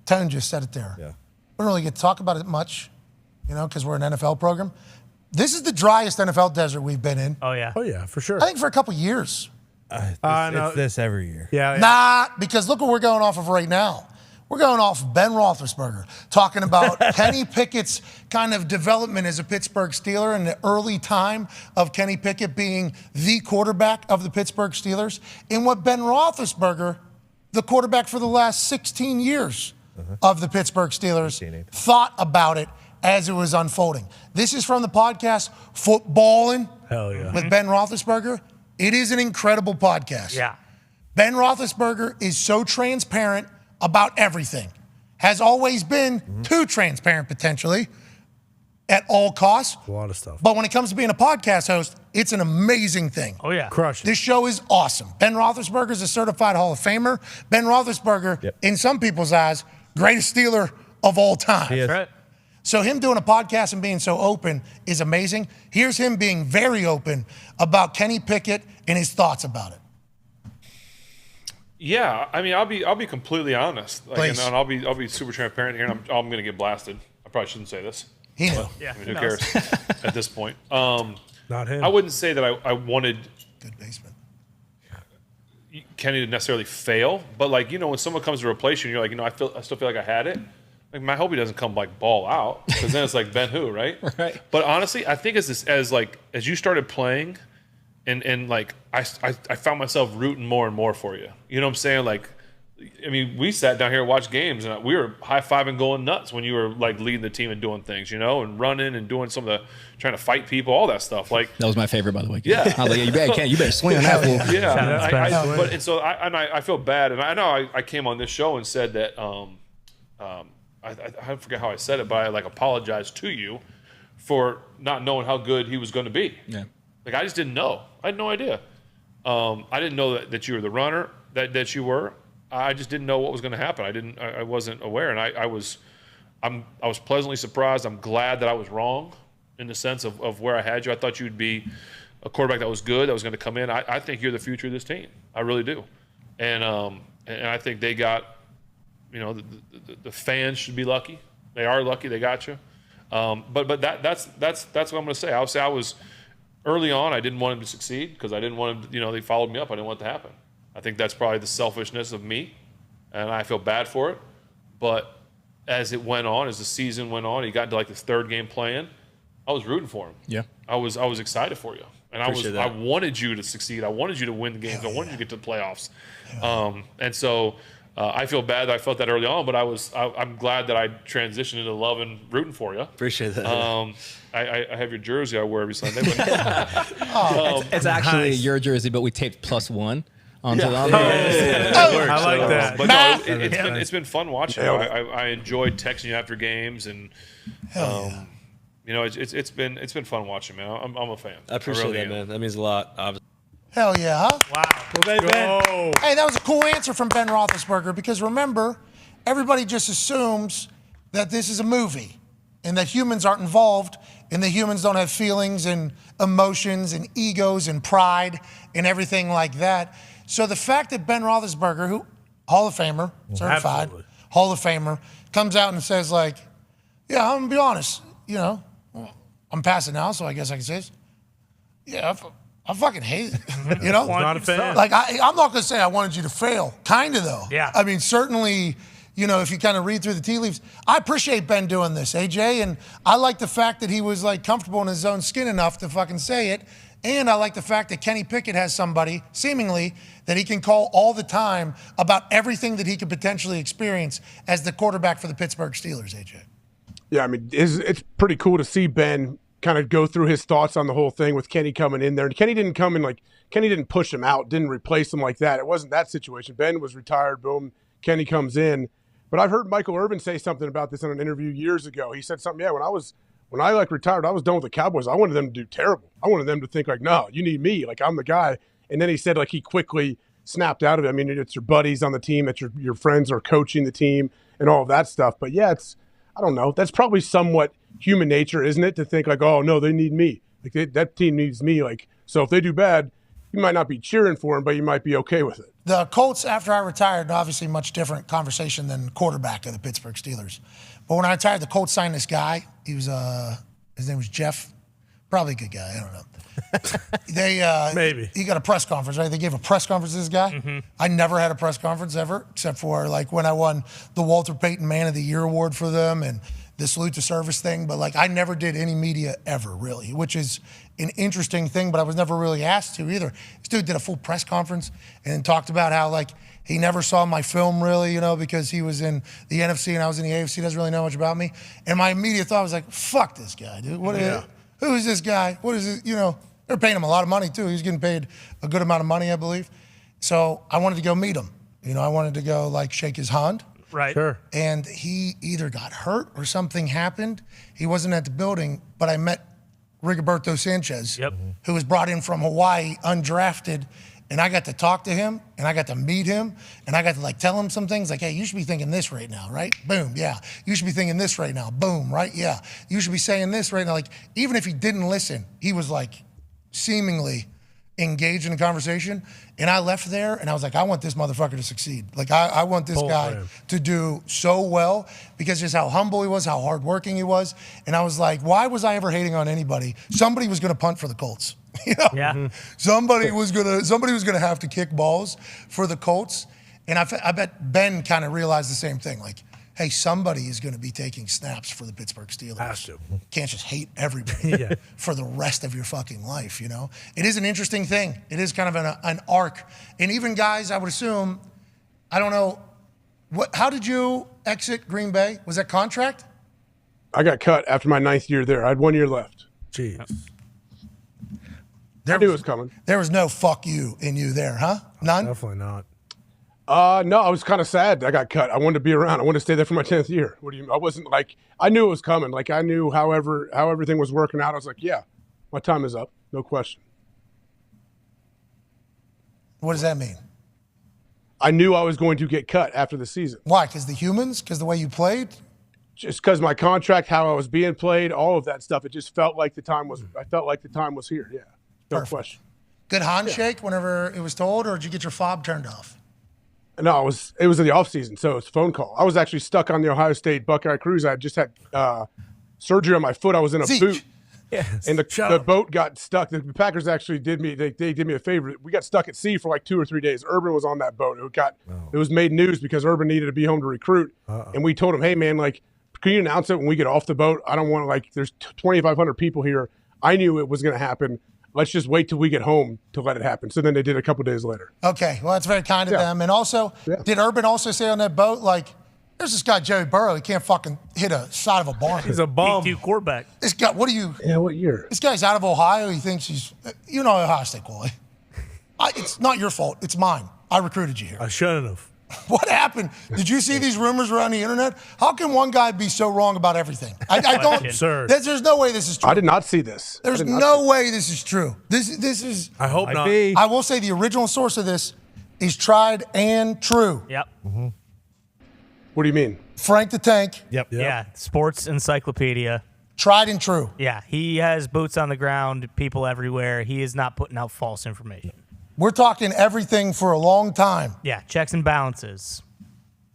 Tone just said it there. Yeah. We don't really get to talk about it much, because we're an NFL program. This is the driest NFL desert we've been in. Oh, yeah. Oh, yeah, for sure. I think for a couple years. It's this every year. Yeah. Nah, because look what we're going off of right now. We're going off Ben Roethlisberger, talking about Kenny Pickett's kind of development as a Pittsburgh Steeler and the early time of Kenny Pickett being the quarterback of the Pittsburgh Steelers, and what Ben Roethlisberger, the quarterback for the last 16 years of the Pittsburgh Steelers, thought about it as it was unfolding. This is from the podcast Footballin' with Ben Roethlisberger. It is an incredible podcast. Yeah. Ben Roethlisberger is so transparent about everything. Has always been too transparent, potentially, at all costs. A lot of stuff. But when it comes to being a podcast host, it's an amazing thing. Oh, yeah. Crush it. This show is awesome. Ben Roethlisberger is a certified Hall of Famer. Ben Roethlisberger, in some people's eyes, greatest Steeler of all time. That's right. So him doing a podcast and being so open is amazing. Here's him being very open about Kenny Pickett and his thoughts about it. Yeah, I mean, I'll be completely honest, Please. and I'll be super transparent here. And I'm going to get blasted. I probably shouldn't say this. He knew. Yeah, I mean, who cares at this point? Not him. I wouldn't say that I wanted good basement Kenny to necessarily fail, but when someone comes to replace you, and you're like, I still feel like I had it. Like, I hope he doesn't come ball out, because then it's like Ben who, right? Right. But honestly, I think as you started playing, and like I found myself rooting more and more for you. You know what I'm saying? Like, I mean, we sat down here and watched games, and we were high-fiving, going nuts when you were like leading the team and doing things, you know, and running and doing some of the trying to fight people, all that stuff. Like that was my favorite, by the way. Yeah, I was like, yeah, you better swing on that fool. Yeah, I feel bad, and I know I came on this show and said that I forget how I said it, but I like apologized to you for not knowing how good he was going to be. Yeah, like I just didn't know. I had no idea. I didn't know that you were the runner that you were. I just didn't know what was going to happen. I wasn't aware, and I was pleasantly surprised. I'm glad that I was wrong in the sense of where I had you. I thought you'd be a quarterback that was good, that was going to come in. I think you're the future of this team. I really do, and I think they got, you know, the fans should be lucky. They are lucky they got you. But that's what I'm going to say. I'll say I was early on. I didn't want him to succeed because I didn't want him. You know, they followed me up. I didn't want it to happen. I think that's probably the selfishness of me, and I feel bad for it. But as it went on, as the season went on, he got into like his third game playing. I was rooting for him. Yeah, I was excited for you, and I wanted you to succeed. I wanted you to win the games. I wanted you to get to the playoffs. And so I feel bad that I felt that early on, but I'm glad that I transitioned into love and rooting for you. Appreciate that. I have your jersey I wear every Sunday. It's actually your jersey, but we taped +1. I like that. But no, it's been fun watching. I enjoyed texting you after games, and you know, it's been fun watching, man. I'm a fan. I appreciate that, man. That means a lot. Obviously. Hell yeah, huh? Wow. Hey, that was a cool answer from Ben Roethlisberger, because remember, everybody just assumes that this is a movie and that humans aren't involved and that humans don't have feelings and emotions and egos and pride and everything like that. So the fact that Ben Roethlisberger, who Hall of Famer, certified, Absolutely. Hall of Famer, comes out and says like, yeah, I'm going to be honest, you know, I'm past it now, so I guess I can say this. Yeah, I fucking hate it, you know? Not a fan. Like, I'm not going to say I wanted you to fail. Kind of, though. Yeah. I mean, certainly, you know, if you kind of read through the tea leaves, I appreciate Ben doing this, AJ, and I like the fact that he was, like, comfortable in his own skin enough to fucking say it, and I like the fact that Kenny Pickett has somebody, seemingly, that he can call all the time about everything that he could potentially experience as the quarterback for the Pittsburgh Steelers, AJ. Yeah, I mean, it's pretty cool to see Ben kind of go through his thoughts on the whole thing with Kenny coming in there. And Kenny didn't come in Kenny didn't push him out, didn't replace him like that. It wasn't that situation. Ben was retired, boom, Kenny comes in. But I've heard Michael Irvin say something about this in an interview years ago. He said something, yeah, when I retired, I was done with the Cowboys. I wanted them to do terrible. I wanted them to think like, no, you need me. Like, I'm the guy. And then he said like he quickly snapped out of it. I mean, it's your buddies on the team, it's your friends are coaching the team and all of that stuff. But yeah, I don't know. That's probably somewhat human nature, isn't it? To think like, oh no, they need me. Like that team needs me. Like, so if they do bad, you might not be cheering for them, but you might be okay with it. The Colts, after I retired, obviously much different conversation than quarterback of the Pittsburgh Steelers. But when I retired, the Colts signed this guy. He was his name was Jeff, probably a good guy. I don't know. Maybe he got a press conference, right? They gave a press conference to this guy. Mm-hmm. I never had a press conference ever, except for like when I won the Walter Payton Man of the Year award for them and the salute to service thing. But like I never did any media ever, really, which is an interesting thing. But I was never really asked to either. This dude did a full press conference and then talked about how like he never saw my film really, you know, because he was in the NFC and I was in the AFC. Doesn't really know much about me. And my immediate thought was like, fuck this guy, dude. Who is this guy? What is it? You know, they're paying him a lot of money too. He was getting paid a good amount of money, I believe. So I wanted to go meet him. You know, I wanted to go like shake his hand. Right. Sure. And he either got hurt or something happened. He wasn't at the building, but I met Rigoberto Sanchez, who was brought in from Hawaii, undrafted. And I got to talk to him, and I got to meet him, and I got to like tell him some things like, hey, you should be thinking this right now, right? Boom, yeah. You should be thinking this right now, boom, right? Yeah. You should be saying this right now. Like, even if he didn't listen, he was like seemingly engaged in the conversation. And I left there, and I was like, I want this motherfucker to succeed. Like, I want this guy to do so well because just how humble he was, how hardworking he was. And I was like, why was I ever hating on anybody? Somebody was going to punt for the Colts. You know? Yeah. Somebody was gonna have to kick balls for the Colts, and I bet Ben kind of realized the same thing. Like, hey, somebody is going to be taking snaps for the Pittsburgh Steelers. Has to. Can't just hate everybody Yeah. for the rest of your fucking life, you know? It is an interesting thing. It is kind of an arc. And even guys, I would assume, I don't know, how did you exit Green Bay? Was that contract? I got cut after my 9th year there. I had 1 year left. Jeez. I knew it was coming. There was no fuck you in you there, huh? None? Definitely not. No, I was kind of sad I got cut. I wanted to be around. I wanted to stay there for my 10th year. What do you? I wasn't like, I knew it was coming. Like I knew how everything was working out. I was like, yeah, my time is up. No question. What does that mean? I knew I was going to get cut after the season. Why? Because the humans? Because the way you played? Just because my contract, how I was being played, all of that stuff. It just felt like the time was. I felt like the time was here. Yeah, no Perfect. question. Good handshake whenever it was told, or did you get your fob turned off? No, it was in the off season, so it's a phone call. I was actually stuck on the Ohio State Buckeye cruise. I had just had surgery on my foot. I was in a boot, and the boat got stuck. The Packers actually did me. They did me a favor. We got stuck at sea for like 2 or 3 days. Urban was on that boat. It was made news because Urban needed to be home to recruit, and we told him, "Hey, man, like, can you announce it when we get off the boat? I don't want to like. There's 2,500 people here. I knew it was going to happen. Let's just wait till we get home to let it happen." So then they did a couple days later. Okay, well, that's very kind of them. And also, did Urban also say on that boat, like, there's this guy, Joey Burrow, he can't fucking hit a side of a barn. He's a bum. Big quarterback. This guy, what do you... Yeah, what year? This guy's out of Ohio. He thinks he's... You know Ohio State quality. It's not your fault. It's mine. I recruited you here. I shouldn't have. What happened? Did you see these rumors around the internet? How can one guy be so wrong about everything? I don't. Absurd. There's no way this is true. I did not see this. There's no way this is true. This is. I hope not. I will say the original source of this is tried and true. Yep. Mm-hmm. What do you mean? Frank the Tank. Yep. Yeah. Sports Encyclopedia. Tried and true. Yeah. He has boots on the ground, people everywhere. He is not putting out false information. We're talking everything for a long time. Yeah. Checks and balances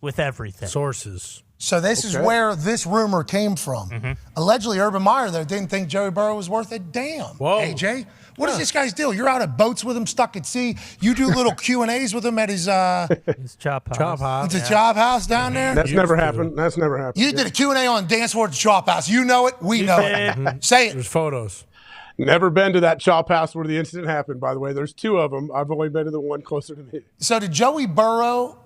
with everything. Sources. So this is where this rumor came from. Mm-hmm. Allegedly, Urban Meyer, though, didn't think Joey Burrow was worth a damn. Whoa. AJ, what is this guy's deal? You're out at boats with him, stuck at sea. You do little Q&As with him at his chop house. Chop house. It's a chop house down there. That's never happened. That's never happened. You did a Q&A on Dance Floor at the Chop House. You know it. We know it. Say it. There's photos. Never been to that chop house where the incident happened, by the way. There's 2 of them. I've only been to the one closer to me. So did Joey Burrow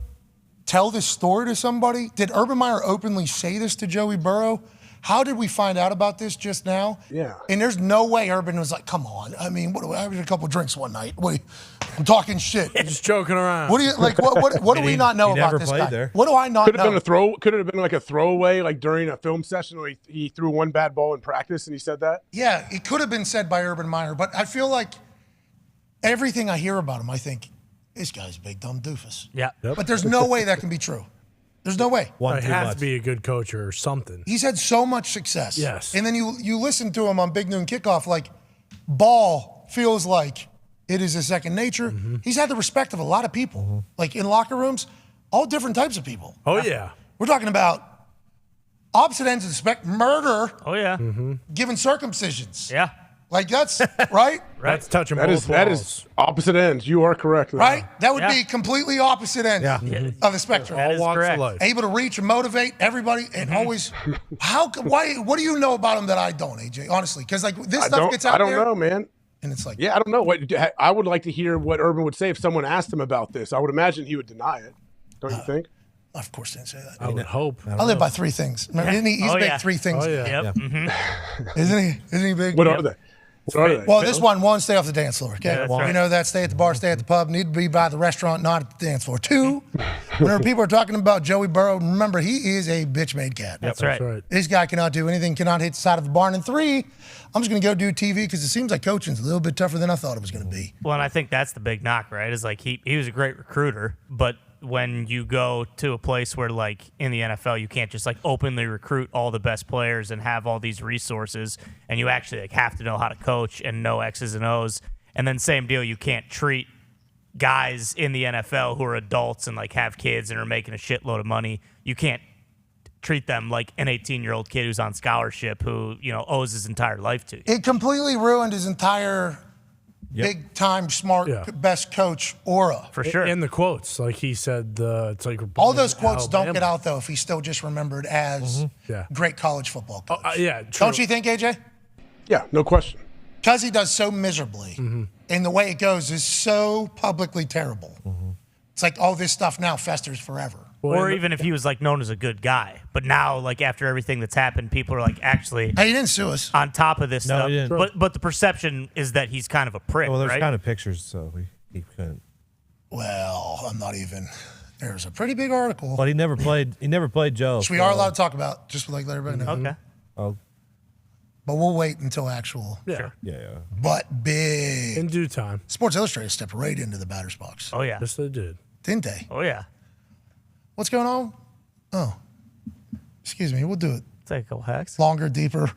tell this story to somebody? Did Urban Meyer openly say this to Joey Burrow? How did we find out about this just now? Yeah. And there's no way Urban was like, come on. I mean, I had a couple drinks one night. I'm talking shit. Just joking around. What do you like? What do we not know about this guy? There. What do I not Could know? Could it have been like a throwaway, like during a film session where he threw one bad ball in practice and he said that? Yeah, it could have been said by Urban Meyer, but I feel like everything I hear about him, I think, this guy's a big dumb doofus. Yeah. Yep. But there's no way that can be true. There's no way. He has to be a good coach or something. He's had so much success. Yes. And then you listen to him on Big Noon Kickoff, like, ball feels like it is a second nature. Mm-hmm. He's had the respect of a lot of people, like in locker rooms, all different types of people. Oh, yeah. We're talking about opposite ends of the spectrum, murder, Oh, yeah. given circumcisions. Yeah. Like, that's right. That's touching That both that walls. is opposite ends. You are correct. Right? That would Yeah. be completely opposite ends of the spectrum. That All is walks correct. of life. Able to reach and motivate everybody and always. Why? What do you know about him that I don't, AJ? Honestly, because like this stuff gets out I don't there, know, man. and it's like, Yeah, I don't know. I would like to hear what Urban would say if someone asked him about this. I would imagine he would deny it. Don't you think? of course, didn't say that. I would hope. I live by 3 things. Remember, isn't he? He's Oh, big yeah. 3 things. Oh, yeah. Yep. Mm-hmm. Isn't he big? What are they? What are they? Well, this one, stay off the dance floor. Okay, Yeah, that's right. You know that. Stay at the bar, stay at the pub. Need to be by the restaurant, not at the dance floor. 2, whenever people are talking about Joey Burrow, remember he is a bitch-made cat. That's That's right. right. This guy cannot do anything, cannot hit the side of the barn. And 3, I'm just going to go do TV because it seems like coaching's a little bit tougher than I thought it was going to be. Well, and I think that's the big knock, right? Is like he was a great recruiter, but when you go to a place where like in the NFL you can't just like openly recruit all the best players and have all these resources, and you actually like have to know how to coach and know X's and O's. And then same deal, you can't treat guys in the NFL who are adults and like have kids and are making a shitload of money. You can't treat them like an 18-year-old kid who's on scholarship who, you know, owes his entire life to you. It completely ruined his entire big time, smart, best coach aura. For sure. And the quotes, like he said, it's like All those quotes Alabama. don't get out though if he's still just remembered as great college football coach. Yeah, true. Don't you think, AJ? Yeah, no question. Because he does so miserably, and the way it goes is so publicly terrible. It's like all this stuff now festers forever. Or even if he was like known as a good guy, but now like after everything that's happened, people are like actually. Hey, he didn't sue us. On top of this No, stuff, he didn't. but the perception is that he's kind of a prick. Well, there's right? kind of pictures, so he couldn't. Well, I'm not even. There's a pretty big article. But he never played. He never played Joe. Which we are allowed to talk about, just to like let everybody know. Okay. Oh, But we'll wait until actual. Yeah. yeah. But big. In due time. Sports Illustrated stepped right into the batter's box. Oh yeah. Yes, they did. Didn't they? Oh yeah. What's going on? Oh, excuse me. We'll do it. Take a couple hacks. Longer, deeper.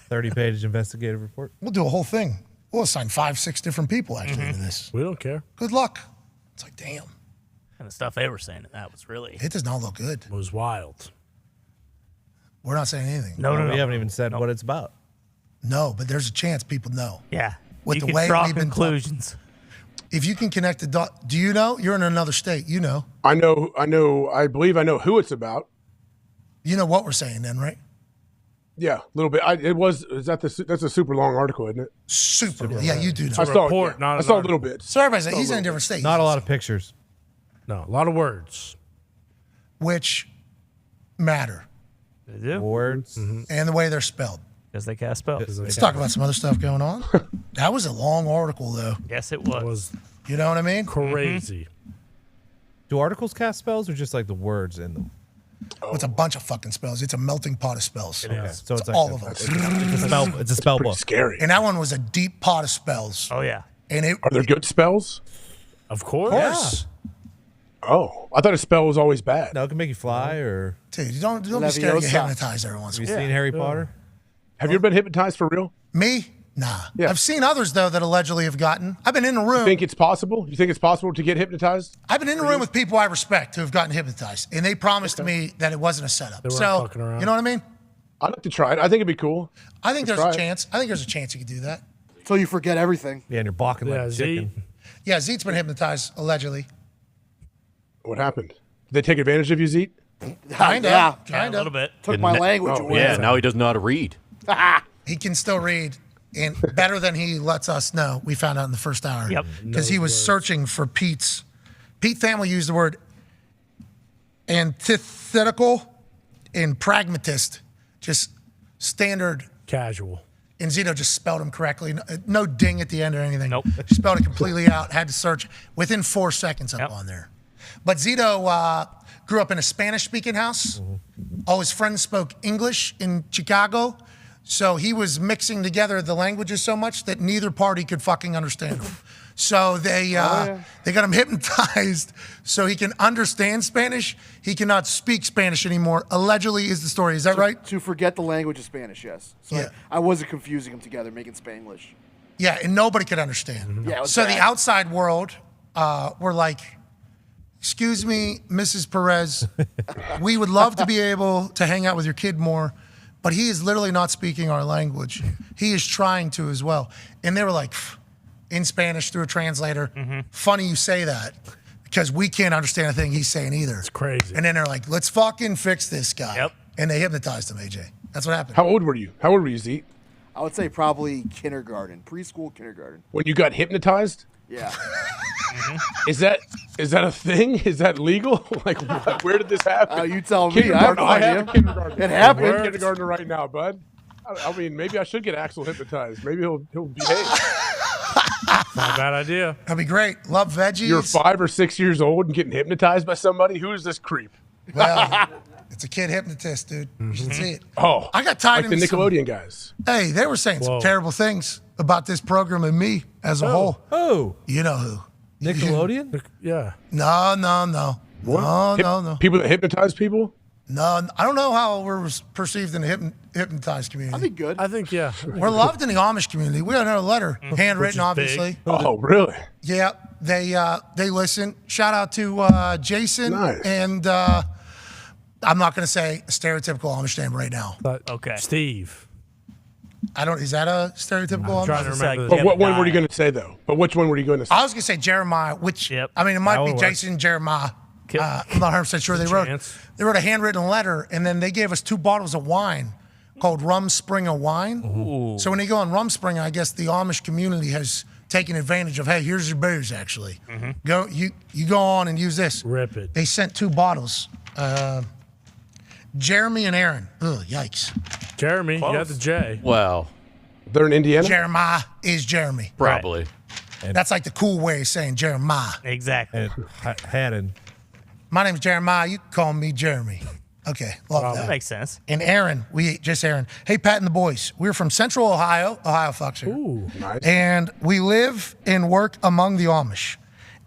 30-page investigative report. We'll do a whole thing. We'll assign 5-6 different people actually to this. We don't care. Good luck. It's like, damn. And the stuff they were saying in that was really. It does not look good. It was wild. We're not saying anything. No. We haven't even said what it's about. No, but there's a chance people know. Yeah. With you the can way draw we've been conclusions. If you can connect the dot, do you know? You're in another state. You know. I know. I believe I know who it's about. You know what we're saying then, right? Yeah, a little bit. That's a super long article, isn't it? Super. Yeah, you do know. I saw, report, not I an saw a article. little bit. So everybody's like, he's in a different state. Not a lot of pictures. No, a lot of words. Which matter. They do. Words. And the way they're spelled. Because they cast spells. Let's talk about some other stuff going on. That was a long article, though. Yes, it was. It was You know what I mean? crazy. Do articles cast spells or just like the words in them? Oh, it's a bunch of fucking spells. It's a melting pot of spells. Okay, so it's like all of them. It's a spell book. Scary. And that one was a deep pot of spells. Oh yeah. And it Are there good spells? Of course. Oh, I thought a spell was always bad. No, it can make you fly or. Dude, you don't be scared to get Leviosa. hypnotized every once Have in you a while. seen Harry Potter? Have you ever been hypnotized for real? Me? Nah. Yeah. I've seen others though that allegedly have gotten. I've been in a room. You think it's possible? You think it's possible to get hypnotized? I've been in a room with people I respect who have gotten hypnotized, and they promised me that it wasn't a setup. They weren't So fucking around. you know what I mean? I'd like to try it. I think it'd be cool. I think Let's there's a try it. chance. I think there's a chance you could do that. So you forget everything. Yeah, and you're balking like Yeah, a Z. chicken. Yeah, Zeet's been hypnotized allegedly. What happened? Did they take advantage of you, Zeke? Kinda. Yeah. Yeah, a little bit. Took my language away. Yeah, now he doesn't know how to read. He can still read, and better than he lets us know. We found out in the first hour. Yep. Because he was searching for Pete's. Pete family used the word antithetical and pragmatist, just standard. Casual. And Zito just spelled them correctly. No ding at the end or anything. Nope. Spelled it completely out. Had to search within 4 seconds up on there. But Zito grew up in a Spanish-speaking house. All his friends spoke English in Chicago. So he was mixing together the languages so much that neither party could fucking understand him. So they got him hypnotized so he can understand Spanish. He cannot speak Spanish anymore. Allegedly is the story. Is that right? To forget the language of Spanish, yes. So Yeah. I wasn't confusing them together, making Spanglish. Yeah, and nobody could understand. Yeah, it was So the bad. outside world were like, excuse me, Mrs. Perez, we would love to be able to hang out with your kid more, but he is literally not speaking our language. He is trying to as well. And they were like, in Spanish through a translator, funny you say that because we can't understand a thing he's saying either. It's crazy. And then they're like, let's fucking fix this guy. Yep. And they hypnotized him, AJ. That's what happened. How old were you? How old were you, Zeke? I would say probably kindergarten, preschool, kindergarten. When you got hypnotized? Yeah. Is that a thing? Is that legal? Like, what, where did this happen? You tell me. I have no I have a idea. kindergarten. It happened. I'm a kindergartner right now, bud. I mean, maybe I should get Axel hypnotized. Maybe he'll behave. Not a bad idea. That'd be great. Love veggies. You're 5 or 6 years old and getting hypnotized by somebody. Who is this creep? Well, it's a kid hypnotist, dude. You should see it. Oh, I got tied like the into some- Nickelodeon guys. Hey, they were saying some Whoa. terrible things about this program and me as a whole. Oh, You know who? Nickelodeon? Yeah. No. What? No. People that hypnotize people? No, I don't know how we're perceived in the hypnotized community. I think good. I think, yeah. We're loved in the Amish community. We got another letter, handwritten, Which is obviously. Oh, really? Yeah, they listen. Shout out to Jason Nice. and I'm not going to say a stereotypical Amish name right now. But Okay. Steve. I don't. Is that a stereotypical? trying to remember. But what one were you going to say though? But which one were you going to say? I was going to say Jeremiah, which I mean, it might be Jason Jeremiah. I'm not 100% sure. They wrote a handwritten letter, and then they gave us 2 bottles of wine called Rum Springer wine. Ooh. So when you go on Rum Springer, I guess the Amish community has taken advantage of. Hey, here's your booze. Actually, go you go on and use this. Rip it. They sent 2 bottles. Jeremy and Aaron. Ugh, yikes. Jeremy, you got the J. Well, they're in Indiana. Jeremiah is Jeremy. Probably. Right. That's like the cool way of saying Jeremiah. Exactly. Haddon. My name's Jeremiah. You can call me Jeremy. Okay, love that. That makes sense. And Aaron, Aaron. Hey, Pat and the boys. We're from Central Ohio. Ohio fucks here. Ooh, nice. And we live and work among the Amish.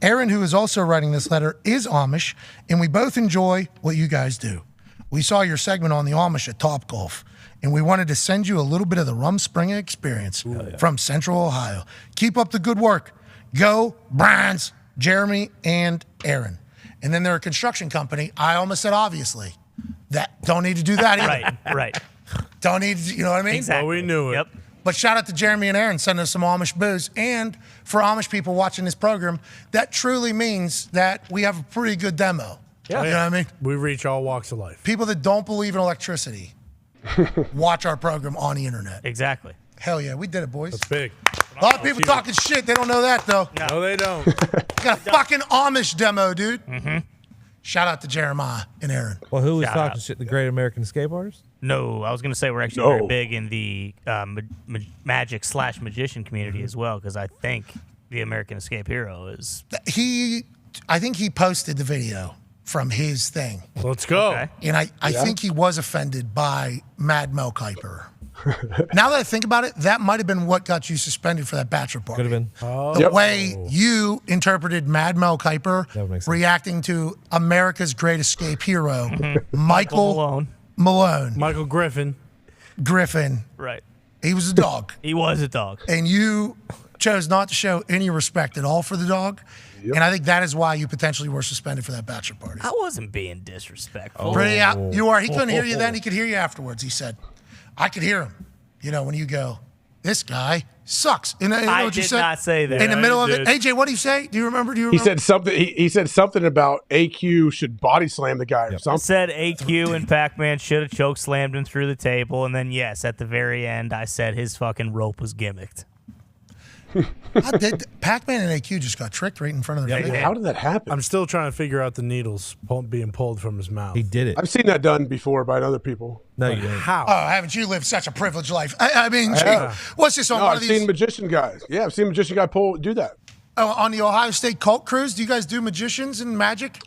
Aaron, who is also writing this letter, is Amish, and we both enjoy what you guys do. We saw your segment on the Amish at Topgolf, and we wanted to send you a little bit of the Rum Springer experience from Central Ohio. Keep up the good work. Go, Browns, Jeremy, and Aaron. And then they're a construction company. I almost said obviously. That don't need to do that either. Right. Don't need to, you know what I mean? Exactly. Well, we knew it. Yep. But shout out to Jeremy and Aaron sending us some Amish booze. And for Amish people watching this program, that truly means that we have a pretty good demo. Yeah. You know what I mean? We reach all walks of life. People that don't believe in electricity watch our program on the internet. Exactly. Hell yeah, we did it, boys. That's big. A lot of people talking shit. They don't know that, though. No, they don't. Got a fucking Amish demo, dude. Mm-hmm. Shout out to Jeremiah and Aaron. Well, who was Shout talking out. shit? The Great American Escape Artist? No, I was going to say we're actually very big in the magic/magician community as well, because I think the American Escape Hero is. I think he posted the video from his thing. Let's go. Okay. And I think he was offended by Mad Mel Kiper. Now that I think about it, that might have been what got you suspended for that bachelor party. Could have been. The way you interpreted Mad Mel Kiper That would make sense. reacting to America's Great Escape hero, Michael Malone. Michael Griffin. Right. He was a dog. He was a dog. And you chose not to show any respect at all for the dog. Yep. And I think that is why you potentially were suspended for that bachelor party. I wasn't being disrespectful. Pretty out. You are. He couldn't hear you then. He could hear you afterwards. He said, I could hear him. You know, when you go, this guy sucks. And you know I what you did said? not say that. In the middle of did. it. AJ, what did he say? Do you remember? He said something. He said something about AQ should body slam the guy or I something. said AQ and Pac-Man should have choke slammed him through the table, and then yes, at the very end, I said his fucking rope was gimmicked. Pac-Man and AQ just got tricked right in front of their face. How did that happen? I'm still trying to figure out the needles being pulled from his mouth. He did it. I've seen that done before by other people. No, you didn't. How? Oh, haven't you lived such a privileged life? I mean, Yeah. what's this on No, one I've of these? seen magician guys. Yeah, I've seen magician guy do that. On the Ohio State cult cruise, do you guys do magicians and magic?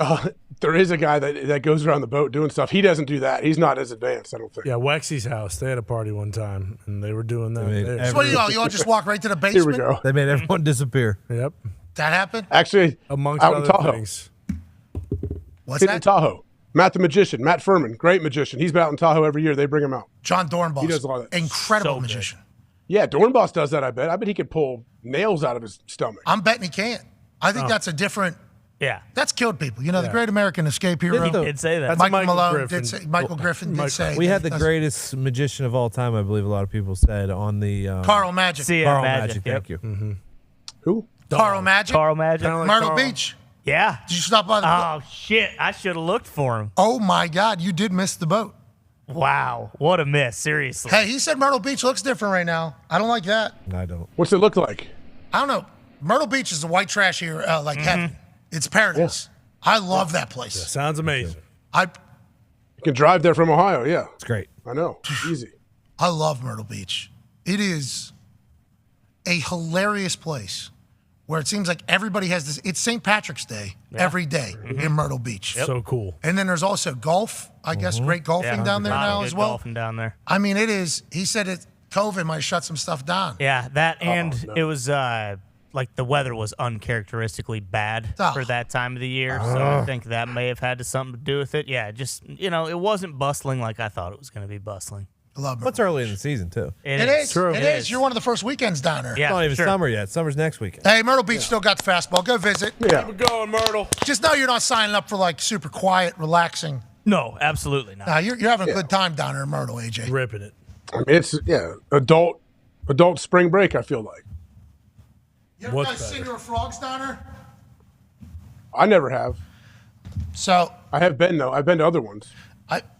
There is a guy that goes around the boat doing stuff. He doesn't do that. He's not as advanced, I don't think. Yeah, Wexy's house. They had a party one time, and they were doing that. there. So what do you all just walk right to the Here basement? we go. They made everyone disappear. Yep. That happened? Actually, Amongst out in other Tahoe. things. What's Sitting in that? Tahoe. Matt the magician, Matt Furman, great magician. He's been out in Tahoe every year. They bring him out. John Dornbos. He does a lot of that. Incredible So magician. Yeah, Dornbos does that, I bet. I bet he could pull nails out of his stomach. I'm betting he can't. I think that's a different. Yeah. That's killed people. You know, the Great American Escape Hero. He did say that. That's Michael Michael Malone Griffin. did say. Michael Griffin did say. We that had the that's- greatest magician of all time, I believe a lot of people said, on the Carl Magic. See, Carl Magic. Magic. Yep. Thank you. Who? Carl Magic. Carl Magic. Kinda like Myrtle Carl. Beach. Yeah. Did you stop by the boat? Oh shit! I should have looked for him. Oh my God, you did miss the boat. Wow, what a miss! Seriously. Hey, he said Myrtle Beach looks different right now. I don't like that. I don't. What's it look like? I don't know. Myrtle Beach is a white trash here, like Mm-hmm. heaven. It's paradise. I love that place. Sounds amazing. I You can drive there from Ohio, yeah. It's great. I know. Easy. I love Myrtle Beach. It is a hilarious place where it seems like everybody has this. It's St. Patrick's Day every day in Myrtle Beach. So cool. And then there's also golf. I guess great golfing Yeah, down there a lot of now good as well. Golfing down there. I mean, it is. He said it. COVID might shut some stuff down. Yeah, that and it was like the weather was uncharacteristically bad for that time of the year, so I think that may have had something to do with it. Yeah, just it wasn't bustling like I thought it was going to be bustling. I love Myrtle What's early in the season, too? It is. True. It is. You're one of the first weekends down there. Yeah, It's not even sure. summer yet. Summer's next weekend. Hey, Myrtle Beach still got the fastball. Go visit. Yeah. Keep it going, Myrtle. Just know you're not signing up for like super quiet, relaxing. No, absolutely not. You're having a good time down there in Myrtle, AJ. Ripping it. I mean, it's, adult adult spring break, I feel like. You ever guys seen your frogs, Donner? I never have. So I have been, though. I've been to other ones.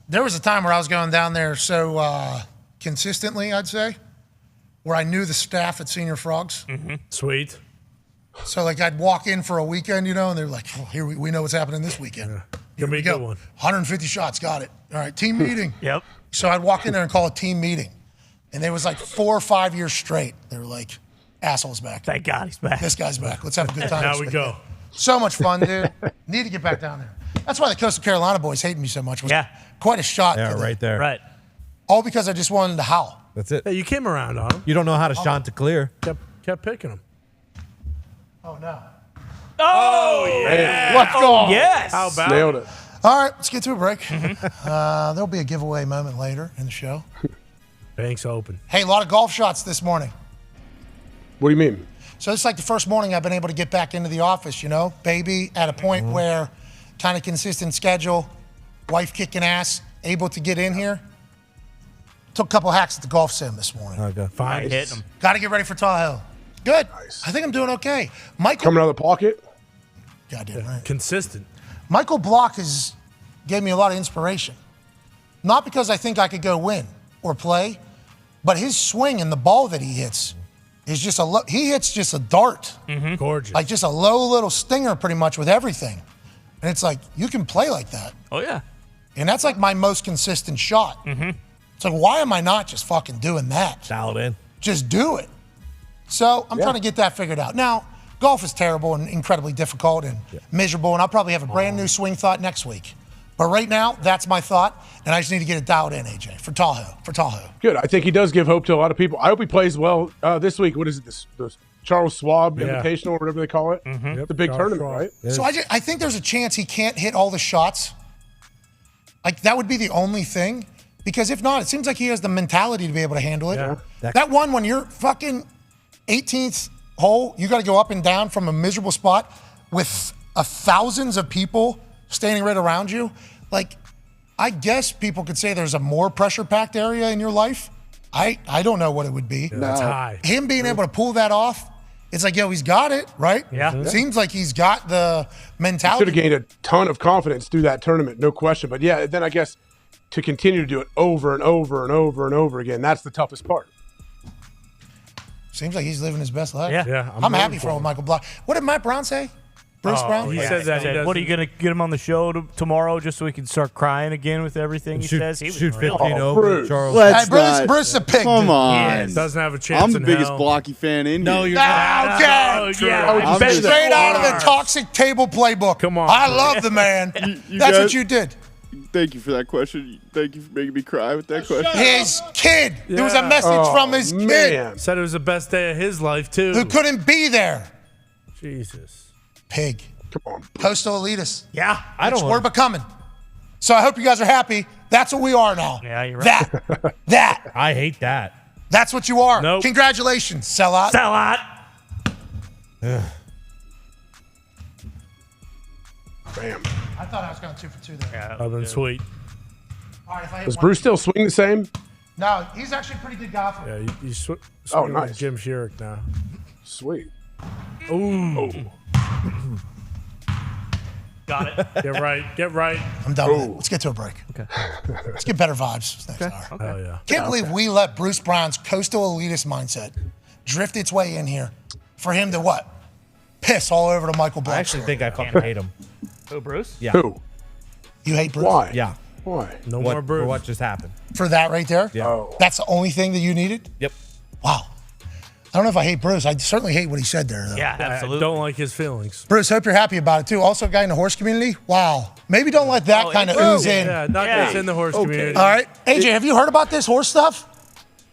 There was a time where I was going down there so consistently, I'd say, where I knew the staff at Senior Frogs. Mm-hmm. Sweet. So, like, I'd walk in for a weekend, you know, and they're like, oh, here, we know what's happening this weekend. Here we go. 150 shots, got it. All right, team meeting. Yep. So I'd walk in there and call a team meeting. And there was like 4 or 5 years straight. They were like, asshole's back. Thank God he's back. This guy's back. Let's have a good time. Now we go. So much fun, dude. Need to get back down there. That's why the Coastal Carolina boys hated me so much. It was quite a shot. Yeah, to right there. Right. All because I just wanted to howl. That's it. Hey, you came around on him. You don't know how to Chanticleer. Kept picking him. Oh, no. Oh, yeah. Let's go. Yes. How about Nailed it. All right, let's get to a break. There'll be a giveaway moment later in the show. Bank's open. Hey, a lot of golf shots this morning. What do you mean? So it's like the first morning I've been able to get back into the office, you know? Baby at a point where kind of consistent schedule, wife kicking ass, able to get in here. Took a couple hacks at the golf sim this morning. Okay. Fine. Hit him. Got to get ready for Tahoe. Good. I think I'm doing okay. Michael. Coming out of the pocket? Goddamn right. Consistent. Michael Block gave me a lot of inspiration. Not because I think I could go win or play, but his swing and the ball that he hits is just he hits just a dart. Mm-hmm. Gorgeous. Like just a low little stinger pretty much with everything. And it's like, you can play like that. Oh, yeah. And that's like my most consistent shot. Mm-hmm. It's like, why am I not just fucking doing that? Dial it in. Just do it. So I'm trying to get that figured out. Now, golf is terrible and incredibly difficult and miserable, and I'll probably have a brand new swing thought next week. But right now, that's my thought, and I just need to get it dialed in, AJ, for Tahoe. Good. I think he does give hope to a lot of people. I hope he plays well this week. What is it? This Charles Schwab Invitational or whatever they call it. Mm-hmm. It's a big tournament, right? So I think there's a chance he can't hit all the shots. Like, that would be the only thing. Because if not, it seems like he has the mentality to be able to handle it. Yeah. That one, when you're fucking 18th hole, you got to go up and down from a miserable spot with thousands of people standing right around you. Like, I guess people could say there's a more pressure-packed area in your life. I don't know what it would be. Yeah, that's high. Him being able to pull that off, it's like, yo, he's got it, right? Yeah. Seems like he's got the mentality. Should have gained a ton of confidence through that tournament, no question. But yeah, then I guess to continue to do it over and over and over and over again, that's the toughest part. Seems like he's living his best life. Yeah. I'm happy for Michael Block. What did Matt Brown say? Bruce Brown? He said that. He What are you going to get him on the show tomorrow just so he can start crying again with everything he says? He was Shoot real. 15 over Bruce. Charles. Let's Bruce is a pig. Come dude. on. doesn't have a chance. I'm the in biggest hell. Blocky fan in No, here. you're not. Okay. True. Yeah. I'm Bet just- Straight out of the are. toxic table playbook. Come on. I love the man. You That's guys- what you did. Thank you for that question. Thank you for making me cry with that question. His kid. It was a Yeah. message from his kid Man. Said it was the best day of his life, too. who couldn't be there. Jesus. Pig. Come on. Postal elitist. Yeah. We're becoming. So I hope you guys are happy. That's what we are now. Yeah, you're right. That. I hate that. That's what you are. Nope. Congratulations, sellout. Sell out. Bam. I thought I was going 2 for 2 there. Yeah, That would have been sweet. All right, if I hit Does one- Bruce still swing the same? No, he's actually a pretty good golfer. Yeah, you Oh, like nice. Jim Furyk now. Sweet. Ooh. Got it. Get right. I'm done with it. Let's get to a break. Okay. Let's get better vibes next hour. Hell yeah. Can't believe we let Bruce Brown's coastal elitist mindset drift its way in here for him to what? Piss all over to Michael Block. I actually think I fucking hate him. Who, Bruce? Yeah. Who? You hate Bruce? Why? Yeah. Why? No What, more for Bruce. what just happened? For that right there? Yeah. Oh. That's the only thing that you needed? Yep. Wow. I don't know if I hate Bruce. I certainly hate what he said there, though. Yeah, I absolutely. don't like his feelings. Bruce, hope you're happy about it, too. Also a guy in the horse community? Wow. Maybe don't let that kind of ooze in. Yeah, not just in the horse community. All right. AJ, have you heard about this horse stuff?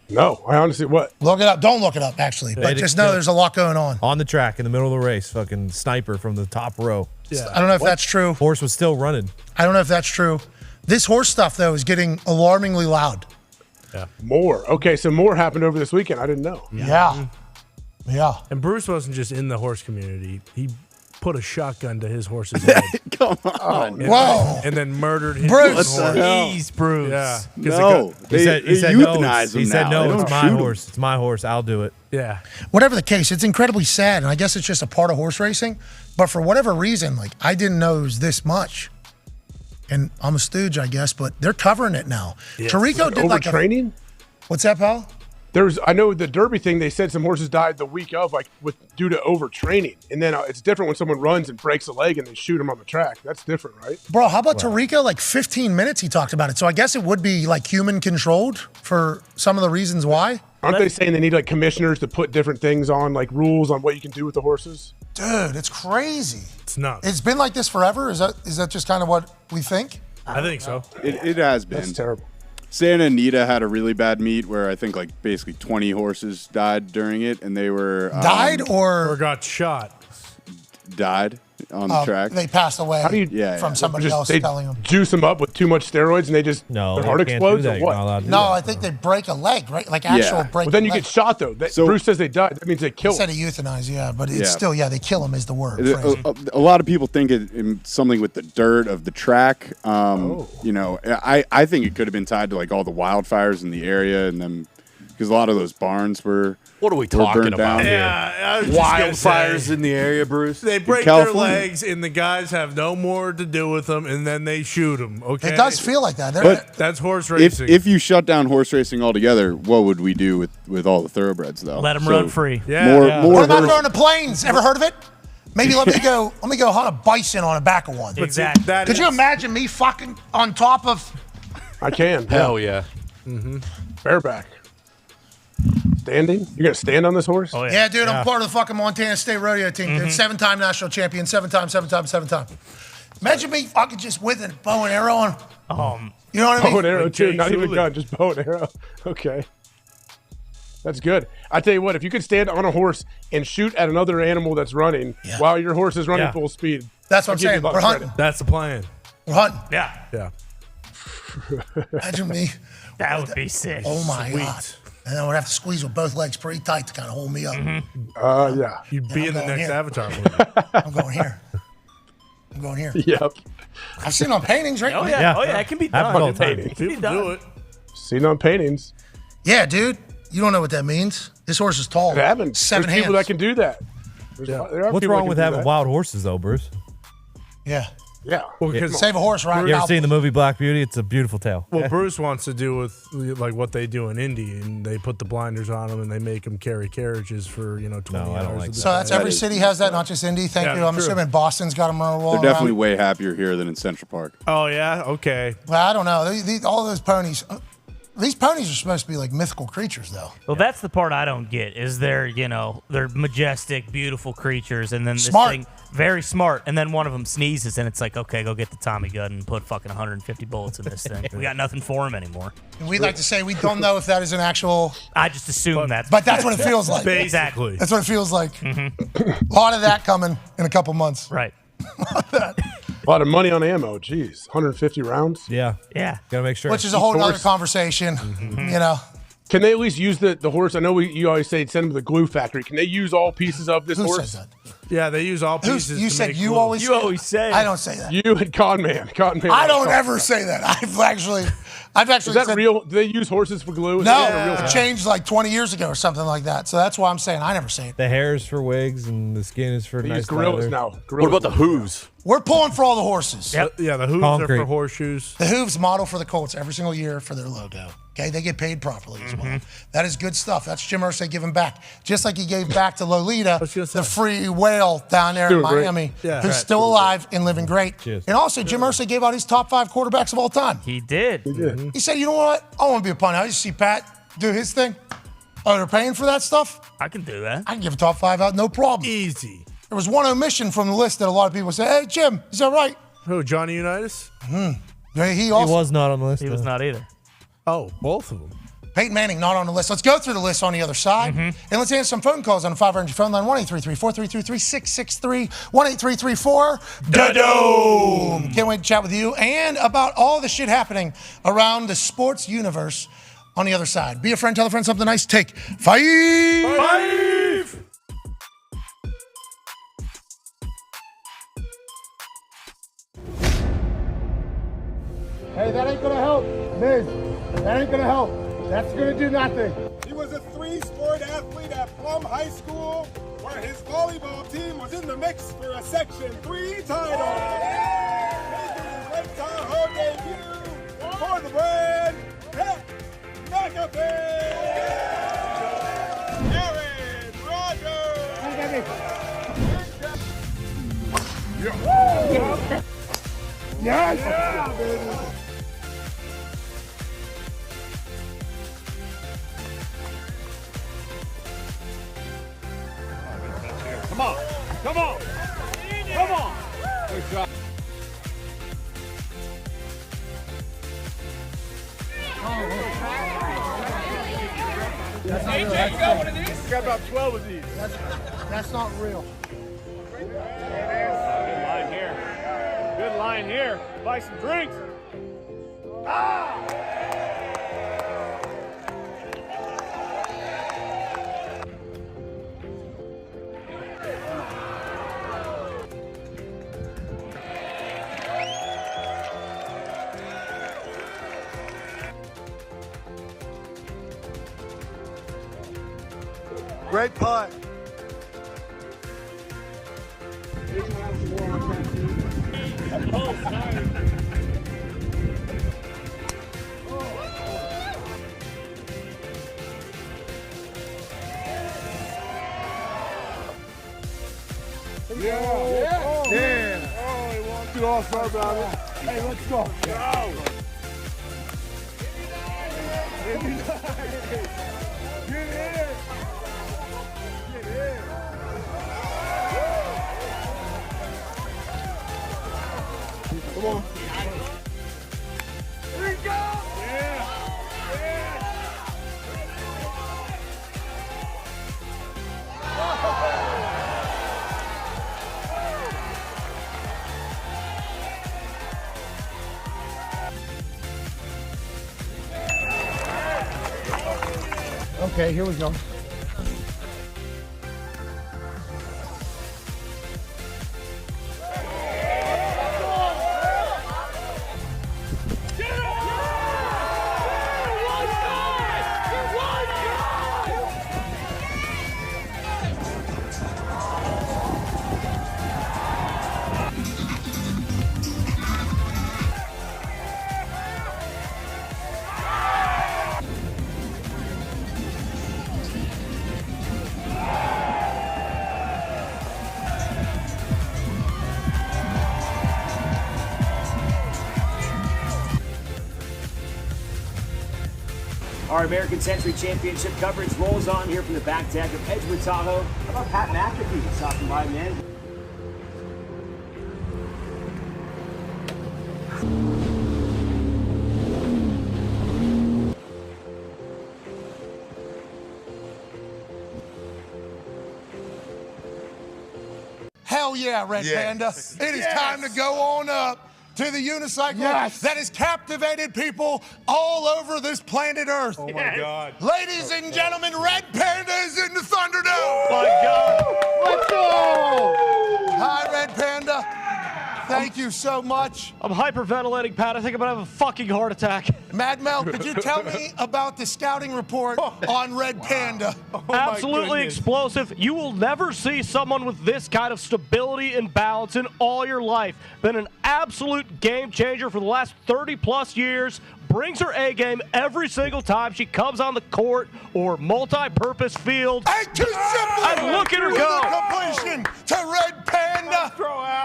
No, I honestly, what? Look it up. Don't look it up, actually. But just know there's a lot going on. On the track in the middle of the race, fucking sniper from the top row. Yeah. I don't know if that's true. Horse was still running. I don't know if that's true. This horse stuff, though, is getting alarmingly loud. More. Okay, so more happened over this weekend. I didn't know. Yeah. Yeah. And Bruce wasn't just in the horse community. He put a shotgun to his horse's head. Come on. Whoa. And then murdered his Bruce. own horse. Jeez, Bruce. Yeah. No. He said no. euthanize He them said now. They no. don't It's my shoot 'em. horse. It's my horse. I'll do it. Yeah. Whatever the case, it's incredibly sad, and I guess it's just a part of horse racing. But for whatever reason, like I didn't know it was this much. And I'm a stooge, I guess, but they're covering it now. Tarico did like overtraining. What's that, pal? I know the Derby thing. They said some horses died the week of, like due to overtraining, and then it's different when someone runs and breaks a leg and they shoot him on the track. That's different, right? Bro, how about Tarico? Like 15 minutes he talked about it. So I guess it would be like human controlled for some of the reasons why. Aren't they saying they need like commissioners to put different things on, like rules on what you can do with the horses? Dude, it's crazy. It's nuts. It's been like this forever. Is that just kind of what we think? I think so. It has been. That's terrible. Santa Anita had a really bad meet where I think like basically 20 horses died during it, and they were Died or got shot. Died on the track. They passed away from somebody else they telling them. juice them up with too much steroids and they just their heart explodes or what? No, I think they break a leg, right? Like actual break. But then a you leg. get shot though. Bruce says they died. That means they He killed. said he euthanized, but it's Yeah. still, they kill him is the word. A lot of people think it's something with the dirt of the track. You know, I think it could have been tied to like all the wildfires in the area, and then because a lot of those barns were. What are we were talking burned about down. here? Yeah, I was just gonna say, Wildfires in the area, Bruce. They break their California. legs, and the guys have no more to do with them, and then they shoot them. Okay, It does feel like that. But that's horse If, racing. if you shut down horse racing altogether, what would we do with all the thoroughbreds though? Let them run free. More What about horse- going to plains? Ever heard of it? Maybe let me go hunt a bison on the back of one. Exactly. Could you imagine me fucking on top of? I can. Hell yeah. Bareback. Standing? You're gonna stand on this horse? Oh Yeah, dude, I'm part of the fucking Montana State Rodeo team. Dude. 7-time national champion, 7-time. Imagine me fucking just with a bow and arrow on. You know what I mean? Bow and arrow Like too, Jake not even Sully. gun, just bow and arrow. Okay. That's good. I tell you what, if you could stand on a horse and shoot at another animal that's running while your horse is running Yeah. full speed. That's what I'll I'm give you saying. a lot We're of hunting. credit. That's the plan. We're hunting. Yeah. Imagine me. That would be sick. Oh my Sweet. god. And then we'd have to squeeze with both legs pretty tight to kind of hold me up. Yeah. You'd be in the going next here. Avatar movie. I'm going here. I'm going here. Yep. I've seen it on paintings, right? Oh yeah, it can be done. Happens all the time. It can be People do done. it. Seen on paintings. Yeah, dude. You don't know what that means. This horse is tall. It happens. 7 There's hands. people that can do that. There are What's people wrong that with can do having that. wild horses though, Bruce? Yeah. Yeah. Well, because Save a horse, right? You ever seen the movie Black Beauty? It's a beautiful tale. Well, Bruce wants to do with like what they do in Indy, and they put the blinders on them and they make them carry carriages for 20 I don't hours. like a day. So that's every city has that, not just Indy. Thank Yeah, you. I'm true. assuming Boston's got them on a roll. They're definitely way happier here than in Central Park. Oh yeah, okay. Well, I don't know. All those ponies. These ponies are supposed to be like mythical creatures, though. Well, that's the part I don't get. Is they're majestic, beautiful creatures, and then this Smart. thing very smart, and then one of them sneezes, and it's like, okay, go get the Tommy gun and put fucking 150 bullets in this thing. We got nothing for him anymore. And we'd like to say we don't know if that is an actual. I just assume that's. But that's what it feels like. Exactly. That's what it feels like. A lot of that coming in a couple months. Right. A lot of money on ammo. Jeez. 150 rounds? Yeah. Yeah. Gotta make sure. Which is a whole other Horse. conversation. You know. Can they at least use the horse? I know you always say send them to the glue factory. Can they use all pieces of this Who horse? says that? Yeah, they use all pieces. You to said make you glue. always. You always say. I don't say that. You and Conman. I don't ever say that. I've actually Is that said, real? Do they use horses for glue? Is No, that a real it thing? changed like 20 years ago or something like that. So that's why I'm saying I never say it. The hair is for wigs and the skin is for They nice use gorillas leather. now. What Gorillas. about the hooves? We're pulling for all the horses. Yep. Yeah, the hooves Concrete. are for horseshoes. The hooves model for the Colts every single year for their logo. Okay, they get paid properly as well. That is good stuff. That's Jim Irsay giving back, just like he gave back to Lolita, was gonna say. the free whale down there in Doing great. Miami, Yeah. who's Right. still alive and living great. Cheers. And also, Jim Irsay gave out his top 5 quarterbacks of all time. He did. He said, "You know what? I want to be a punter. I just see Pat do his thing. Oh, they're paying for that stuff. I can do that. I can give a top 5 out, no problem." Easy. There was one omission from the list that a lot of people say, "Hey, Jim, is that right?" Who? Johnny Unitas? Yeah, he He also. was not on the list. He was not either. Oh, both of them. Peyton Manning not on the list. Let's go through the list on the other side. And let's answer some phone calls on the 500 phone line, 1-833-433-3663, 1-833-4 DOME. Can't wait to chat with you and about all the shit happening around the sports universe on the other side. Be a friend, tell a friend something nice. Take 5. Hey, that ain't gonna help. Miz, that ain't gonna help. That's gonna do nothing. He was a three-sport athlete at Plum High School, where his volleyball team was in the mix for a Section 3 title. Making his Lake Tahoe debut for the brand, McAfee! Aaron Rodgers! Yes! Yeah, baby! Come on. Come on. Come on. Good job. AJ, you got one of these? I got about 12 of these. That's not real. Good line here. Good line here. Buy some drinks. Great putt. Oh, sorry. Yeah. Oh, Damn. Oh, he walked it off. Sorry about it. Hey, let's go. Go. Get in. Get in. Come on. Here we go. Yeah. Yeah. Okay, here we go. Our American Century Championship coverage rolls on here from the back deck of Edgewood Tahoe. How about Pat McAfee stopping by, man? Hell yeah, Red Panda. It is time to go on up to the unicycle that has captivated people all over this planet Earth. Oh my God. Ladies and gentlemen, Red Panda is in the Thunderdome. Oh my God. Let's go. Hi, Red Panda. Thank you so much. I'm hyperventilating, Pat. I think I'm going to have a fucking heart attack. Mad Mel, could you tell me about the scouting report on Red Panda? Absolutely explosive. You will never see someone with this kind of stability and balance in all your life. Been an absolute game changer for the last 30-plus years. Brings her A game every single time she comes on the court or multi-purpose field. And look at her go. Completion to Red Panda.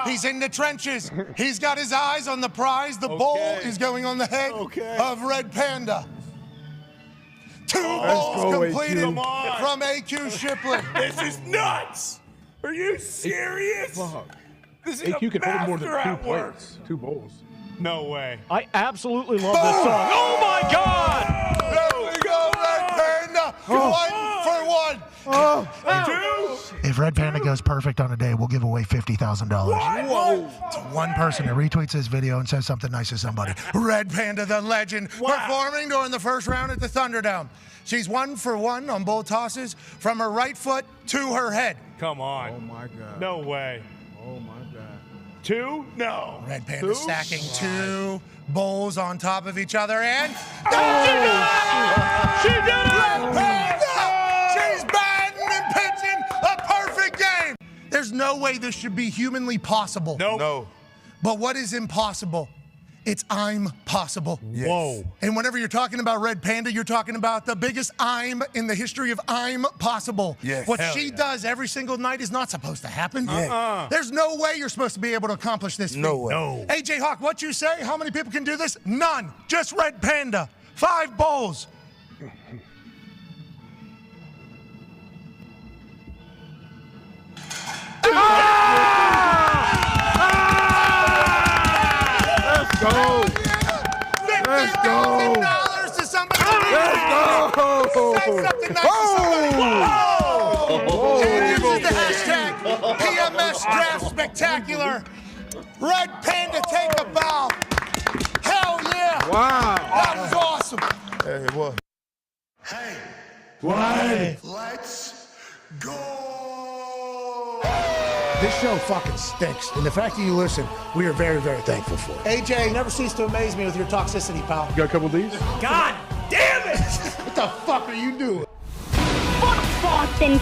He's in the trenches. He's got his eyes on the prize. The ball is going on the head of Red Panda. Two balls completed from AQ Shipley. This is nuts! Are you serious? This is AQ can hold more than master two at work. plates, two bowls. No way. I absolutely love this song. Oh my God! There we go, Red Panda. 1 for 1. If Red Panda goes perfect on a day, we'll give away $50,000. Whoa! To one person who retweets this video and says something nice to somebody. Red Panda, the legend, performing during the first round at the Thunderdome. She's 1 for 1 on both tosses from her right foot to her head. Come on. Oh my God. No way. Oh my God. 2? No. Red Panda Two? stacking 2 bowls on top of each other, and She did it! Red Panda! She's batting and pitching a perfect game. There's no way this should be humanly possible. No. But what is impossible? It's I'm possible. Yes. Whoa. And whenever you're talking about Red Panda, you're talking about the biggest I'm in the history of I'm possible. Yes. What Hell she yeah. does every single night is not supposed to happen. Yeah. There's no way you're supposed to be able to accomplish this feat. No way. No. AJ Hawk, what you say? How many people can do this? None. Just Red Panda. 5 bowls. Let's go. Let's go. $50,000 to somebody. Let's go. Say something nice to somebody. Whoa. And uses the hashtag PMS Draft Spectacular. Red Panda, take a bow. Hell yeah. Wow. That was awesome. Hey, it was. Hey. What? Let's go. This show fucking stinks. And the fact that you listen, we are very, very thankful for it. AJ, you never cease to amaze me with your toxicity, pal. You got a couple of these? God damn it! What the fuck are you doing? Fuck Boston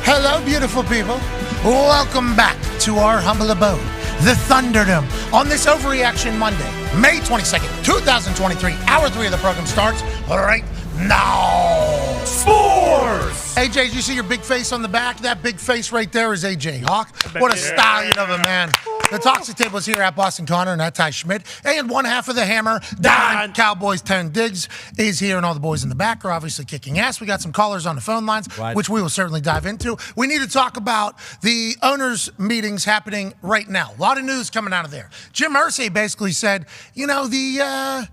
Hello, beautiful people. Welcome back to our humble abode, the Thunderdome, on this Overreaction Monday, May 22nd, 2023. Hour 3 of the program starts right now. Sports! AJ, did you see your big face on the back? That big face right there is AJ Hawk. What a stallion of a man. The Toxic Table is here at Boston Connor and at Ty Schmidt. And one half of the hammer, Dahn. Cowboys 10 Diggs is here, and all the boys in the back are obviously kicking ass. We got some callers on the phone lines, which we will certainly dive into. We need to talk about the owners' meetings happening right now. A lot of news coming out of there. Jim Irsay basically said, you know, the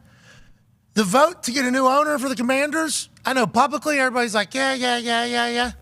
vote to get a new owner for the Commanders, I know publicly everybody's like, yeah.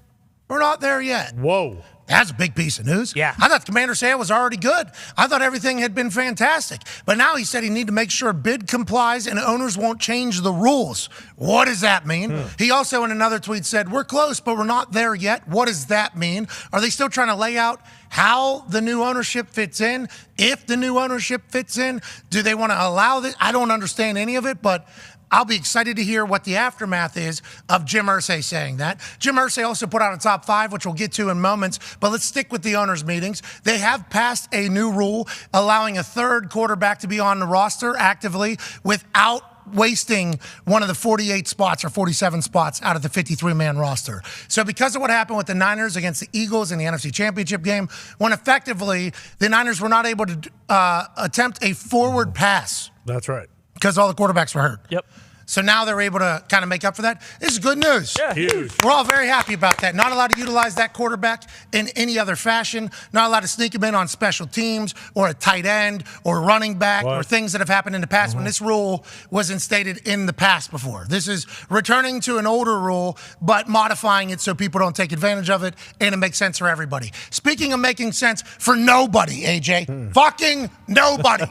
We're not there yet. Whoa. That's a big piece of news. Yeah. I thought the commander said it was already good. I thought everything had been fantastic. But now he said he need to make sure bid complies and owners won't change the rules. What does that mean? He also in another tweet said, we're close, but we're not there yet. What does that mean? Are they still trying to lay out how the new ownership fits in? If the new ownership fits in, do they want to allow this? I don't understand any of it, but I'll be excited to hear what the aftermath is of Jim Irsay saying that. Jim Irsay also put out a top 5, which we'll get to in moments, but let's stick with the owners' meetings. They have passed a new rule allowing a third quarterback to be on the roster actively without wasting one of the 48 spots or 47 spots out of the 53-man roster. So because of what happened with the Niners against the Eagles in the NFC Championship game, when effectively the Niners were not able to attempt a forward pass. That's right. Because all the quarterbacks were hurt. Yep. So now they're able to kind of make up for that. This is good news. Yeah. Huge. We're all very happy about that. Not allowed to utilize that quarterback in any other fashion. Not allowed to sneak him in on special teams or a tight end or running back or things that have happened in the past when this rule was instated in the past before. This is returning to an older rule, but modifying it so people don't take advantage of it and it makes sense for everybody. Speaking of making sense for nobody, AJ, fucking nobody.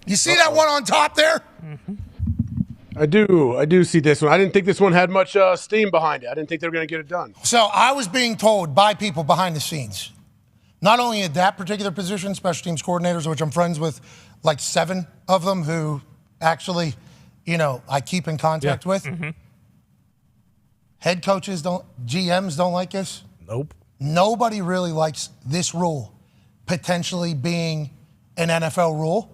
You see that one on top there? I do see this one. I didn't think this one had much steam behind it. I didn't think they were going to get it done. So I was being told by people behind the scenes, not only at that particular position, special teams coordinators, which I'm friends with like 7 of them who actually, you know, I keep in contact with. Head coaches GMs don't like this. Nope. Nobody really likes this rule potentially being an NFL rule,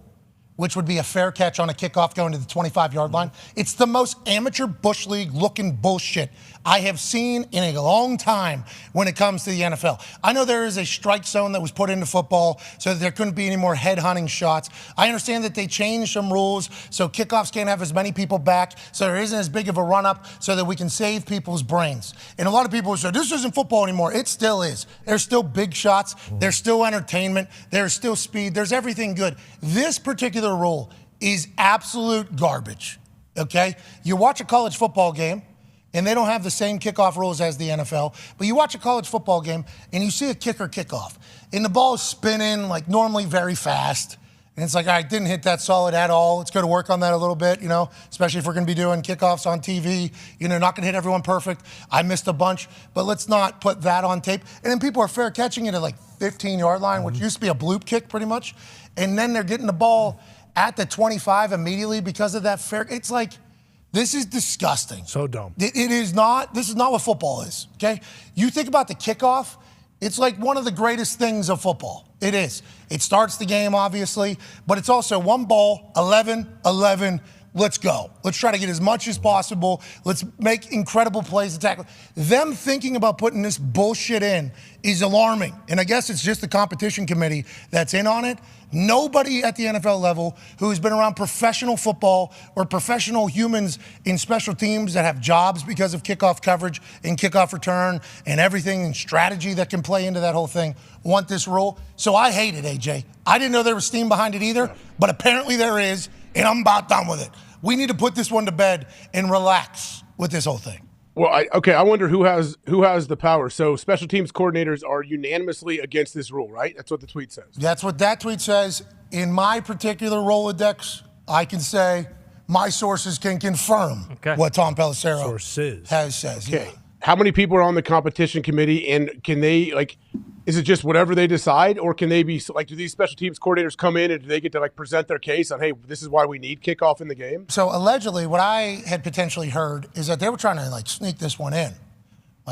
which would be a fair catch on a kickoff going to the 25-yard line. It's the most amateur Bush League looking bullshit I have seen in a long time when it comes to the NFL. I know there is a strike zone that was put into football so that there couldn't be any more head-hunting shots. I understand that they changed some rules so kickoffs can't have as many people back, so there isn't as big of a run-up so that we can save people's brains. And a lot of people say, this isn't football anymore. It still is. There's still big shots. There's still entertainment. There's still speed. There's everything good. This particular rule is absolute garbage, okay? You watch a college football game, and they don't have the same kickoff rules as the NFL, but you watch a college football game, and you see a kicker kickoff, and the ball is spinning, like normally very fast, And it's like, all right, didn't hit that solid at all. Let's go to work on that a little bit, especially if we're going to be doing kickoffs on TV. Not going to hit everyone perfect. I missed a bunch, but let's not put that on tape. And then people are fair catching it at like 15-yard line, which used to be a bloop kick pretty much. And then they're getting the ball at the 25 immediately because of that fair. It's like, this is disgusting. So dumb. It is not. This is not what football is, okay? You think about the kickoff. It's like one of the greatest things of football. It is. It starts the game, obviously, but it's also one ball, 11, let's go. Let's try to get as much as possible. Let's make incredible plays to tackle. Them thinking about putting this bullshit in is alarming. And I guess it's just the competition committee that's in on it. Nobody at the NFL level who's been around professional football or professional humans in special teams that have jobs because of kickoff coverage and kickoff return and everything and strategy that can play into that whole thing want this rule. So I hate it, AJ. I didn't know there was steam behind it either, but apparently there is, and I'm about done with it. We need to put this one to bed and relax with this whole thing. Well, I wonder who has the power. So special teams coordinators are unanimously against this rule, right? That's what the tweet says. That's what that tweet says. In my particular Rolodex, I can say my sources can confirm what Tom Pelissero has says. Okay. Yeah. How many people are on the competition committee, and can they is it just whatever they decide, or can they be do these special teams coordinators come in and do they get to present their case on, hey, this is why we need kickoff in the game? So allegedly, what I had potentially heard is that they were trying to sneak this one in,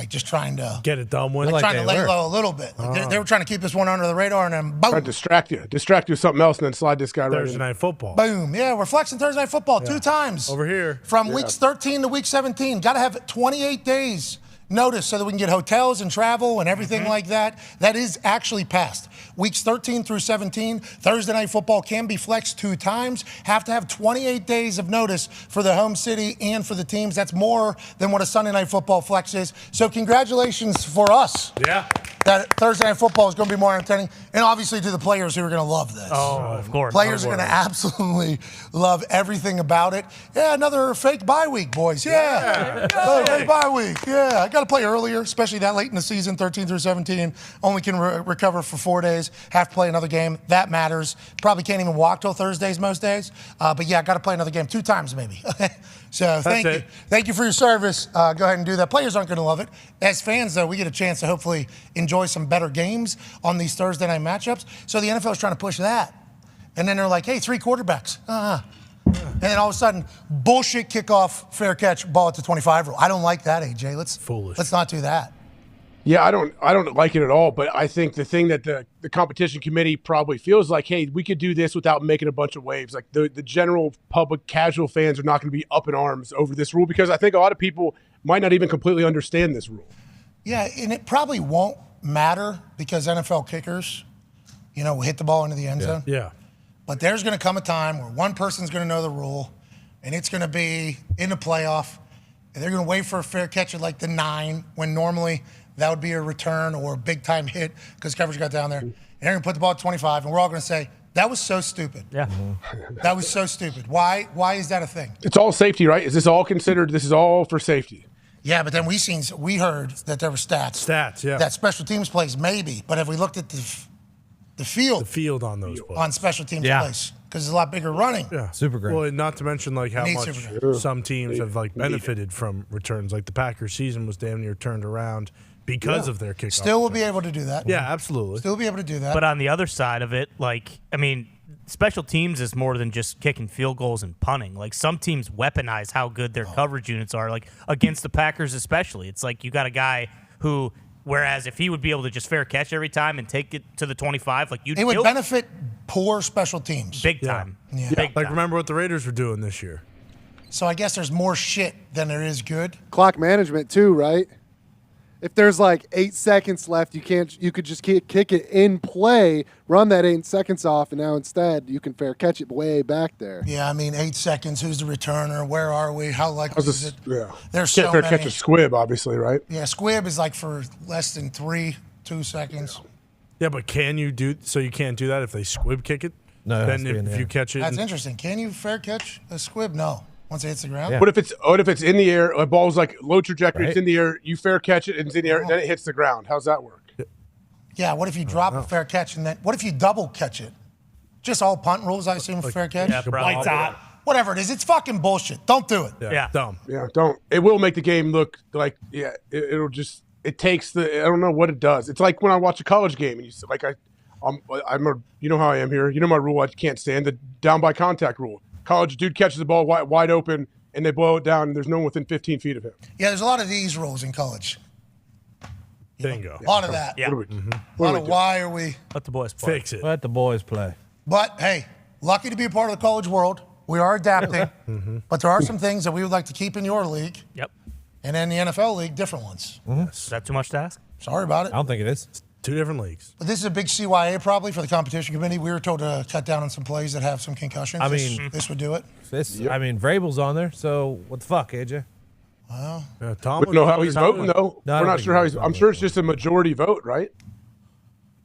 just trying to get it done with, trying to lay low a little bit. They were trying to keep this one under the radar, and then boom, trying to distract you with something else, and then slide this guy right in. Thursday Night Football. Boom, yeah, we're flexing Thursday Night Football 2 times over here from weeks 13 to week 17. Got to have 28 days. Notice so that we can get hotels and travel and everything like that. That is actually passed. Weeks 13 through 17, Thursday Night Football can be flexed 2 times. Have to have 28 days of notice for the home city and for the teams. That's more than what a Sunday Night Football flex is. So congratulations for us. Yeah. That Thursday Night Football is going to be more entertaining. And obviously to the players who are going to love this. Oh, of course. Players are going to absolutely love everything about it. Yeah, another fake bye week, boys. Yeah. Another fake bye week. Yeah. I got to play earlier, especially that late in the season, 13 through 17. Only can recover for 4 days. Have to play another game. That matters. Probably can't even walk till Thursdays most days. But yeah, I got to play another game 2 times maybe. So thank you. Thank you for your service. Go ahead and do that. Players aren't going to love it. As fans, though, we get a chance to hopefully enjoy some better games on these Thursday night matchups. So the NFL is trying to push that. And then they're like, hey, 3 quarterbacks. And then all of a sudden, bullshit kickoff, fair catch, ball at the 25 rule. I don't like that, AJ. Let's not do that. Yeah, I don't like it at all. But I think the thing that the competition committee probably feels like, hey, we could do this without making a bunch of waves. Like the general public, casual fans are not going to be up in arms over this rule because I think a lot of people might not even completely understand this rule. Yeah, and it probably won't matter because NFL kickers, will hit the ball into the end zone. Yeah. But there's going to come a time where one person's going to know the rule, and it's going to be in the playoff, and they're going to wait for a fair catch at the 9 when normally that would be a return or a big-time hit because coverage got down there. And they're going to put the ball at 25, and we're all going to say, that was so stupid. Yeah. That was so stupid. Why is that a thing? It's all safety, right? Is this all considered? This is all for safety. Yeah, but then we heard that there were stats. Stats, yeah. That special teams plays maybe, but have we looked at the field on those plays. On special teams plays? Because it's a lot bigger running. Yeah, super great. Well, and not to mention how much some teams have benefited from returns. Like the Packers season was damn near turned around because of their kickoff. Still will be able to do that. Yeah, absolutely. Still be able to do that. But on the other side of it, special teams is more than just kicking field goals and punting. Some teams weaponize how good their coverage units are, against the Packers especially. It's you got a guy who, whereas if he would be able to just fair catch every time and take it to the 25, it would benefit poor special teams. Big time. Yeah. Big time. Remember what the Raiders were doing this year. So I guess there's more shit than there is good. Clock management too, right? If there's 8 seconds left, you could just kick it in play, run that 8 seconds off, and now instead you can fair catch it way back there. Yeah, 8 seconds. Who's the returner? Where are we? How likely is it? Yeah. There's Can't so fair many. catch a squib, obviously, right? Yeah, squib is for less than 2 seconds. Yeah, but can you do so? You can't do that if they squib kick it. No, then if you catch it, That's interesting. Can you fair catch a squib? No. Once it hits the ground? Yeah. What if it's in the air, a ball's low trajectory, it's in the air, you fair catch it, and it's in the air, then it hits the ground. How's that work? Yeah, what if you drop a fair catch and then what if you double catch it? Just all punt rules, I assume, for fair catch? Yeah, probably. Lights out. Whatever it is, it's fucking bullshit. Don't do it. Yeah. Dumb. Yeah, don't. It will make the game look like, it'll just, it takes I don't know what it does. It's like when I watch a college game and you like, you know how I am here. You know my rule I can't stand, the down by contact rule. College dude catches the ball wide open and they blow it down and there's no one within 15 feet of him. Yeah, there's a lot of these rules in college. Bingo. A lot of that. Yeah. A lot of why are we. Let the boys play. Fix it. Let the boys play. But hey, lucky to be a part of the college world. We are adapting, but there are some things that we would like to keep in your league. Yep. And then the NFL league, different ones. Is that too much to ask? Sorry about it. I don't think it is. 2 different leagues. But this is a big CYA probably for the competition committee. We were told to cut down on some plays that have some concussions. I mean, this would do it. I mean, Vrabel's on there, so what the fuck, AJ? Well, Yeah, We Tomlin. don't know how he's voting, though. No, I We're don't not think sure how he's he's. I'm sure it's just a majority vote, right?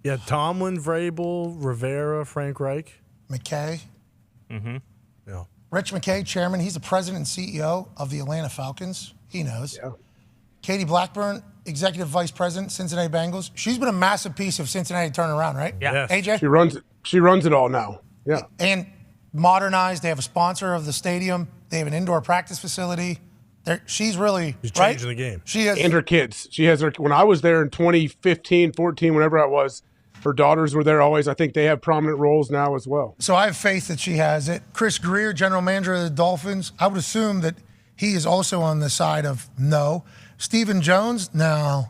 Yeah, Tomlin, Vrabel, Rivera, Frank Reich. McKay. Mm-hmm. Yeah. Rich McKay, chairman. He's the president and CEO of the Atlanta Falcons. He knows. Yeah. Katie Blackburn, executive vice president, Cincinnati Bengals. She's been a massive piece of Cincinnati turning around, right? Yeah. AJ? She runs it all now. Yeah. And modernized. They have a sponsor of the stadium. They have an indoor practice facility. She's really He's right? changing the game. She is. And her kids. She has her. When I was there in 2015, 14, whenever I was, her daughters were there always. I think they have prominent roles now as well. So I have faith that she has it. Chris Greer, general manager of the Dolphins, I would assume that he is also on the side of no. Stephen Jones, no.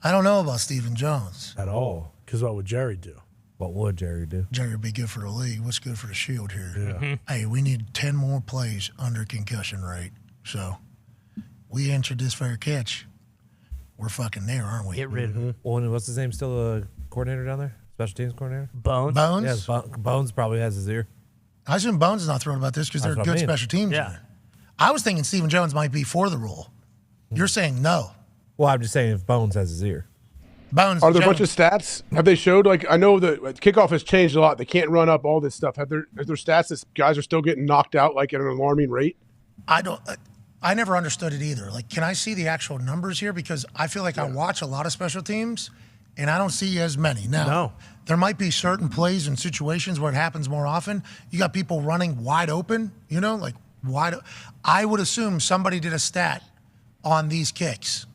I don't know about Stephen Jones. At all. Because what would Jerry do? What would Jerry do? Jerry would be good for the league. What's good for the Shield here? Yeah. Hey, we need 10 more plays under concussion rate. So we entered this fair catch. We're fucking there, aren't we? Get rid of him. Well, and what's his name? Still a coordinator down there? Special teams coordinator? Bones. Bones? Yeah, Bones probably has his ear. I assume Bones is not thrilled about this because they're That's what good I mean. special teams. Yeah. unit. I was thinking Stephen Jones might be for the rule. You're saying no. Well, I'm just saying if Bones has his ear. Bones. Are there a Jones. bunch of stats? Have they showed, like, I know that kickoff has changed a lot. They can't run up all this stuff. Are there stats that guys are still getting knocked out, like, at an alarming rate? I never understood it either. Like, can I see the actual numbers here? Because I feel like I watch a lot of special teams, and I don't see as many. Now, there might be certain plays and situations where it happens more often. You got people running wide open, like wide. I would assume somebody did a stat on these kicks.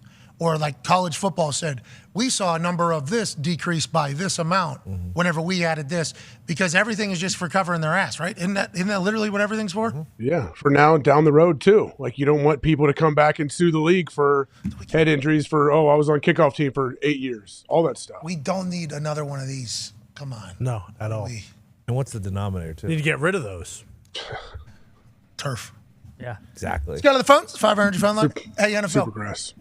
Or like college football said, we saw a number of this decrease by this amount whenever we added this, because everything is just for covering their ass, right? Isn't that literally what everything's for? Yeah, for now and down the road, too. Like, you don't want people to come back and sue the league for head injuries for, I was on kickoff team for 8 years, all that stuff. We don't need another one of these. Come on. No, at all. And what's the denominator, too? Need to get rid of those. Turf. Yeah. Exactly. Let's go to the phones. 500 phone line. Hey, NFL. Supergrass.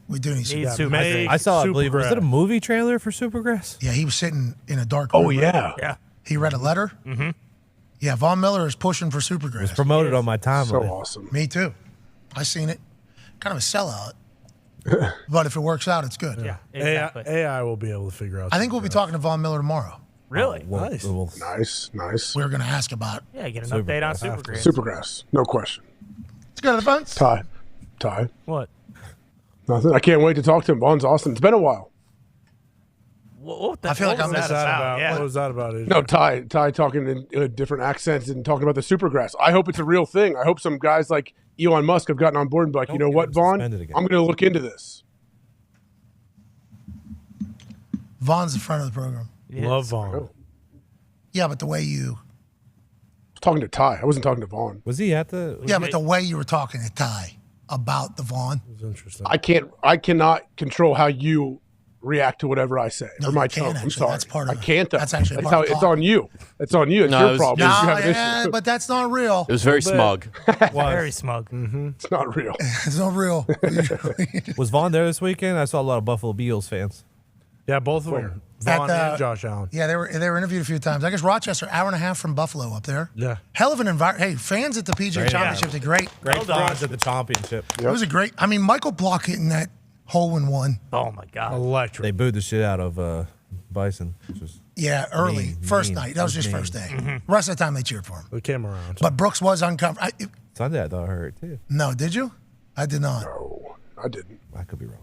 We do need Need some. Supergrass. I saw, I believe, was it a movie trailer for Supergrass? Yeah, he was sitting in a dark room. Oh, yeah. Yeah. He read a letter. Mm-hmm. Yeah, Von Miller is pushing for Supergrass. It was promoted on my timeline. So awesome. Me too. I seen it. Kind of a sellout. But if it works out, it's good. Yeah. Exactly. AI will be able to figure out. I think we'll be talking to Von Miller tomorrow. Really? Nice. Nice. We were going to ask about Yeah. Get an update on Supergrass. Supergrass, no question. Let's go to the phones. Ty. What? Nothing. I can't wait to talk to him. Von's awesome. It's been a while. I feel like I'm that about? Yeah. What was that about? No, Ty talking in different accents and talking about the Supergrass. I hope it's a real thing. I hope some guys like Elon Musk have gotten on board and be like, you know what, Vaughn? I'm going to look into this. Vaughn's the front of the program. Love Vaughn. Yeah, but the way you... I was talking to Ty. I wasn't talking to Vaughn. Was he at the... Yeah, but the way you were talking to Ty about the Vaughn. It was interesting. I cannot control how you react to whatever I say or my tone. I'm sorry. That's part of I can't. That's actually That's part how of it's on you. It's on you. It's your problem. No, You have an yeah, issue. but that's not real. It was very smug. Very smug. Mm-hmm. It's not real. It's not real. Was Vaughn there this weekend? I saw a lot of Buffalo Bills fans. Yeah, both of them. Vaughn and Josh Allen. Yeah, they were interviewed a few times. I guess Rochester, hour and a half from Buffalo up there. Yeah. Hell of an environment. Hey, fans at the PGA Championship did great. Great fans at the championship. It was a great. I mean, Michael Block hitting that hole in one. Oh my God. Electric. They booed the shit out of Bison. Which was Yeah, early. First night. That was just mean. first day. Rest of the time they cheered for him. They came around. But Brooks was uncomfortable. Sunday I thought I heard too. No, did you? I did not. No, I didn't. I could be wrong.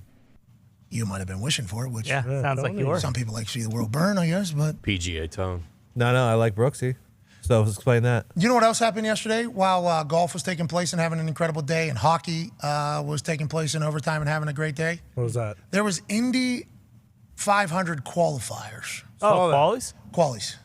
You might have been wishing for it, which Yeah, sounds like you were. some people like to see the world burn, I guess, but PGA tone. No, I like Brooksy. So explain that. You know what else happened yesterday while golf was taking place and having an incredible day, and hockey was taking place in overtime and having a great day? What was that? There was Indy 500 qualifiers. Oh, qualies? Qualies.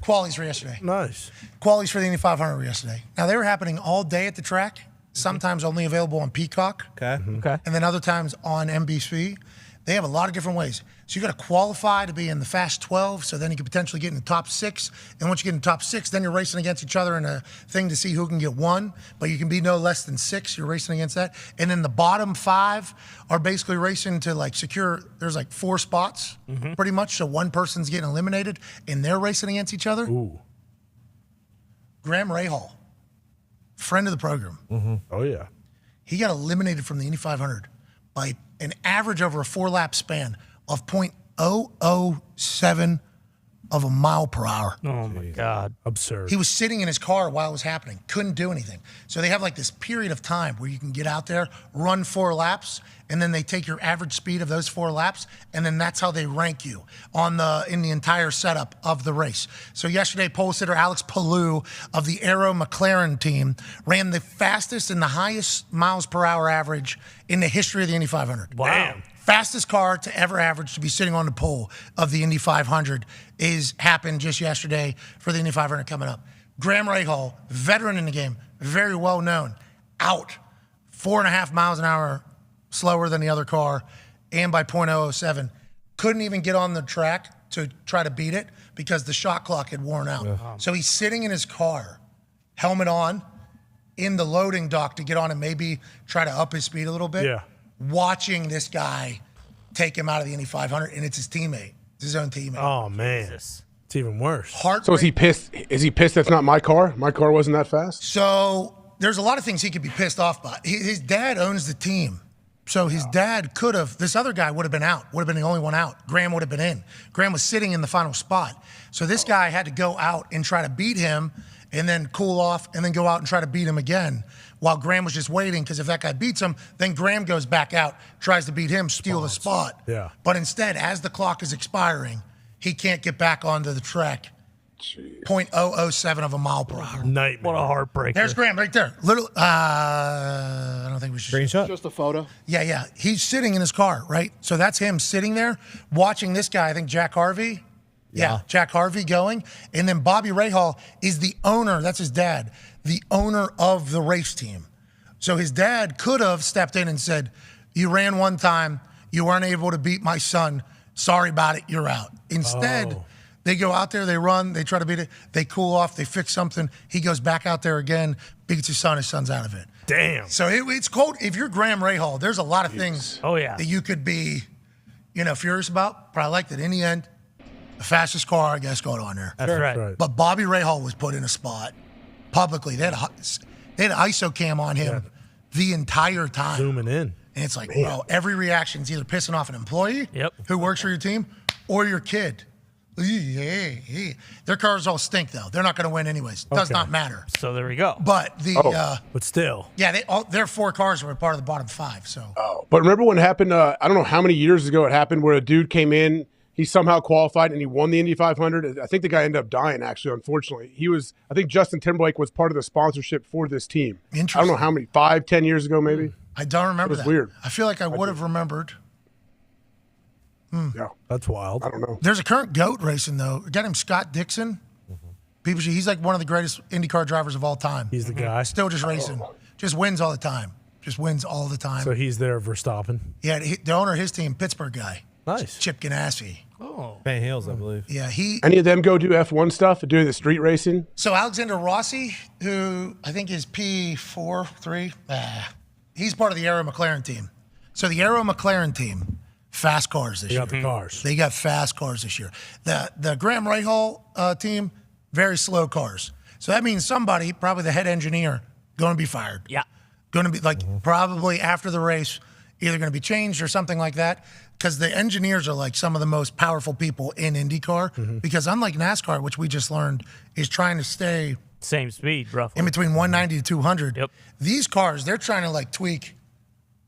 Qualies were yesterday. Nice. Qualies for the Indy 500 were yesterday. Now, they were happening all day at the track, sometimes only available on Peacock. Okay. Okay. And then other times on NBC. They have a lot of different ways. So you got to qualify to be in the Fast 12, so then you could potentially get in the top 6. And once you get in the top 6, then you're racing against each other in a thing to see who can get 1. But you can be no less than 6. You're racing against that. And then the bottom 5 are basically racing to like secure. There's like 4 spots, pretty much. So one person's getting eliminated, and they're racing against each other. Ooh. Graham Rahal, friend of the program. Oh, yeah. He got eliminated from the Indy 500 by an average over a 4-lap span of .007 of a mile per hour. Oh, my God. Absurd. He was sitting in his car while it was happening, couldn't do anything. So they have like this period of time where you can get out there, run 4 laps, and then they take your average speed of those 4 laps, and then that's how they rank you in the entire setup of the race. So yesterday, pole sitter Alex Palou of the Aero McLaren team ran the fastest and the highest miles per hour average in the history of the Indy 500. Wow. Fastest car to ever average to be sitting on the pole of the Indy 500 happened just yesterday for the Indy 500 coming up. Graham Rahal, veteran in the game, very well known, out 4.5 miles an hour slower than the other car and by .007. Couldn't even get on the track to try to beat it because the shot clock had worn out. So he's sitting in his car, helmet on, in the loading dock to get on and maybe try to up his speed a little bit. Yeah. Watching this guy take him out of the Indy 500, and it's his teammate. It's his own teammate. Oh, man. It's even worse. So is he pissed? Is he pissed that's not my car? My car wasn't that fast? So there's a lot of things he could be pissed off by. His dad owns the team. So his dad could have, this other guy would have been out, would have been the only one out. Graham would have been in. Graham was sitting in the final spot. So this guy had to go out and try to beat him and then cool off and then go out and try to beat him again while Graham was just waiting, because if that guy beats him, then Graham goes back out, tries to beat him, steal the spot. Yeah. But instead, as the clock is expiring, he can't get back onto the track. 0.007 of a mile per hour. Nightmare. What a heartbreaker. There's Graham right there. I don't think we should. Screenshot? Just a photo. Yeah. He's sitting in his car, right? So that's him sitting there watching this guy, I think Jack Harvey. Yeah, Jack Harvey going. And then Bobby Rahal is the owner, that's his dad, the owner of the race team. So his dad could have stepped in and said, you ran one time, you weren't able to beat my son, sorry about it, you're out. Instead, they go out there, they run, they try to beat it, they cool off, they fix something, he goes back out there again, beats his son's out of it. Damn. So it's cold. If you're Graham Rahal, there's a lot of things that you could be, furious about, but I liked it. In the end, the fastest car, I guess, got on there. That's right. But Bobby Rahal was put in a spot publicly. They had an ISO cam on him the entire time. Zooming in. And it's like, bro, every reaction is either pissing off an employee who works for your team or your kid. Their cars all stink, though. They're not going to win anyways. Does not matter. So there we go. But but still. Yeah, their 4 cars were part of the bottom 5. So. But remember when it happened, I don't know how many years ago it happened, where a dude came in, he somehow qualified and he won the Indy 500. I think the guy ended up dying, actually, unfortunately. I think Justin Timberlake was part of the sponsorship for this team. Interesting. I don't know how many, 5-10 years ago maybe? I don't remember that. It was weird. I feel like I would have remembered. Yeah. That's wild. I don't know. There's a current GOAT racing, though. A guy named Scott Dixon. He's like one of the greatest IndyCar drivers of all time. He's the guy. Still just racing. Just wins all the time. So he's there Verstappen. Yeah, the owner of his team, Pittsburgh guy. Nice. Chip Ganassi. Oh. Van Hales, I believe. Yeah, Any of them go do F1 stuff, doing the street racing? So Alexander Rossi, who I think is P3, he's part of the Aero McLaren team. So the Aero McLaren team, fast cars this year. They got the cars. They got fast cars this year. The Graham Rahal team, very slow cars. So that means somebody, probably the head engineer, going to be fired. Yeah. Going to be probably after the race, either going to be changed or something like that. Because the engineers are like some of the most powerful people in IndyCar. Because unlike NASCAR, which we just learned is trying to stay same speed, roughly in between 190 to 200. These cars, they're trying to tweak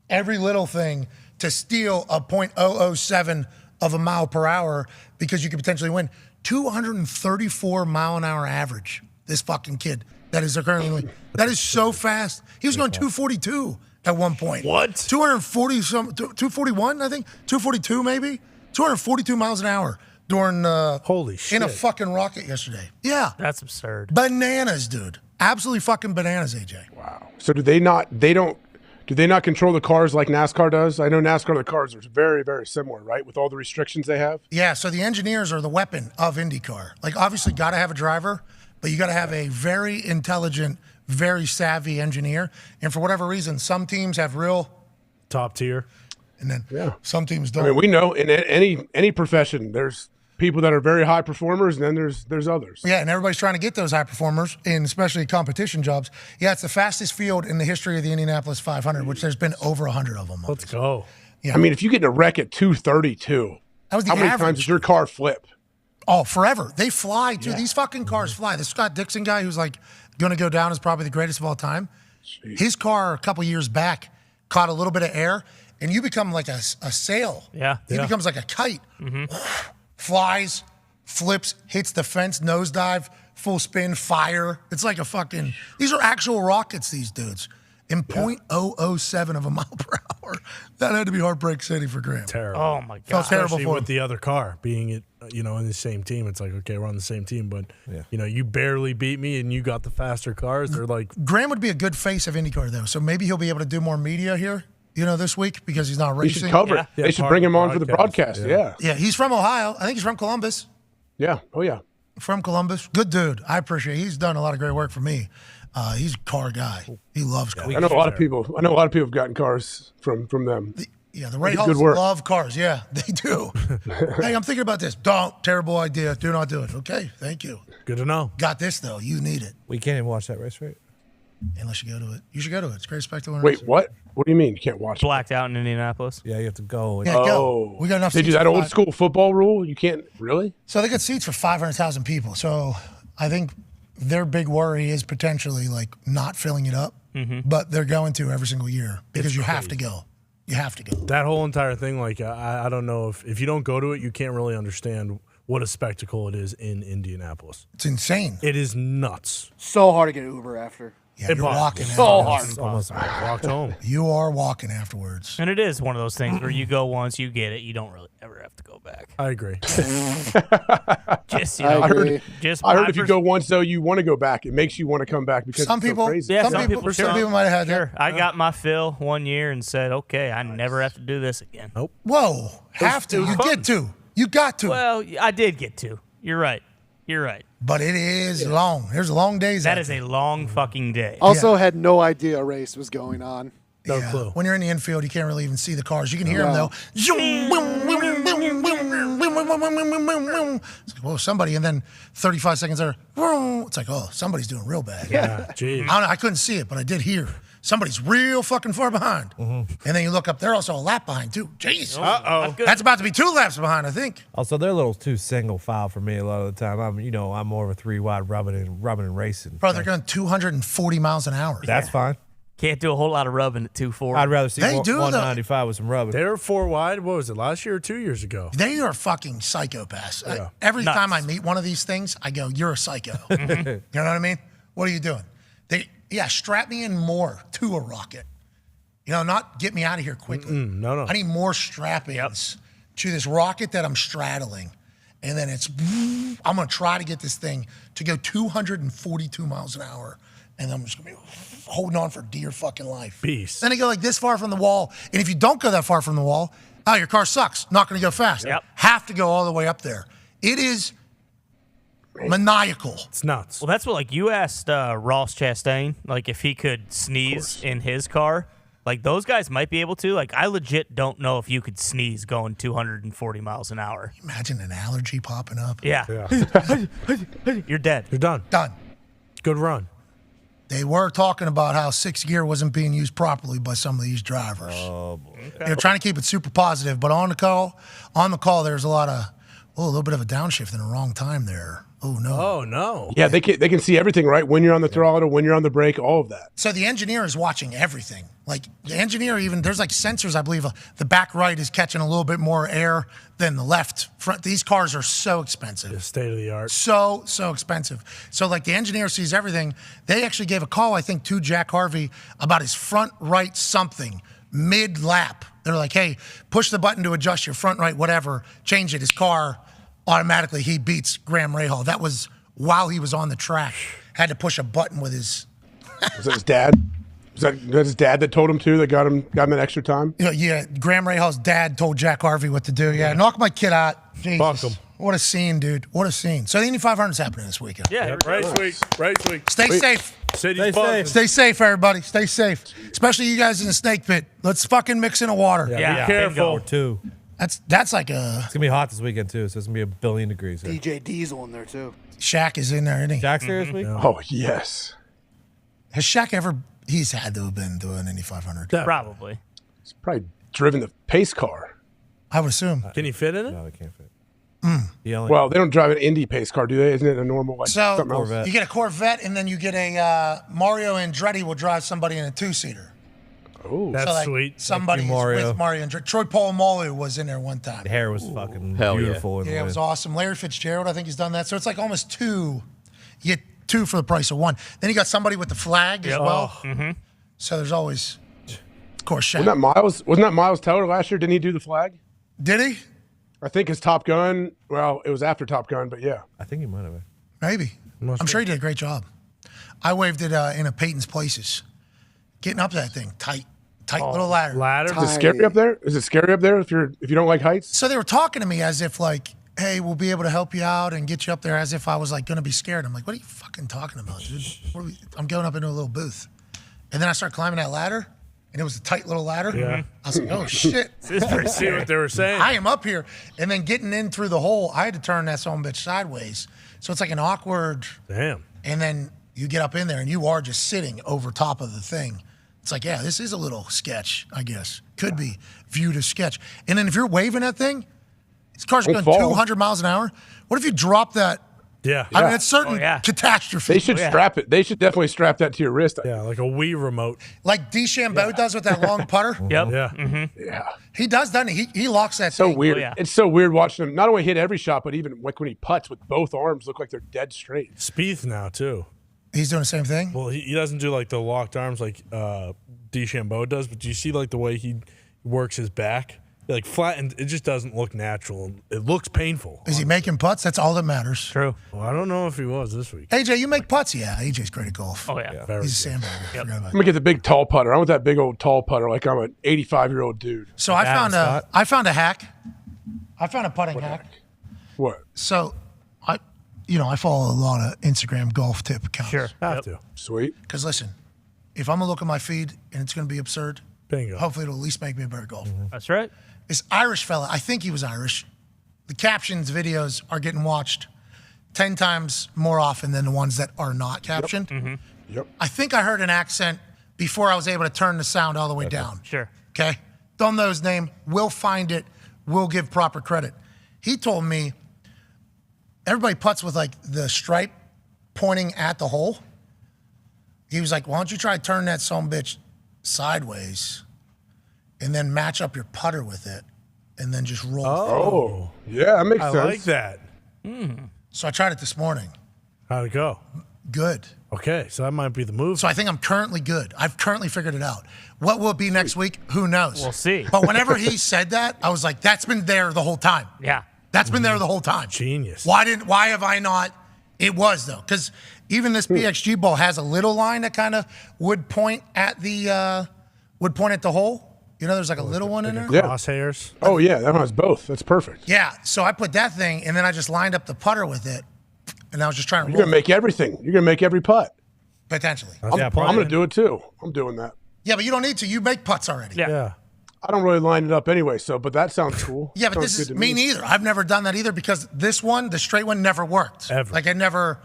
every little thing to steal a .007 of a mile per hour because you could potentially win. 234 mile an hour average. This fucking kid that is currently that is so fast. He was going 242 at one point. What? 241, I think. 242 maybe. 242 miles an hour during holy shit in a fucking rocket yesterday. Yeah, that's absurd. Bananas, dude. Absolutely fucking bananas, AJ. Wow. So do they not control the cars like NASCAR does? I know NASCAR, the cars are very, very similar, right? With all the restrictions they have? Yeah, so the engineers are the weapon of IndyCar. Like, obviously, got to have a driver, but you got to have a very intelligent, very savvy engineer. And for whatever reason, some teams have real top tier. And then some teams don't. I mean, we know in any profession, there's people that are very high performers, and then there's others. Yeah, and everybody's trying to get those high performers, and especially competition jobs. Yeah, it's the fastest field in the history of the Indianapolis 500, which there's been over 100 of them. Let's go. Yeah. I mean, if you get in a wreck at 232, that was the how many average. times does your car flip? Oh, forever. They fly, too. These fucking cars fly. The Scott Dixon guy who's like going to go down as probably the greatest of all time. Jeez. His car a couple years back caught a little bit of air, and you become like a sail. Yeah. He becomes like a kite. Flies, flips, hits the fence, nosedive, full spin, fire. It's like a fucking, these are actual rockets, these dudes. In 0.007 of a mile per hour. That had to be Heartbreak City for Graham. Terrible. Oh, my God. Felt terrible Especially for with him. the other car being it, in the same team. It's like, okay, we're on the same team, but you barely beat me and you got the faster cars. They're like, Graham would be a good face of IndyCar, though. So maybe he'll be able to do more media here, this week because he's not They racing. should cover it. They should bring him on for the broadcast. Yeah. Yeah, he's from Ohio. I think he's from Columbus. Yeah. Oh, yeah. From Columbus. Good dude. I appreciate it. He's done a lot of great work for me. He's a car guy. He loves cars. I know a lot of people have gotten cars from them. The Ray Good Halls work. love cars. Yeah, they do. Hey, I'm thinking about this. Don't. Terrible idea. Do not do it. Okay, thank you. good to know. Got this, though. You need it. We can't even watch that race, right? Unless you go to it. You should go to it. It's a great spectacle. Wait, what? What do you mean you can't watch it? Blacked out in Indianapolis. Yeah, you have to go. Yeah, go. We got enough They do seats that for old five. school football rule? You can't, really? So they got seats for 500,000 people. So I think their big worry is potentially like not filling it up, but they're going to every single year because you have to go. You have to go. That whole entire thing, like, I don't know if you don't go to it, you can't really understand what a spectacle it is in Indianapolis. It's insane. It is nuts. So hard to get Uber after. Yeah, you're walking. So afterwards. hard. Almost walked home. You are walking afterwards. And it is one of those things where you go once, you get it, you don't really ever have to go back. I agree. Just, I heard my if you go once, though, you want to go back. It makes you want to come back because Some it's so people- crazy. Yeah, Some some people- people, some people might have had that. I got my fill one year and said, okay, I never have to do this again. Nope. Whoa. Have to. You get to. You got to. Well, I did get to. You're right. You're right. But it is long. There's long days. That out is there. a long fucking day. Also had no idea a race was going on. No clue. When you're in the infield, you can't really even see the cars. You can hear them No. though. It's like, whoa, somebody, and then 35 seconds later, it's like, oh, somebody's doing real bad. Yeah, geez. I don't know, I couldn't see it, but I did hear somebody's real fucking far behind. And then you look up, they're also a lap behind too. Jeez. Uh-oh. That's about to be 2 laps behind, I think. Also, they're a little too single file for me a lot of the time. I'm more of a 3 wide rubbing and racing. Bro, they're going 240 miles an hour. That's fine. Can't do a whole lot of rubbing at 240. I'd rather see They do, though. 195 with some rubbing. They were 4 wide. What was it, last year or 2 years ago? They are fucking psychopaths. Yeah. Every Nuts. time I meet one of these things, I go, you're a psycho. You know what I mean? What are you doing? Strap me in more to a rocket. Not get me out of here quickly. No. I need more strappings to this rocket that I'm straddling. And then I'm going to try to get this thing to go 242 miles an hour. And I'm just going to be holding on for dear fucking life. Beast. Then I go like this far from the wall. And if you don't go that far from the wall, your car sucks. Not going to go fast. Yep. Have to go all the way up there. It is maniacal. It's nuts. Well, that's what, you asked Ross Chastain, if he could sneeze in his car. Those guys might be able to. I legit don't know if you could sneeze going 240 miles an hour. Imagine an allergy popping up. Yeah. You're dead. You're done. Done. Good run. They were talking about how 6th gear wasn't being used properly by some of these drivers. Oh, boy. They're trying to keep it super positive, but on the call, there's a little bit of a downshift in the wrong time there. Oh no. Oh no. Yeah, they can see everything, right? When you're on the throttle, when you're on the brake, all of that. So the engineer is watching everything. Like the engineer, even there's like sensors. I believe the back right is catching a little bit more air than the left front. These cars are so expensive. State of the art. So expensive. So like the engineer sees everything. They actually gave a call, I think, to Jack Harvey about his front right something mid lap. They're like, hey, push the button to adjust your front right, whatever. Change it. His car automatically he beats Graham Rahal. That was while he was on the track. Had to push a button with his. Was that his dad? Was that his dad that told him to? That got him that extra time? Yeah, Graham Rahal's dad told Jack Harvey what to do. Yeah, knock my kid out. Jesus. Fuck him. What a scene, dude. What a scene. So the Indy 500 is happening this weekend. Yeah, race week. Race week. Stay safe. Stay safe. Stay safe, everybody. Stay safe. Especially you guys in the snake pit. Let's fucking mix in the water. Yeah. Be careful. Or two. That's like a. It's gonna be hot this weekend too, so it's gonna be 1 billion degrees. Here. DJ Diesel in there too. Shaq is in there, isn't he? Shaq's here this week. Oh yes. Has Shaq ever? He's had to have been doing Indy 500. Probably. He's probably driven the pace car. I would assume. Can he fit in it? No, they can't fit. Well, they don't drive an Indy pace car, do they? Isn't it a normal like So something else? you get a Corvette, and then you get a Mario Andretti will drive somebody in a 2-seater. Oh, that's so like sweet. Somebody Thank you, Mario. with Mario Andretti. Troy Polamalu was in there one time. The hair was fucking Hell yeah. beautiful. Yeah, it was awesome. Larry Fitzgerald, I think he's done that. So it's like almost two. You get two for the price of one. Then you got somebody with the flag as well. So there's always, of course, Shaq. Wasn't that Miles Teller last year? Didn't he do the flag? Did he? I think his Top Gun. Well, it was after Top Gun, but yeah. I think he might have. Maybe. I'm sure he did a great job. I waved it in a Peyton's Places. Getting up that thing, tight little ladder. Ladder. Is it scary up there? Is it scary up there if you don't like heights? So they were talking to me as if like, hey, we'll be able to help you out and get you up there, as if I was like going to be scared. I'm like, what are you fucking talking about, dude? I'm going up into a little booth. And then I start climbing that ladder, and it was a tight little ladder. Yeah. I was like, oh, shit. See what they were saying. I am up here. And then getting in through the hole, I had to turn that son of a bitch sideways. So it's like an awkward. Damn. And then you get up in there, and you are just sitting over top of the thing. It's like, yeah, this is a little sketch, I guess. Could be viewed as sketch. And then if you're waving that thing, this car's going 200 miles an hour. What if you drop that? Yeah. I mean, it's certain catastrophe. They should strap it. They should definitely strap that to your wrist. Yeah, like a Wii remote. Like DeChambeau does with that long putter. Yep. Yeah. Yeah. He does, doesn't he? He locks that So thing. weird. Oh, yeah. It's so weird watching him not only hit every shot, but even like when he putts with both arms, look like they're dead straight. Spieth now too. He's doing the same thing? Well, he doesn't do like the locked arms like DeChambeau does, but do you see like the way he works his back? Like flattened, it just doesn't look natural. It looks painful. Is he making putts? That's all that matters. True. Well, I don't know if he was this week. AJ, you make putts? Yeah, AJ's great at golf. Oh, yeah. He's a sandbagger. Forgot about I'm it. gonna get the big tall putter. I want that big old tall putter, like I'm an 85-year-old dude. So I found a hack. I found a putting hack. What? So I follow a lot of Instagram golf tip accounts. Sure. Have to. Sweet. Because listen, if I'm gonna look at my feed and it's gonna be absurd, Bingo. hopefully it'll at least make me a better golfer. That's right. This Irish fella, I think he was Irish. The captions videos are getting watched 10 times more often than the ones that are not captioned. Yep. I think I heard an accent before I was able to turn the sound all the way down. Sure. Okay? Don't know his name. We'll find it. We'll give proper credit. He told me everybody putts with like the stripe pointing at the hole. He was like, why don't you try to turn that son bitch sideways and then match up your putter with it and then just roll Oh, yeah, that makes I sense. like that. So I tried it this morning. How'd it go? Good. Okay, so that might be the move. So I think I'm currently good. I've currently figured it out. What will it be next week? Who knows? We'll see. But whenever he said that, I was like, that's been there the whole time. Yeah. That's been there the whole time. Genius. Why have I not? It was though, because even this PXG ball has a little line that kind of would point at the hole. You know, there's like a little one in there. Yeah. Crosshairs. Oh yeah, that one has both. That's perfect. Yeah. So I put that thing, and then I just lined up the putter with it, and I was just trying to You're roll gonna make everything. You're gonna make every putt. potentially. I'm gonna do it too. I'm doing that. Yeah, but you don't need to. You make putts already. Yeah. I don't really line it up anyway, but that sounds cool. Yeah, but Sounds this is good to me neither. I've never done that either because this one, the straight one, never worked. Ever. Like I never.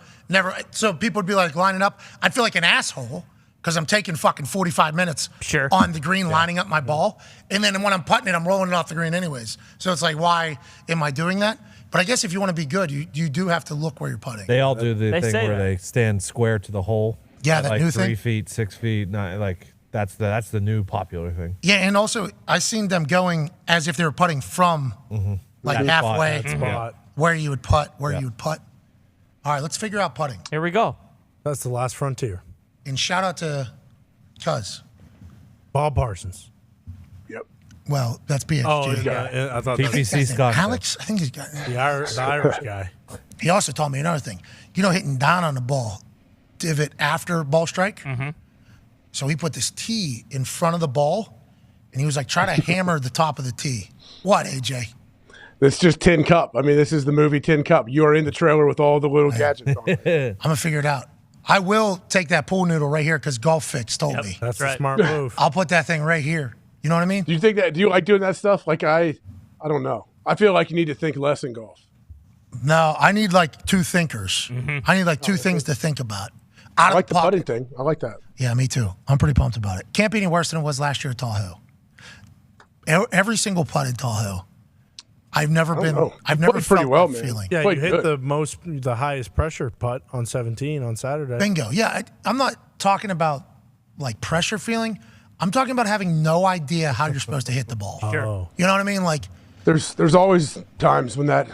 So people would be like lining up. I'd feel like an asshole because I'm taking fucking 45 minutes on the green lining up my ball. And then when I'm putting it, I'm rolling it off the green anyways. So it's like, why am I doing that? But I guess if you want to be good, you do have to look where you're putting. They all do the They thing say where that. they stand square to the hole. Yeah, at that like new 3 thing. feet, 6 feet. Not like that's the new popular thing. Yeah, and also I seen them going as if they were putting from like That spot, halfway that spot. where you would putt, you would putt. All right, let's figure out putting. Here we go. That's the last frontier. And shout out to Cuz. Bob Parsons. Well, that's BXG. Oh, yeah, I thought TPC Scott. Alex, I think he's got the Irish guy. He also told me another thing. Hitting Dahn on the ball, divot after ball strike. Mm-hmm. So he put this tee in front of the ball, and he was like, try to hammer the top of the tee. What, AJ? It's just Tin Cup. I mean, this is the movie Tin Cup. You are in the trailer with all the little gadgets on it. I'm going to figure it out. I will take that pool noodle right here because Golf Fix told me. That's a smart move. I'll put that thing right here. You know what I mean? Do you think that? Do you like doing that stuff? Like I don't know. I feel like you need to think less in golf. No, I need like two thinkers. I need like two things to think about. I like the putting thing. I like that. Yeah, me too. I'm pretty pumped about it. Can't be any worse than it was last year at Tahoe. Every single putt at Tahoe. I've never felt that feeling. Yeah, you hit the highest pressure putt on 17 on Saturday. Bingo. Yeah, I'm not talking about like pressure feeling. I'm talking about having no idea how you're supposed to hit the ball. Sure. You know what I mean? Like there's always times when that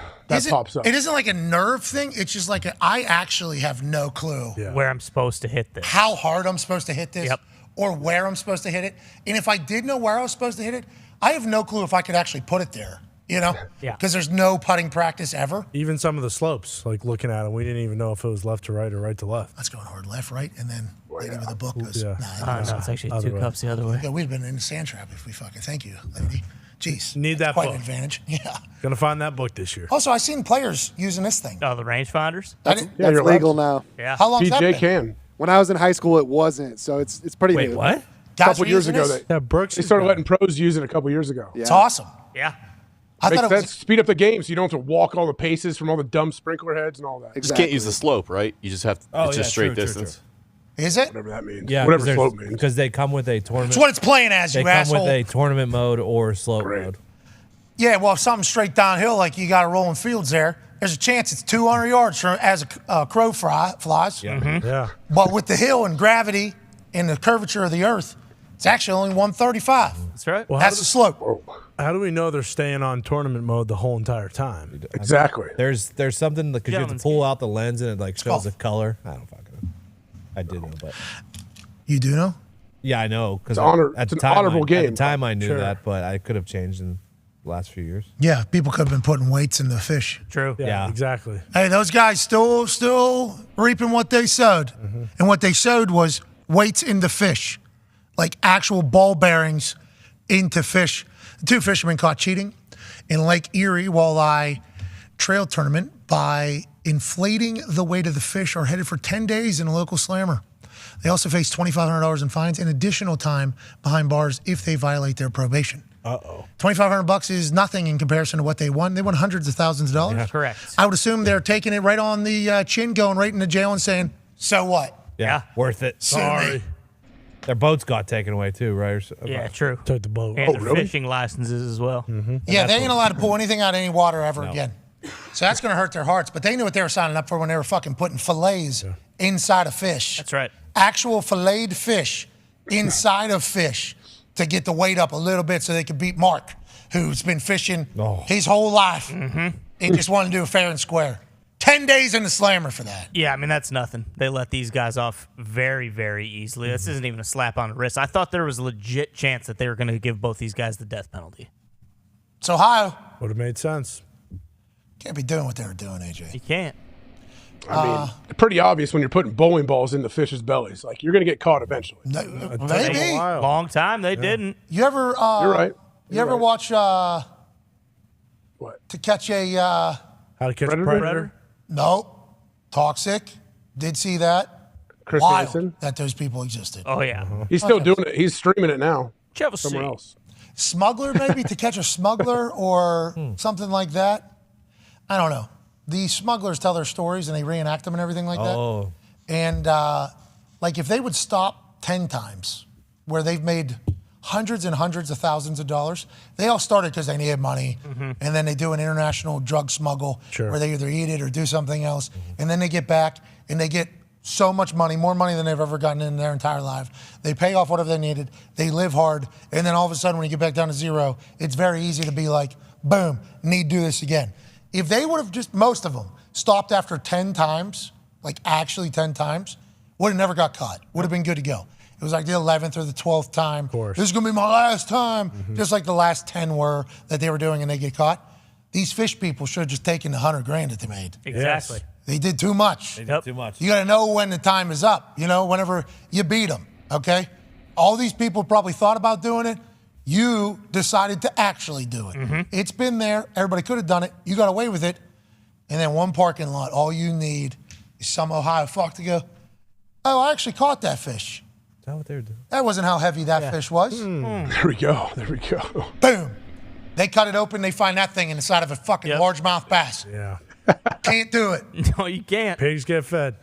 pops up. It isn't like a nerve thing. It's just like I actually have no clue Where I'm supposed to hit this. how hard I'm supposed to hit this or where I'm supposed to hit it. And if I did know where I was supposed to hit it, I have no clue if I could actually put it there. Yeah. Because there's no putting practice ever. Even some of the slopes, like looking at them, we didn't even know if it was left to right or right to left. That's going hard, left, right, and then lady with a book goes, Yeah. nah. No, it's actually Other two way. cups the other way. Yeah, we'd have been in the sand trap if we fucking, thank you, lady. Jeez. Need that quite book. an advantage. Yeah. Gonna find that book this year. Also, I've seen players using this thing. Oh, the rangefinders? That's you're legal allowed now. Yeah. How long's that PJ been? can. When I was in high school, it wasn't. So it's pretty new. Guys A couple are years using ago, this? Brooks. they started letting pros use it a couple years ago. Yeah. It's awesome. Yeah. I Makes thought it sense. was. Speed up the game so you don't have to walk all the paces from all the dumb sprinkler heads and all that. You just can't use the slope, right? You just have to. Oh, it's just yeah, straight true, true, distance. Is it? Whatever that means. Yeah, Whatever slope means. because they come with a tournament. It's what it's playing as, They you come asshole. with a tournament mode or slope mode. Yeah, well, if something's straight downhill, like you got a rolling fields there, there's a chance it's 200 yards from as a crow flies. Yeah. But with the hill and gravity and the curvature of the earth, it's actually only 135. That's right. Well, That's the slope. How do we know they're staying on tournament mode the whole entire time? Exactly. There's something because you have to Gentleman's pull out the lens and it like shows golf. the color. I don't fucking know. I did know, but You do know? yeah, I know because It's an honorable At game. the time, I knew Sure. that, but I could have changed in the last few years. Yeah, people could have been putting weights in the fish. True. Yeah. Exactly. Hey, those guys still reaping what they sowed. And what they sowed was weights into fish, like actual ball bearings into fish. The two fishermen caught cheating in Lake Erie Walleye Trail Tournament by inflating the weight of the fish are headed for 10 days in a local slammer. They also face $2,500 in fines and additional time behind bars if they violate their probation. Uh-oh. $2,500 is nothing in comparison to what they won. They won hundreds of thousands of dollars. Correct. I would assume they're taking it right on the chin, going right into jail and saying, so what? Yeah, worth it. Sue me. Their boats got taken away too, right? Or Yeah, true. Took the boat. And their fishing licenses as well. Yeah, they ain't allowed to pull anything out of any water ever again. So that's going to hurt their hearts. But they knew what they were signing up for when they were fucking putting fillets inside of fish. That's right. Actual filleted fish inside of fish to get the weight up a little bit so they could beat Mark, who's been fishing his whole life and just wanted to do it fair and square. 10 days in the slammer for that. Yeah, I mean, that's nothing. They let these guys off very, very easily. This isn't even a slap on the wrist. I thought there was a legit chance that they were going to give both these guys the death penalty. It's Ohio. Would have made sense. Can't be doing what they were doing, AJ. You can't. I mean, pretty obvious when you're putting bowling balls in the fish's bellies. Like, you're going to get caught eventually. Maybe. Long time they didn't. You ever? You're right. You ever watch? What? To catch a? How to catch Predator? a predator? No. Toxic. Did see that. Chris Wild Hansen? that those people existed. Oh, yeah. He's still doing it. He's streaming it now. Chelsea. Somewhere else. Smuggler, maybe to catch a smuggler or something like that. I don't know. The smugglers tell their stories and they reenact them and everything like that. Oh, And like if they would stop 10 times where they've made hundreds and hundreds of thousands of dollars. They all started because they needed money, and then they do an international drug smuggle where they either eat it or do something else, and then they get back and they get so much money, more money than they've ever gotten in their entire life. They pay off whatever they needed. They live hard, and then all of a sudden, when you get back down to zero, it's very easy to be like, boom, need to do this again. If they would have just, most of them, stopped after 10 times, like actually 10 times, would have never got caught. Would have been good to go. It was like the 11th or the 12th time. Of course. This is going to be my last time. Just like the last 10 were that they were doing and they get caught. These fish people should have just taken the $100,000 that they made. Exactly. Yes. They did too much. They did too much. You got to know when the time is up, whenever you beat them, okay? All these people probably thought about doing it. You decided to actually do it. It's been there. Everybody could have done it. You got away with it. And then one parking lot, all you need is some Ohio fuck to go, oh, I actually caught that fish. Is that what they were doing? That wasn't how heavy that fish was. There we go. There we go. Boom. They cut it open. They find that thing in the side of a fucking largemouth bass. Yeah. Can't do it. No, you can't. Pigs get fed.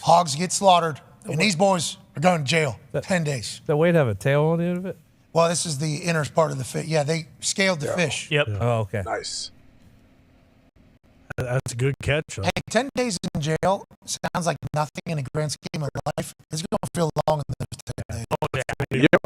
Hogs get slaughtered. And these boys are going to jail 10 days. Does that weight have a tail on the end of it? Well, this is the inner part of the fish. Yeah, they scaled the fish. Yep. Oh, okay. Nice. That's a good catch. Though. Hey, 10 days in jail sounds like nothing in the grand scheme of life. It's going to feel long in those 10 days. Oh, yeah. Yep.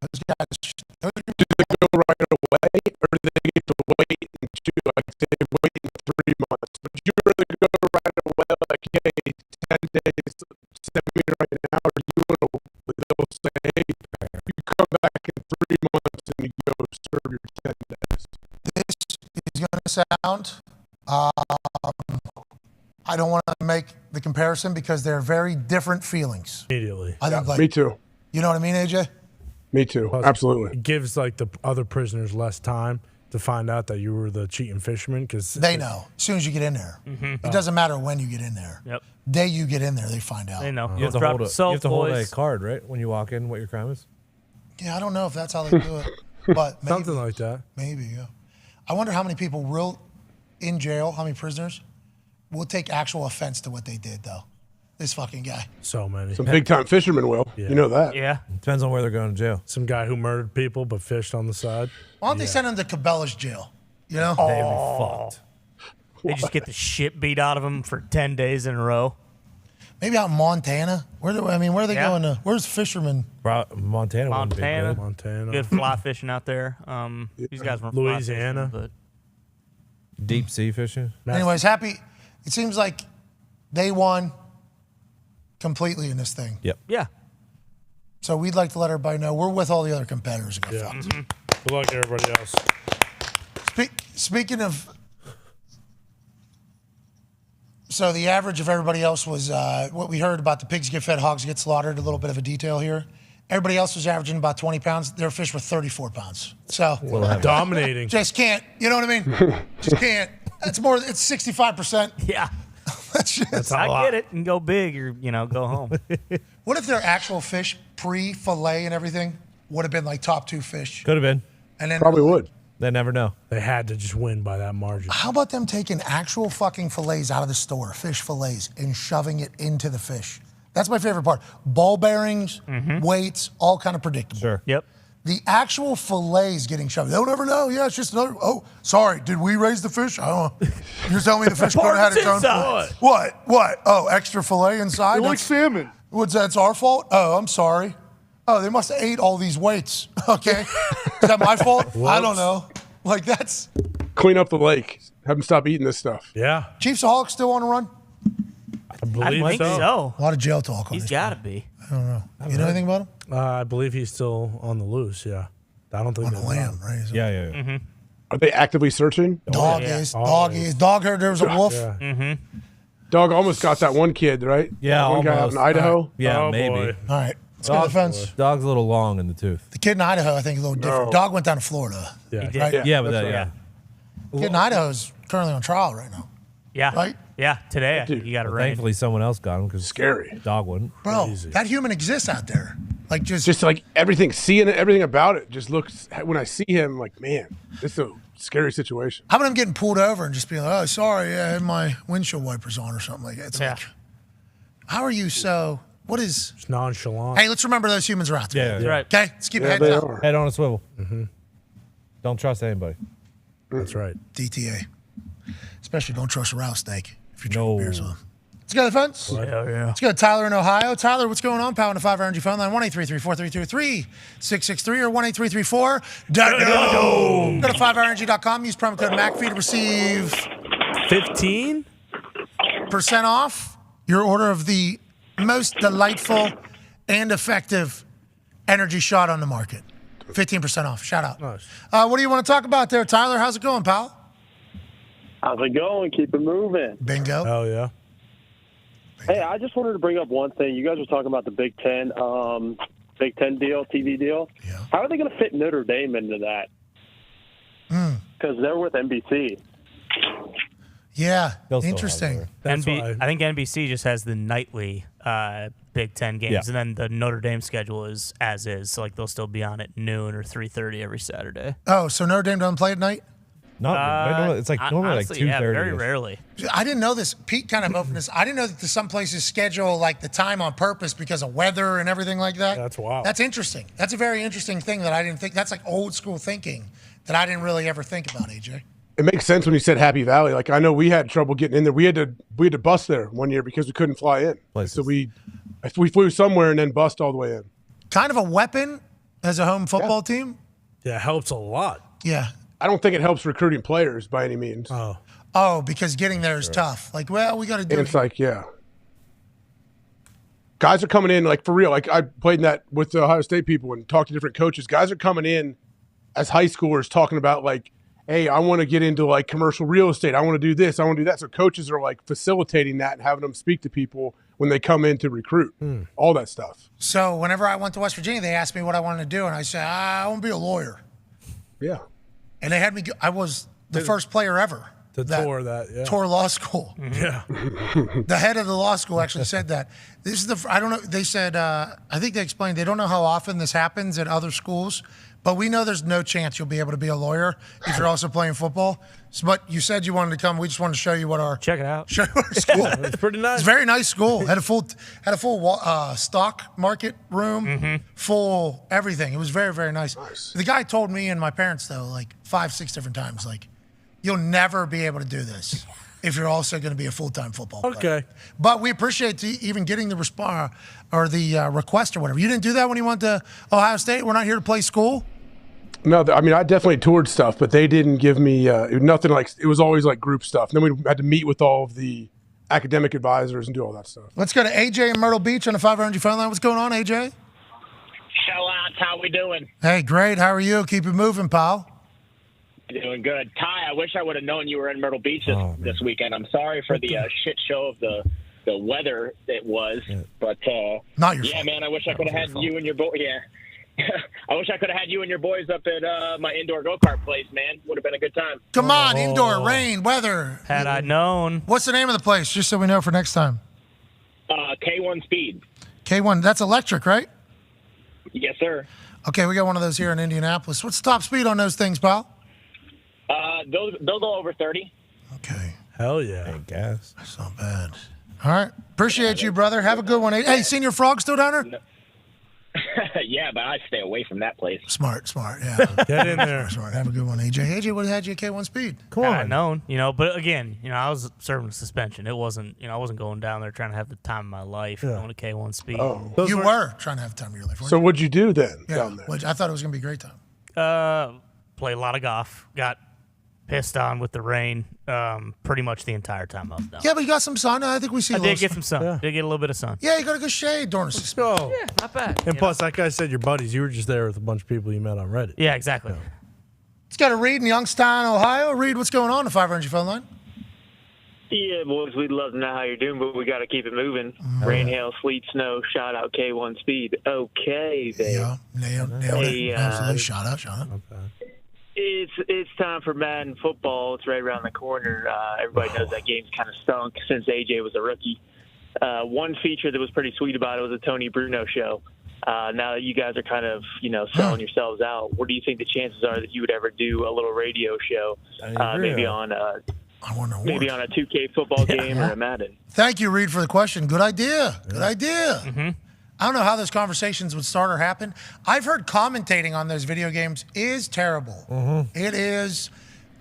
Those guys, Do they go right away, or do they get to wait until, like, say, wait 3 months? Would you rather go right away, like, hey, 10 days, send me right now, or do you want to, they'll say, hey, you come back in 3 months and you go serve your 10 days? this is going to sound, I don't want to make the comparison because they're very different feelings. Immediately. I think, Me too. You know what I mean, AJ? Me too. Plus, Absolutely. It gives like the other prisoners less time to find out that you were the cheating fisherman because They know as soon as you get in there. It doesn't matter when you get in there. Yep. Day you get in there, they find out. They know. You have to Drop hold a, yourself, you have to hold a boys. card, right? When you walk in, what your crime is? Yeah, I don't know if that's how they do it, but maybe, something like that. maybe. Yeah. I wonder how many people real in jail, how many prisoners will take actual offense to what they did, though. This fucking guy. So many. Some big time fishermen will. Yeah. You know that. Yeah. Depends on where they're going to jail. Some guy who murdered people but fished on the side. Why don't they send him to Cabela's jail? You know? They'd be fucked. They just get the shit beat out of them for 10 days in a row. Maybe out in Montana. Where are they going to? Where's fishermen? Montana. wouldn't be good. Montana. Good fly fishing out there. These guys weren't fly Louisiana. fishing, but Deep sea fishing. Anyways, happy. It seems like they won completely in this thing. Yep. yeah. So we'd like to let everybody know we're with all the other competitors. Who got Yeah. fucked. Good luck to everybody else. Speaking of, so the average of everybody else was what we heard about the pigs get fed, hogs get slaughtered. A little bit of a detail here. Everybody else was averaging about 20 pounds. Their fish were 34 pounds. So Dominating. just can't. You know what I mean? Just can't. It's more. It's 65%. Yeah. That's I get it and go big or, go home. What if their actual fish, pre-fillet and everything, would have been like top 2 fish? Could have been. And then Probably would. They never know. They had to just win by that margin. How about them taking actual fucking fillets out of the store, fish fillets, and shoving it into the fish? That's my favorite part. Ball bearings, weights, all kind of predictable. Sure. Yep. The actual fillets getting shoved. They'll never know. Yeah, it's just another. Oh, sorry. Did we raise the fish? I don't know. You're telling me the fish could have had its own. What? Oh, extra fillet inside? It looks salmon. What's that's our fault? Oh, I'm sorry. Oh, they must have ate all these weights. Okay. Is that my fault? I don't know. Like that's. Clean up the lake. Have them stop eating this stuff. Yeah. Chiefs of Hawks still on the run? I think so. A lot of jail talk on He's this. got to be. I don't know. You know anything about him? I believe he's still on the loose, yeah. I don't think On the lam, right? Yeah. Are they actively searching? Dog is. Dog is. Dog heard there was a wolf. Yeah. Dog almost got that one kid, right? Yeah, One guy out almost. in Idaho. Yeah, Oh, maybe. boy. All right. Let's go to the fence. Dog's a little long in the tooth. The kid in Idaho, I think, is a little different. No. Dog went down to Florida. Yeah. Right? Yeah, but that's that, right. yeah. Kid in Idaho is currently on trial right now. Yeah. Right? Yeah. Today, I think you got it right. Thankfully, someone else got him because Scary. dog wouldn't. Bro, that human exists out there. Like Just like everything, seeing it, everything about it just looks, when I see him, like, man, this is a scary situation. how about him getting pulled over and just being like, oh, sorry, I had my windshield wipers on or something like that. It's like, how are you so What is? It's nonchalant. Hey, let's remember those humans are out there. Yeah, That's right. Okay, let's keep heads up. Head on a swivel. Mm-hmm. Don't trust anybody. That's right. DTA. Especially don't trust a rattlesnake if you're drinking beers with them. Let's go to the phones. Hell yeah. Let's go to Tyler in Ohio. Tyler, what's going on? Power on the 5 Energy phone line, 1-833-432-3663 or 1-833-4-DANO. Go to 5energy.com. Use promo code McAfee to receive 15% off your order of the most delightful and effective energy shot on the market. 15% off. Shout out. Nice. What do you want to talk about there, Tyler? How's it going, pal? How's it going? Keep it moving. Bingo. Oh, yeah. Hey, I just wanted to bring up one thing. You guys were talking about the Big Ten deal, TV deal. Yeah. How are they going to fit Notre Dame into that? Because they're with NBC. Yeah, They'll still interesting. have I think NBC just has the nightly Big Ten games, Yeah. and then the Notre Dame schedule is as is. So like they'll still be on at noon or 3:30 every Saturday. Oh, so Notre Dame doesn't play at night? No, it's like normally honestly, like 2:30. yeah, very rarely. I didn't know this. Pete kind of opened this. I didn't know that some places schedule like the time on purpose because of weather and everything like that. That's wild. That's interesting. That's a very interesting thing that I didn't think. That's like old school thinking that I didn't really ever think about, AJ. It makes sense when you said Happy Valley. Like I know we had trouble getting in there. We had to bus there one year because we couldn't fly in. So we flew somewhere and then bust all the way in. Kind of a weapon as a home football team. Yeah, it helps a lot. Yeah. I don't think it helps recruiting players by any means. Oh, because getting there is tough. Like, well, we got to do And it. it's like, yeah. Guys are coming in, like, for real. Like, I played in that with the Ohio State people and talked to different coaches. Guys are coming in as high schoolers talking about, like, hey, I want to get into, like, commercial real estate. I want to do this. I want to do that. So coaches are, like, facilitating that and having them speak to people when they come in to recruit. All that stuff. So whenever I went to West Virginia, they asked me what I wanted to do, and I said, I want to be a lawyer. Yeah. And they had me. I was the first player ever to tour that. Yeah. Tour law school. Yeah. The head of the law school actually said that. This is the. I don't know. They said. I think they explained they don't know how often this happens at other schools, but we know there's no chance you'll be able to be a lawyer if you're also playing football. So, but you said you wanted to come. We just wanted to show you what our check it out. Show you our school. It's pretty nice. It's a very nice school. Had a full stock market room, full everything. It was very, very nice. The guy told me and my parents though, like 5-6 different times, like, you'll never be able to do this if you're also going to be a full-time football player. Okay. But we appreciate even getting the response or the request or whatever. You didn't do that when you went to Ohio State? We're not here to play school? No, I mean, I definitely toured stuff, but they didn't give me nothing like – it was always like group stuff. And then we had to meet with all of the academic advisors and do all that stuff. Let's go to AJ in Myrtle Beach on the 500 phone line. What's going on, AJ? Show outs, how we doing? Hey, great. How are you? Keep it moving, pal. Doing good. Ty, I wish I would have known you were in Myrtle Beach this weekend. I'm sorry for the shit show of the weather it was, but not your fault. fault. Man, I wish I could have had you and your boy. Yeah, I wish I could have had you and your boys up at my indoor go-kart place. Man, would have been a good time. Come on, indoor, rain, weather. Had I known. What's the name of the place, just so we know for next time? K1 Speed. K1, that's electric, right? Yes, sir. Okay, we got one of those here in Indianapolis. What's the top speed on those things, pal? They'll go over 30. Hell yeah. I guess. That's not bad. All right. Appreciate you, brother. Have a good one. Hey, Senior Frog still down there? Yeah, but I stay away from that place. Smart, yeah. Get in there. Smart. Have a good one, AJ. AJ, what had you at K1 Speed? Come on, known, but again, I was serving a suspension. It wasn't, I wasn't going down there trying to have the time of my life. Going to K1 Speed. Oh. You were trying to have the time of your life. So what'd you do then down there? I thought it was going to be a great time. Played a lot of golf. Got pissed on with the rain pretty much the entire time I was down. Yeah, but you got some sun. I think we see. I did get some sun. Yeah. Did get a little bit of sun. Yeah, you got a good shade during the suspension. Yeah, not bad. And plus, like I said, your buddies, you were just there with a bunch of people you met on Reddit. Yeah, exactly. Let's go to Reed in Youngstown, Ohio. Reed, what's going on? The 500 phone line. Yeah, boys, we'd love to know how you're doing, but we got to keep it moving. Rain, hail, sleet, snow, shout out K1 Speed. Okay, babe. Yeah, nailed it. Absolutely. Shout out. It's time for Madden football. It's right around the corner. Everybody knows that game's kind of stunk since AJ was a rookie. One feature that was pretty sweet about it was the Tony Bruno show. Now that you guys are kind of, selling yourselves out, what do you think the chances are that you would ever do a little radio show, maybe on I wonder what. Maybe on a 2K football game or a Madden. Thank you, Reed, for the question. Good idea. Good idea. Mm-hmm. I don't know how those conversations would start or happen. I've heard commentating on those video games is terrible. It is.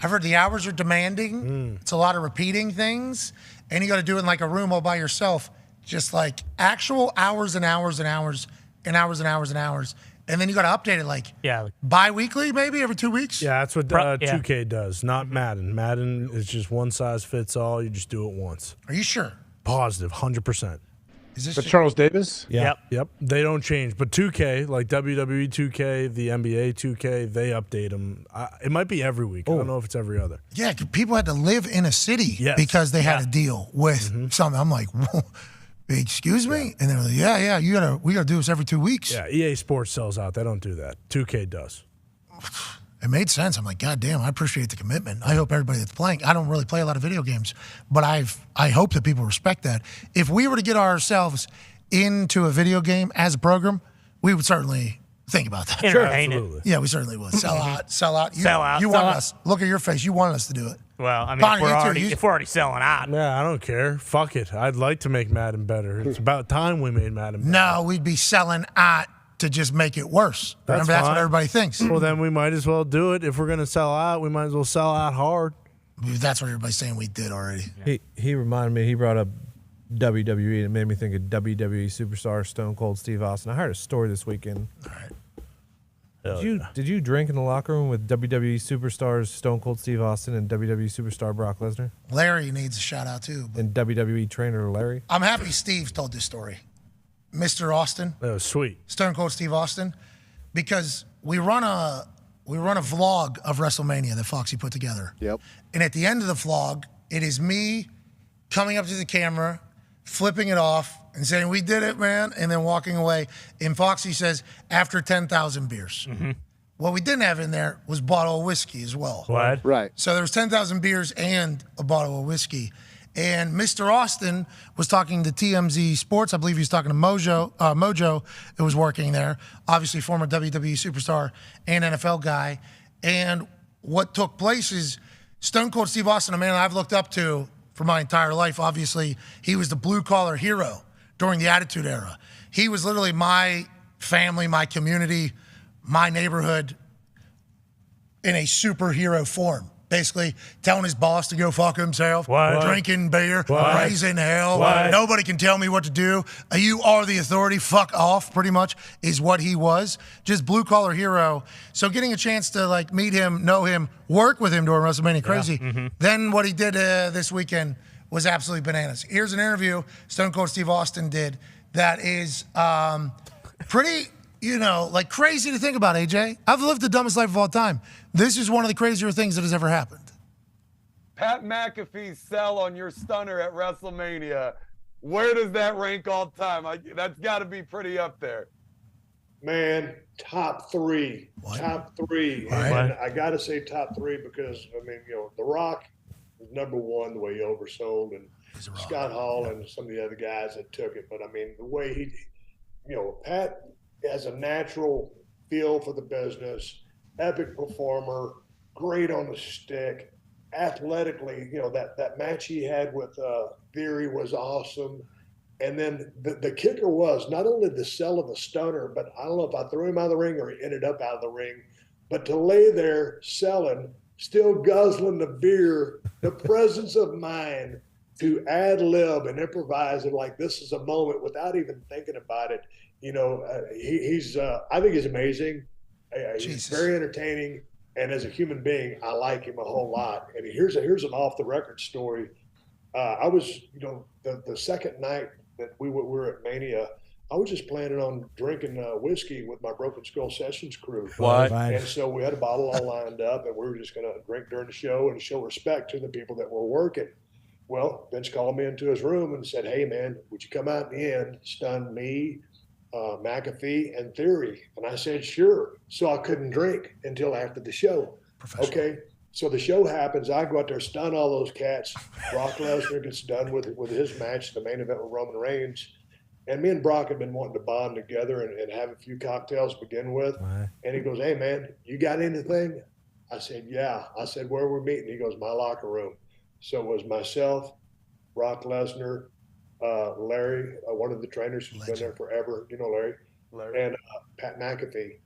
I've heard the hours are demanding. It's a lot of repeating things, and you got to do it in like a room all by yourself, just like actual hours and hours and hours and hours and hours and hours. And then you got to update it like bi-weekly, maybe every 2 weeks. Yeah, that's what 2K does, not Madden. Madden is just one size fits all. You just do it once. Are you sure? Positive, 100%. Is this But Charles Davis? Yep. They don't change. But 2K, like WWE 2K, the NBA 2K, they update them. It might be every week. I don't know if it's every other. Yeah, 'cause people had to live in a city because they had to deal with something. I'm like, whoa, excuse me? And they're like, yeah, we gotta do this every 2 weeks. Yeah, EA Sports sells out. They don't do that. 2K does. It made sense. I'm like, God damn, I appreciate the commitment. I hope everybody that's playing, I don't really play a lot of video games, but I hope that people respect that. If we were to get ourselves into a video game as a program, we would certainly think about that. Sure, absolutely. Yeah, we certainly would. Sell out. Sell out, You sell want out. us. Look at your face. You wanted us to do it. Well, I mean, Bonnie, if we're already selling out. Yeah, I don't care. Fuck it. I'd like to make Madden better. It's about time we made Madden better. No, we'd be selling out to just make it worse. Remember, that's what fine. everybody thinks. Well, then we might as well do it. If we're going to sell out, we might as well sell out hard. That's what everybody's saying we did already. He reminded me, he brought up WWE, and it made me think of WWE superstar Stone Cold Steve Austin. I heard a story this weekend. Did you drink in the locker room with WWE superstars Stone Cold Steve Austin and WWE superstar Brock Lesnar? Larry needs a shout out too. And WWE trainer Larry? I'm happy Steve told this story. Mr. Austin. That was sweet. Stone Cold Steve Austin. Because we run a vlog of WrestleMania that Foxy put together. Yep. And at the end of the vlog, it is me coming up to the camera, flipping it off, and saying, "We did it, man," and then walking away. And Foxy says, "After 10,000 beers." What we didn't have in there was a bottle of whiskey as well. What? Right. So there was 10,000 beers and a bottle of whiskey. And Mr. Austin was talking to TMZ Sports. I believe he was talking to Mojo, who was working there. Obviously, former WWE superstar and NFL guy. And what took place is Stone Cold Steve Austin, a man I've looked up to for my entire life. Obviously, he was the blue-collar hero during the Attitude Era. He was literally my family, my community, my neighborhood in a superhero form. Basically telling his boss to go fuck himself, drinking beer, raising hell. Nobody can tell me what to do. You are the authority. Fuck off, pretty much, is what he was. Just blue-collar hero. So getting a chance to like meet him, know him, work with him during WrestleMania, crazy. Then what he did this weekend was absolutely bananas. Here's an interview Stone Cold Steve Austin did that is pretty, like crazy to think about, AJ. I've lived the dumbest life of all time. This is one of the crazier things that has ever happened. Pat McAfee's sell on your stunner at WrestleMania. Where does that rank all time? That's got to be pretty up there. Man, top three. Top three. And I got to say top three because, The Rock was number one, the way he oversold, and Scott Hall and some of the other guys that took it. But, the way he, Pat has a natural feel for the business, epic performer, great on the stick, athletically, that match he had with Theory was awesome. And then the kicker was not only the sell of the stunner, but I don't know if I threw him out of the ring or he ended up out of the ring, but to lay there selling, still guzzling the beer, the presence of mind to ad lib and improvise and like this is a moment without even thinking about it. He's I think he's amazing. He's very entertaining, and as a human being, I like him a whole lot. And here's an off the record story. I was, the second night that we were at Mania, I was just planning on drinking whiskey with my Broken Skull Sessions crew. What? And so we had a bottle all lined up, and we were just going to drink during the show and show respect to the people that were working. Well, Vince called me into his room and said, "Hey, man, would you come out in the end, stun me, McAfee, and Theory?" And I said, "Sure." So I couldn't drink until after the show. Okay. So the show happens. I go out there, stun all those cats. Brock Lesnar gets done with his match, the main event with Roman Reigns. And me and Brock had been wanting to bond together and have a few cocktails to begin with. And he goes, "Hey, man, you got anything?" I said, "Yeah." I said, "Where are we meeting?" He goes, "My locker room." So it was myself, Brock Lesnar, Larry, one of the trainers who's been there forever. You know Larry. And Pat McAfee.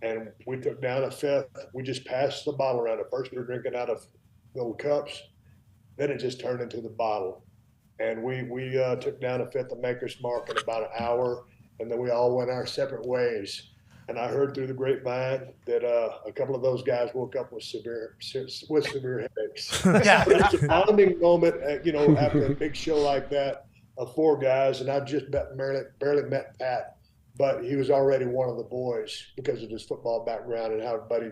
And we took down a fifth. We just passed the bottle around. At first, we were drinking out of little cups. Then it just turned into the bottle. And we took down a fifth of Maker's Mark in about an hour. And then we all went our separate ways. And I heard through the grapevine that a couple of those guys woke up with severe headaches. Yeah. But it's a bonding moment, after a big show like that of four guys. And I've just barely met Pat. But he was already one of the boys because of his football background and how everybody,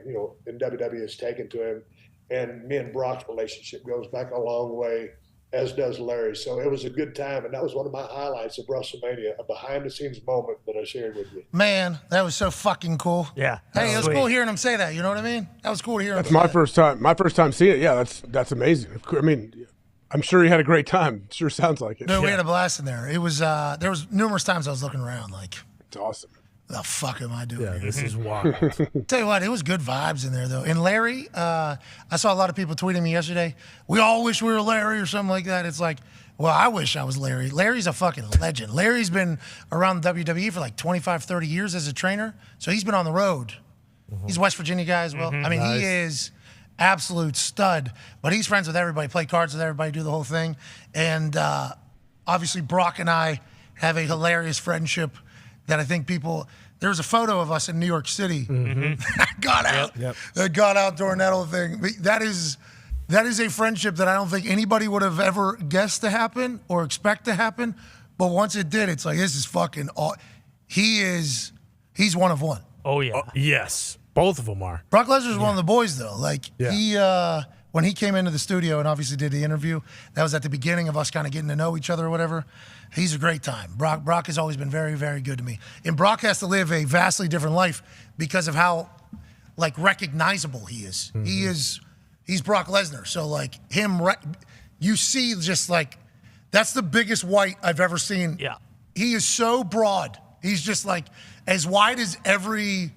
in WWE has taken to him. And me and Brock's relationship goes back a long way, as does Larry. So it was a good time. And that was one of my highlights of WrestleMania, a behind-the-scenes moment that I shared with you. Man, that was so fucking cool. Yeah. Hey, it was cool hearing him say that. You know what I mean? That was cool to hear him That's say my that. first time. My first time seeing it. Yeah, that's amazing. I mean, I'm sure you had a great time. Sure sounds like it. No, we had a blast in there. It was there was numerous times I was looking around like, it's awesome. The fuck am I doing? Yeah, here? this is wild. Tell you what, it was good vibes in there though. And Larry, I saw a lot of people tweeting me yesterday. We all wish we were Larry or something like that. It's like, well, I wish I was Larry. Larry's a fucking legend. Larry's been around the WWE for like 25, 30 years as a trainer. So he's been on the road. He's a West Virginia guy as well. I mean, Nice. he is absolute stud, but he's friends with everybody, play cards with everybody, do the whole thing. And obviously Brock and I have a hilarious friendship that I think people, there was a photo of us in New York City that got out. That got out during that whole thing. That is a friendship that I don't think anybody would have ever guessed to happen or expect to happen. But once it did, it's like, this is fucking, he's one of one. Oh, yeah. Yes. Both of them are. Brock Lesnar's one of the boys, though. Like, when he came into the studio and obviously did the interview, that was at the beginning of us kind of getting to know each other or whatever. He's a great time. Brock has always been very, very good to me. And Brock has to live a vastly different life because of how, like, recognizable he is. He's Brock Lesnar. So, like, you see just, like, that's the biggest white I've ever seen. Yeah. He is so broad. He's just, like, as wide as every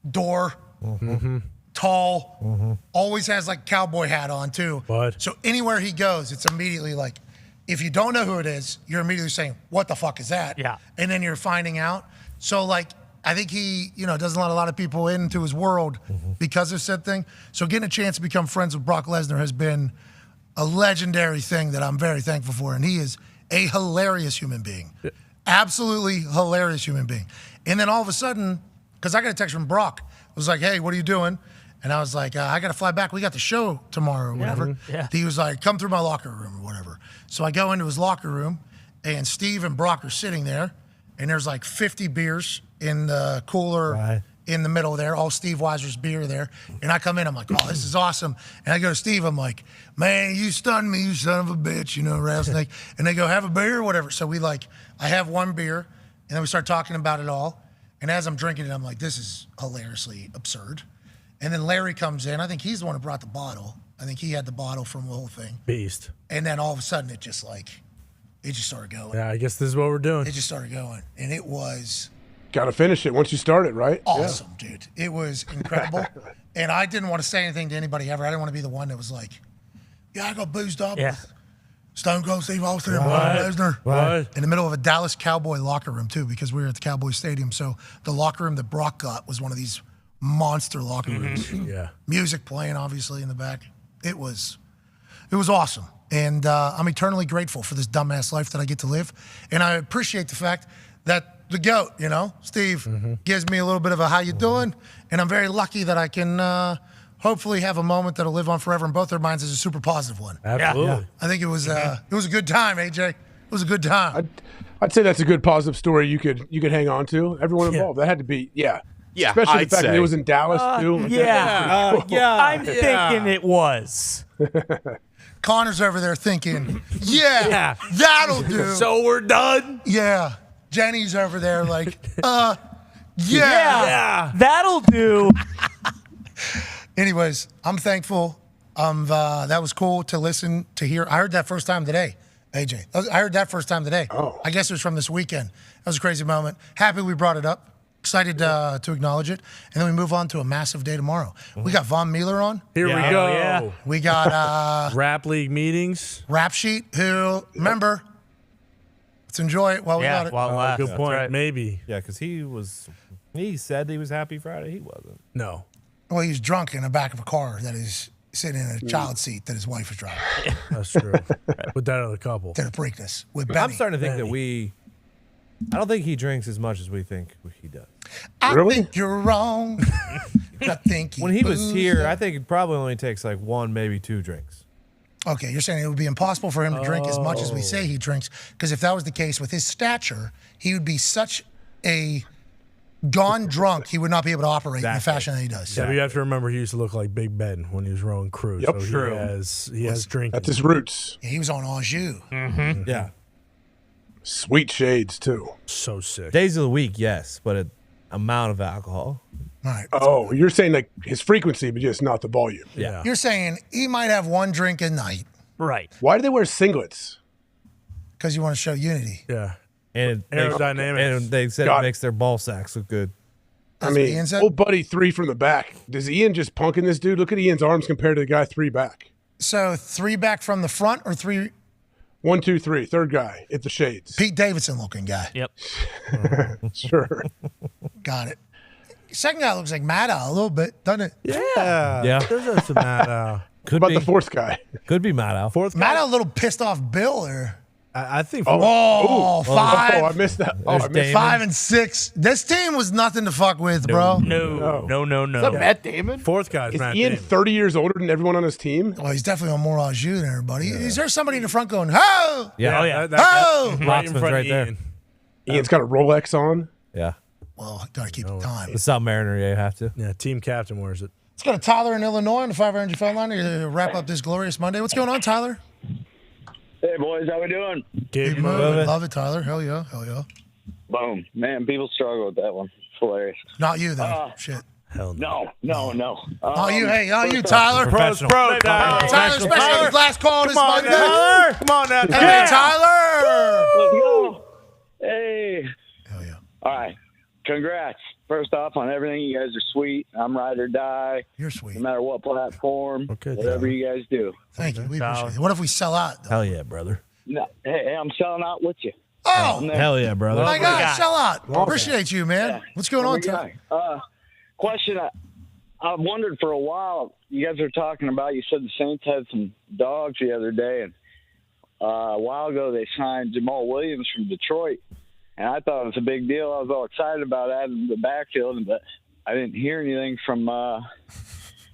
door. Tall, always has like cowboy hat on too. So anywhere he goes, it's immediately like, if you don't know who it is, you're immediately saying, what the fuck is that? Yeah. And then you're finding out. So like, I think he, doesn't let a lot of people into his world because of said thing. So getting a chance to become friends with Brock Lesnar has been a legendary thing that I'm very thankful for. And he is a hilarious human being. Absolutely hilarious human being. And then all of a sudden, because I got a text from Brock, it was like, hey, what are you doing? And I was like, I got to fly back. We got the show tomorrow or whatever. Yeah. He was like, come through my locker room or whatever. So I go into his locker room, and Steve and Brock are sitting there, and there's like 50 beers in the cooler in the middle there, all Steve Weiser's beer there. And I come in, I'm like, oh, this is awesome. And I go to Steve, I'm like, man, you stunned me, you son of a bitch, rattlesnake. And they go, have a beer or whatever. So I have one beer, and then we start talking about it all. And as I'm drinking it, I'm like, this is hilariously absurd. And then Larry comes in. I think he's the one who brought the bottle. I think he had the bottle from the whole thing. Beast. And then all of a sudden, it just started going. Yeah, I guess this is what we're doing. It just started going. And it was Got to finish it once you start it, right? awesome, dude. It was incredible. And I didn't want to say anything to anybody ever. I didn't want to be the one that was like, yeah, I got boozed up with Stone Cold Steve Austin and Brock Lesnar. In the middle of a Dallas Cowboy locker room, too, because we were at the Cowboy Stadium. So the locker room that Brock got was one of these monster locker rooms. Music playing, obviously, in the back. It was awesome. And I'm eternally grateful for this dumbass life that I get to live. And I appreciate the fact that the GOAT, Steve, gives me a little bit of a how you doing? And I'm very lucky that I can hopefully have a moment that'll live on forever in both their minds as a super positive one. Absolutely. I think it was a good time, AJ. It was a good time. I'd say that's a good positive story you could hang on to. Everyone involved. That had to be, Yeah, especially I'd the fact that say. it was in Dallas too. Like, I'm thinking it was. Connor's over there thinking, yeah, that'll do. So we're done? Yeah. Jenny's over there like, Yeah, that'll do. Anyways, I'm thankful. That was cool to listen, to hear. I heard that first time today, AJ. I heard that first time today. I guess it was from this weekend. That was a crazy moment. Happy we brought it up. Excited to acknowledge it. And then we move on to a massive day tomorrow. We got Von Mueller on. Here we go. We got Rap League meetings. Rap Sheet, who, remember, let's enjoy it while we got it. Good point. Maybe. Yeah, because he said he was happy Friday. He wasn't. No. Well, he's drunk in the back of a car that is sitting in a child seat that his wife is driving. That's true. With that other couple. To the Preakness with I'm Benny. starting to think that I don't think he drinks as much as we think he does. I think you're wrong. I think When he was here, I think it probably only takes like 1, maybe 2 drinks. Okay, you're saying it would be impossible for him to drink as much as we say he drinks, because if that was the case with his stature, he would be such a gone drunk, he would not be able to operate in the fashion that he does. Yeah, but you have to remember he used to look like Big Ben when he was rowing crew. Yep. So True. He has drinking. That's his roots. Yeah, he was on Anjou. Mm-hmm. Yeah. Sweet shades, too. So sick. Days of the week, yes, but an amount of alcohol. All right. Oh, you're saying like his frequency, but just not the volume. Yeah. You're saying he might have 1 drink a night. Right. Why do they wear singlets? Because you want to show unity. Yeah. And aerodynamics. And they said Got it it. makes their ball sacks look good. I mean, old buddy 3 from the back. Does Ian just punking this dude? Look at Ian's arms compared to the guy 3 back. So 3 back from the front or 3? 1, 2, 3. Third guy at the shades. Pete Davidson looking guy. Yep. Sure. Got it. Second guy looks like Maddow a little bit, doesn't it? Yeah. Yeah. There's some Maddow. Could about be. the 4th guy? Could be Maddow. Fourth guy. Maddow a little pissed off Bill there. I think. Oh, 5. Oh, I missed that. Oh, I missed 5 and 6. This team was nothing to fuck with, bro. No. Is that Matt Damon? Fourth guy's Is Matt Ian Damon. 30 years older than everyone on his team? Well, he's definitely on more Anjou than everybody. Is there somebody in the front going, ho? Yeah. Oh, yeah. Ho! Right in Locksman's front right of there. Ian. Ian's got a Rolex on. Yeah. Well, got to keep the time. The Submariner, yeah, you have to. Yeah, team captain wears it. Let's go to Tyler in Illinois on the 5 Energy phone line to wrap up this glorious Monday. What's going on, Tyler? Hey, boys, how we doing? Keep moving. Love it, Tyler. Hell yeah. Hell yeah. Boom. Man, people struggle with that one. It's hilarious. Not you, though. Shit. Hell No. Not you. Hey, not you, Tyler. Professional. Tyler, especially on his last call this Monday. Tyler. Come on now. Hey, Tyler. Let's go. Hey. Hell yeah. All right. Congrats. First off, on everything. You guys are sweet. I'm ride or die. You're sweet. No matter what platform, Okay, whatever Tyler. you guys do. Thank you. We appreciate it. What if we sell out, though? Hell yeah, brother. No, hey, I'm selling out with you. Oh, I'm there. Hell yeah, brother. my God. guy. Sell out. Appreciate you, man. Yeah. What's going on, Lovely Tyler? guy. Question. I've wondered for a while. You guys were talking about. You said the Saints had some dogs the other day, and a while ago they signed Jamal Williams from Detroit, and I thought it was a big deal. I was all excited about adding the backfield, but I didn't hear anything from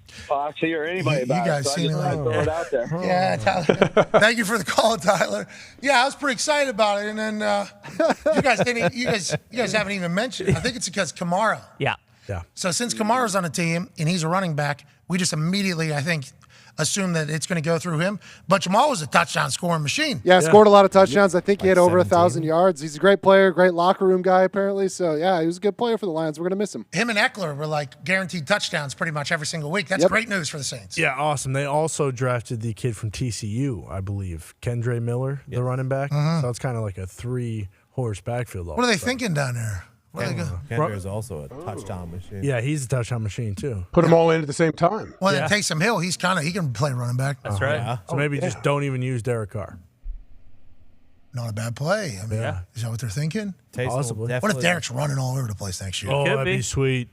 Foxy or anybody about guys it. So I seen just it wanted to throw it out there. Yeah, Tyler. Thank you for the call, Tyler. Yeah, I was pretty excited about it, and then you guys haven't even mentioned. I think it's because Kamara. Yeah. Yeah. So since Kamara's on the team and he's a running back, we just immediately, I think, assume that it's going to go through him. But Jamal was a touchdown scoring machine. Yeah, scored a lot of touchdowns. I think he had Like over 1,000 17. yards. He's a great player, great locker room guy, apparently. So, yeah, he was a good player for the Lions. We're going to miss him. Him and Eckler were like guaranteed touchdowns pretty much every single week. That's Yep. great news for the Saints. Yeah, awesome. They also drafted the kid from TCU, I believe, Kendre Miller, the running back. So it's kind of like a 3-horse backfield. What are they thinking down there? What are they go? Kendra is also a touchdown machine. Yeah, he's a touchdown machine too. Put them all in at the same time. Well, Yeah. then Taysom Hill, he can play running back. That's right. Yeah. So maybe just don't even use Derek Carr. Not a bad play. I mean, is that what they're thinking? Taysom will Possibly. What if definitely- Derek's running all over the place next year? Oh, could that'd be. be sweet.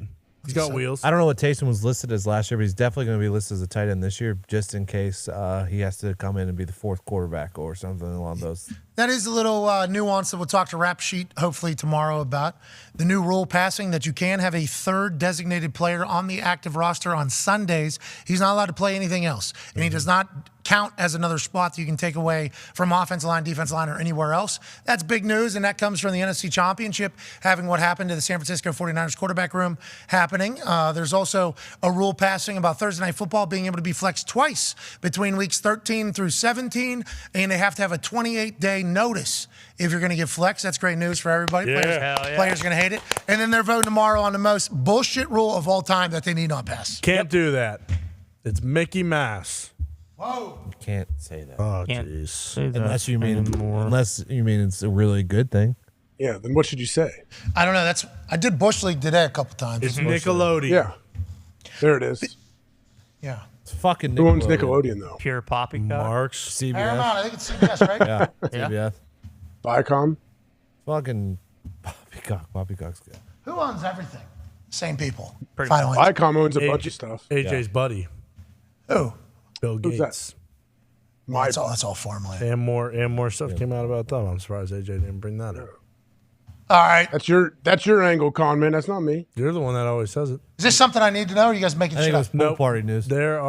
He's got wheels. I don't know what Taysom was listed as last year, but he's definitely going to be listed as a tight end this year, just in case he has to come in and be the 4th quarterback or something along those. That is a little nuance that we'll talk to Rap Sheet hopefully tomorrow about. The new rule passing that you can have a 3rd designated player on the active roster on Sundays. He's not allowed to play anything else. And he does not count as another spot that you can take away from offensive line, defensive line, or anywhere else. That's big news, and that comes from the NFC Championship, having what happened to the San Francisco 49ers quarterback room happening. There's also a rule passing about Thursday Night Football being able to be flexed twice between weeks 13 through 17, and they have to have a 28-day notice if you're going to get flex. That's great news for everybody. Yeah. Players are going to hate it. And then they're voting tomorrow on the most bullshit rule of all time that they need not pass. Can't do that. It's Mickey Mouse. Whoa. You can't say that. Oh, Can't jeez. say that Unless you mean anymore. it's a really good thing. Yeah, then what should you say? I don't know. I did Bush League today a couple times. It's Nickelodeon. Yeah. There it is. Yeah. It's fucking Who owns Nickelodeon, though? Pure poppycock. Marks. CBS. Paramount. I think it's CBS, right? Yeah, Yeah. CBS. Viacom? Fucking poppycock. Poppycock's good. Who owns everything? Same people. Pretty Final much. answer. Viacom owns a bunch of stuff. AJ's buddy, Who? Bill Who's that? Gates. That's all farmland. And more stuff came out about them. I'm surprised AJ didn't bring that up. All right. That's your angle, con man. That's not me. You're the one that always says it. Is this something I need to know, or are you guys making I think shit it was up? pool party news. There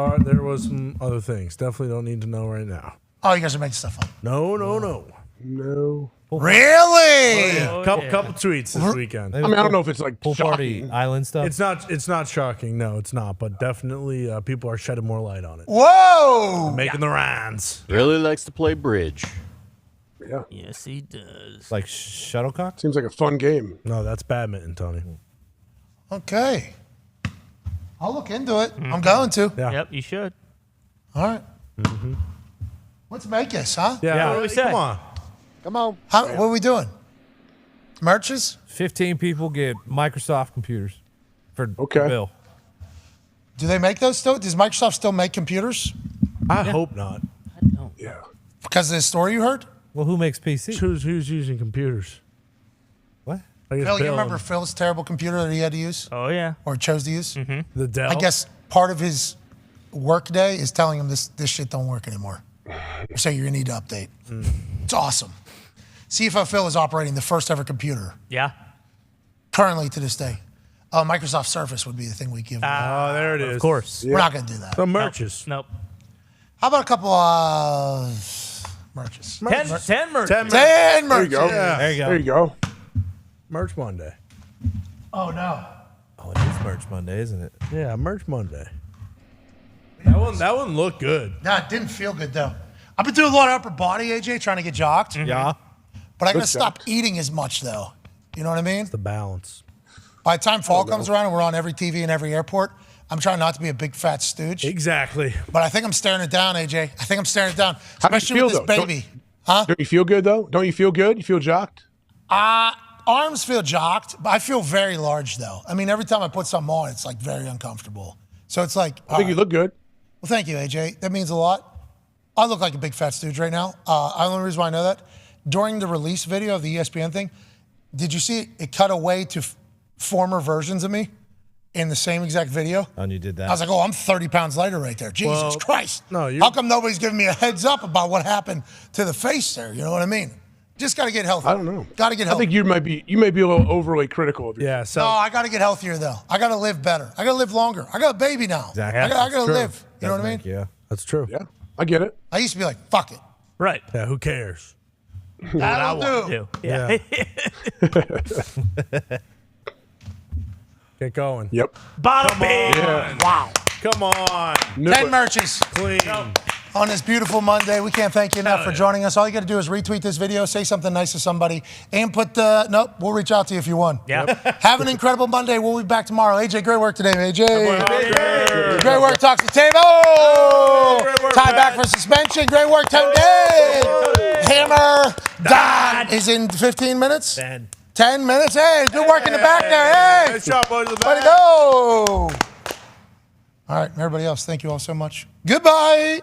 was some other things. Definitely don't need to know right now. Oh, you guys are making stuff up. No. No. Really? Couple tweets this weekend. I mean, I don't know if it's like pool party shocking. island stuff. It's not shocking. No, it's not. But definitely, people are shedding more light on it. Whoa! Making the rounds. Really likes to play bridge. Yeah. Yes, he does. Like shuttlecock. Seems like a fun game. No, that's badminton, Tony. Okay. I'll look into it. I'm going to. Yeah. Yep, you should. All right. Let's make this, huh? Yeah. What do we say? Come on. Come on. What are we doing? Merches? 15 people get Microsoft computers for Okay. Bill. Do they make those still? Does Microsoft still make computers? I hope not. Yeah. Because of the story you heard? Well, who makes PC? Who's using computers? What? I guess Phil, you Bill remember and Phil's terrible computer that he had to use? Oh yeah. Or chose to use? the Dell. I guess part of his work day is telling him this shit don't work anymore. So you're going to need to update. It's awesome. CFO Phil is operating the first ever computer Yeah. currently to this day. Microsoft Surface would be the thing we give. Oh, there it is. Of course. We're not going to do that. The merches. Nope. How about a couple merches? 10 merch. 10 There you merches. go. Yeah. There you go. There you go. Merch Monday. Oh, no. Oh, it is Merch Monday, isn't it? Yeah, Merch Monday. That one looked good. No, it didn't feel good, though. I've been doing a lot of upper body, AJ, trying to get jocked. Yeah. But I got to Good stop job. eating as much, though. You know what I mean? The balance. By the time fall comes around and we're on every TV in every airport, I'm trying not to be a big fat stooge. Exactly. But I think I'm staring it down, AJ. I think I'm staring it down. How do you Especially feel, with this though? baby. Huh? Don't you feel good, though? Don't you feel good? You feel jocked? Arms feel jocked, but I feel very large, though. I mean, every time I put something on, it's like very uncomfortable. So it's like, I think you look good. well, thank you, AJ. That means a lot. I look like a big fat stooge right now. The only reason why I know that, during the release video of the ESPN thing, did you see it cut away to former versions of me in the same exact video? And you did that. I was like, oh, I'm 30 pounds lighter right there. Jesus Well, Christ. no, you- How come nobody's giving me a heads up about what happened to the face there? You know what I mean? Just got to get healthy. I don't know. Got to get I healthy. think you may be a little overly critical of yourself. Yeah. So No, I got to get healthier, though. I got to live better. I got to live longer. I got a baby now. Exactly. I got to true. live. You know what I mean? Yeah. that's true. Yeah, I get it. I used to be like, fuck it. Right. Yeah. Who cares? That'll do. Do. Yeah. Get going. Yep. Bottom Yeah. Wow. Come on. 10 merches Clean. on this beautiful Monday. We can't thank you enough for joining us. All you got to do is retweet this video, say something nice to somebody, and put the, nope, we'll reach out to you if you won. Yeah. Have an incredible Monday. We'll be back tomorrow. AJ, great work today, AJ. Great work, Talks the Table. Tie back for suspension. Great work, Tony. Hammer. Dahn is in 15 minutes. 10 minutes. Hey, good work in the back there. Hey. Nice job, boys. Way to go. All right, everybody else, thank you all so much. Goodbye.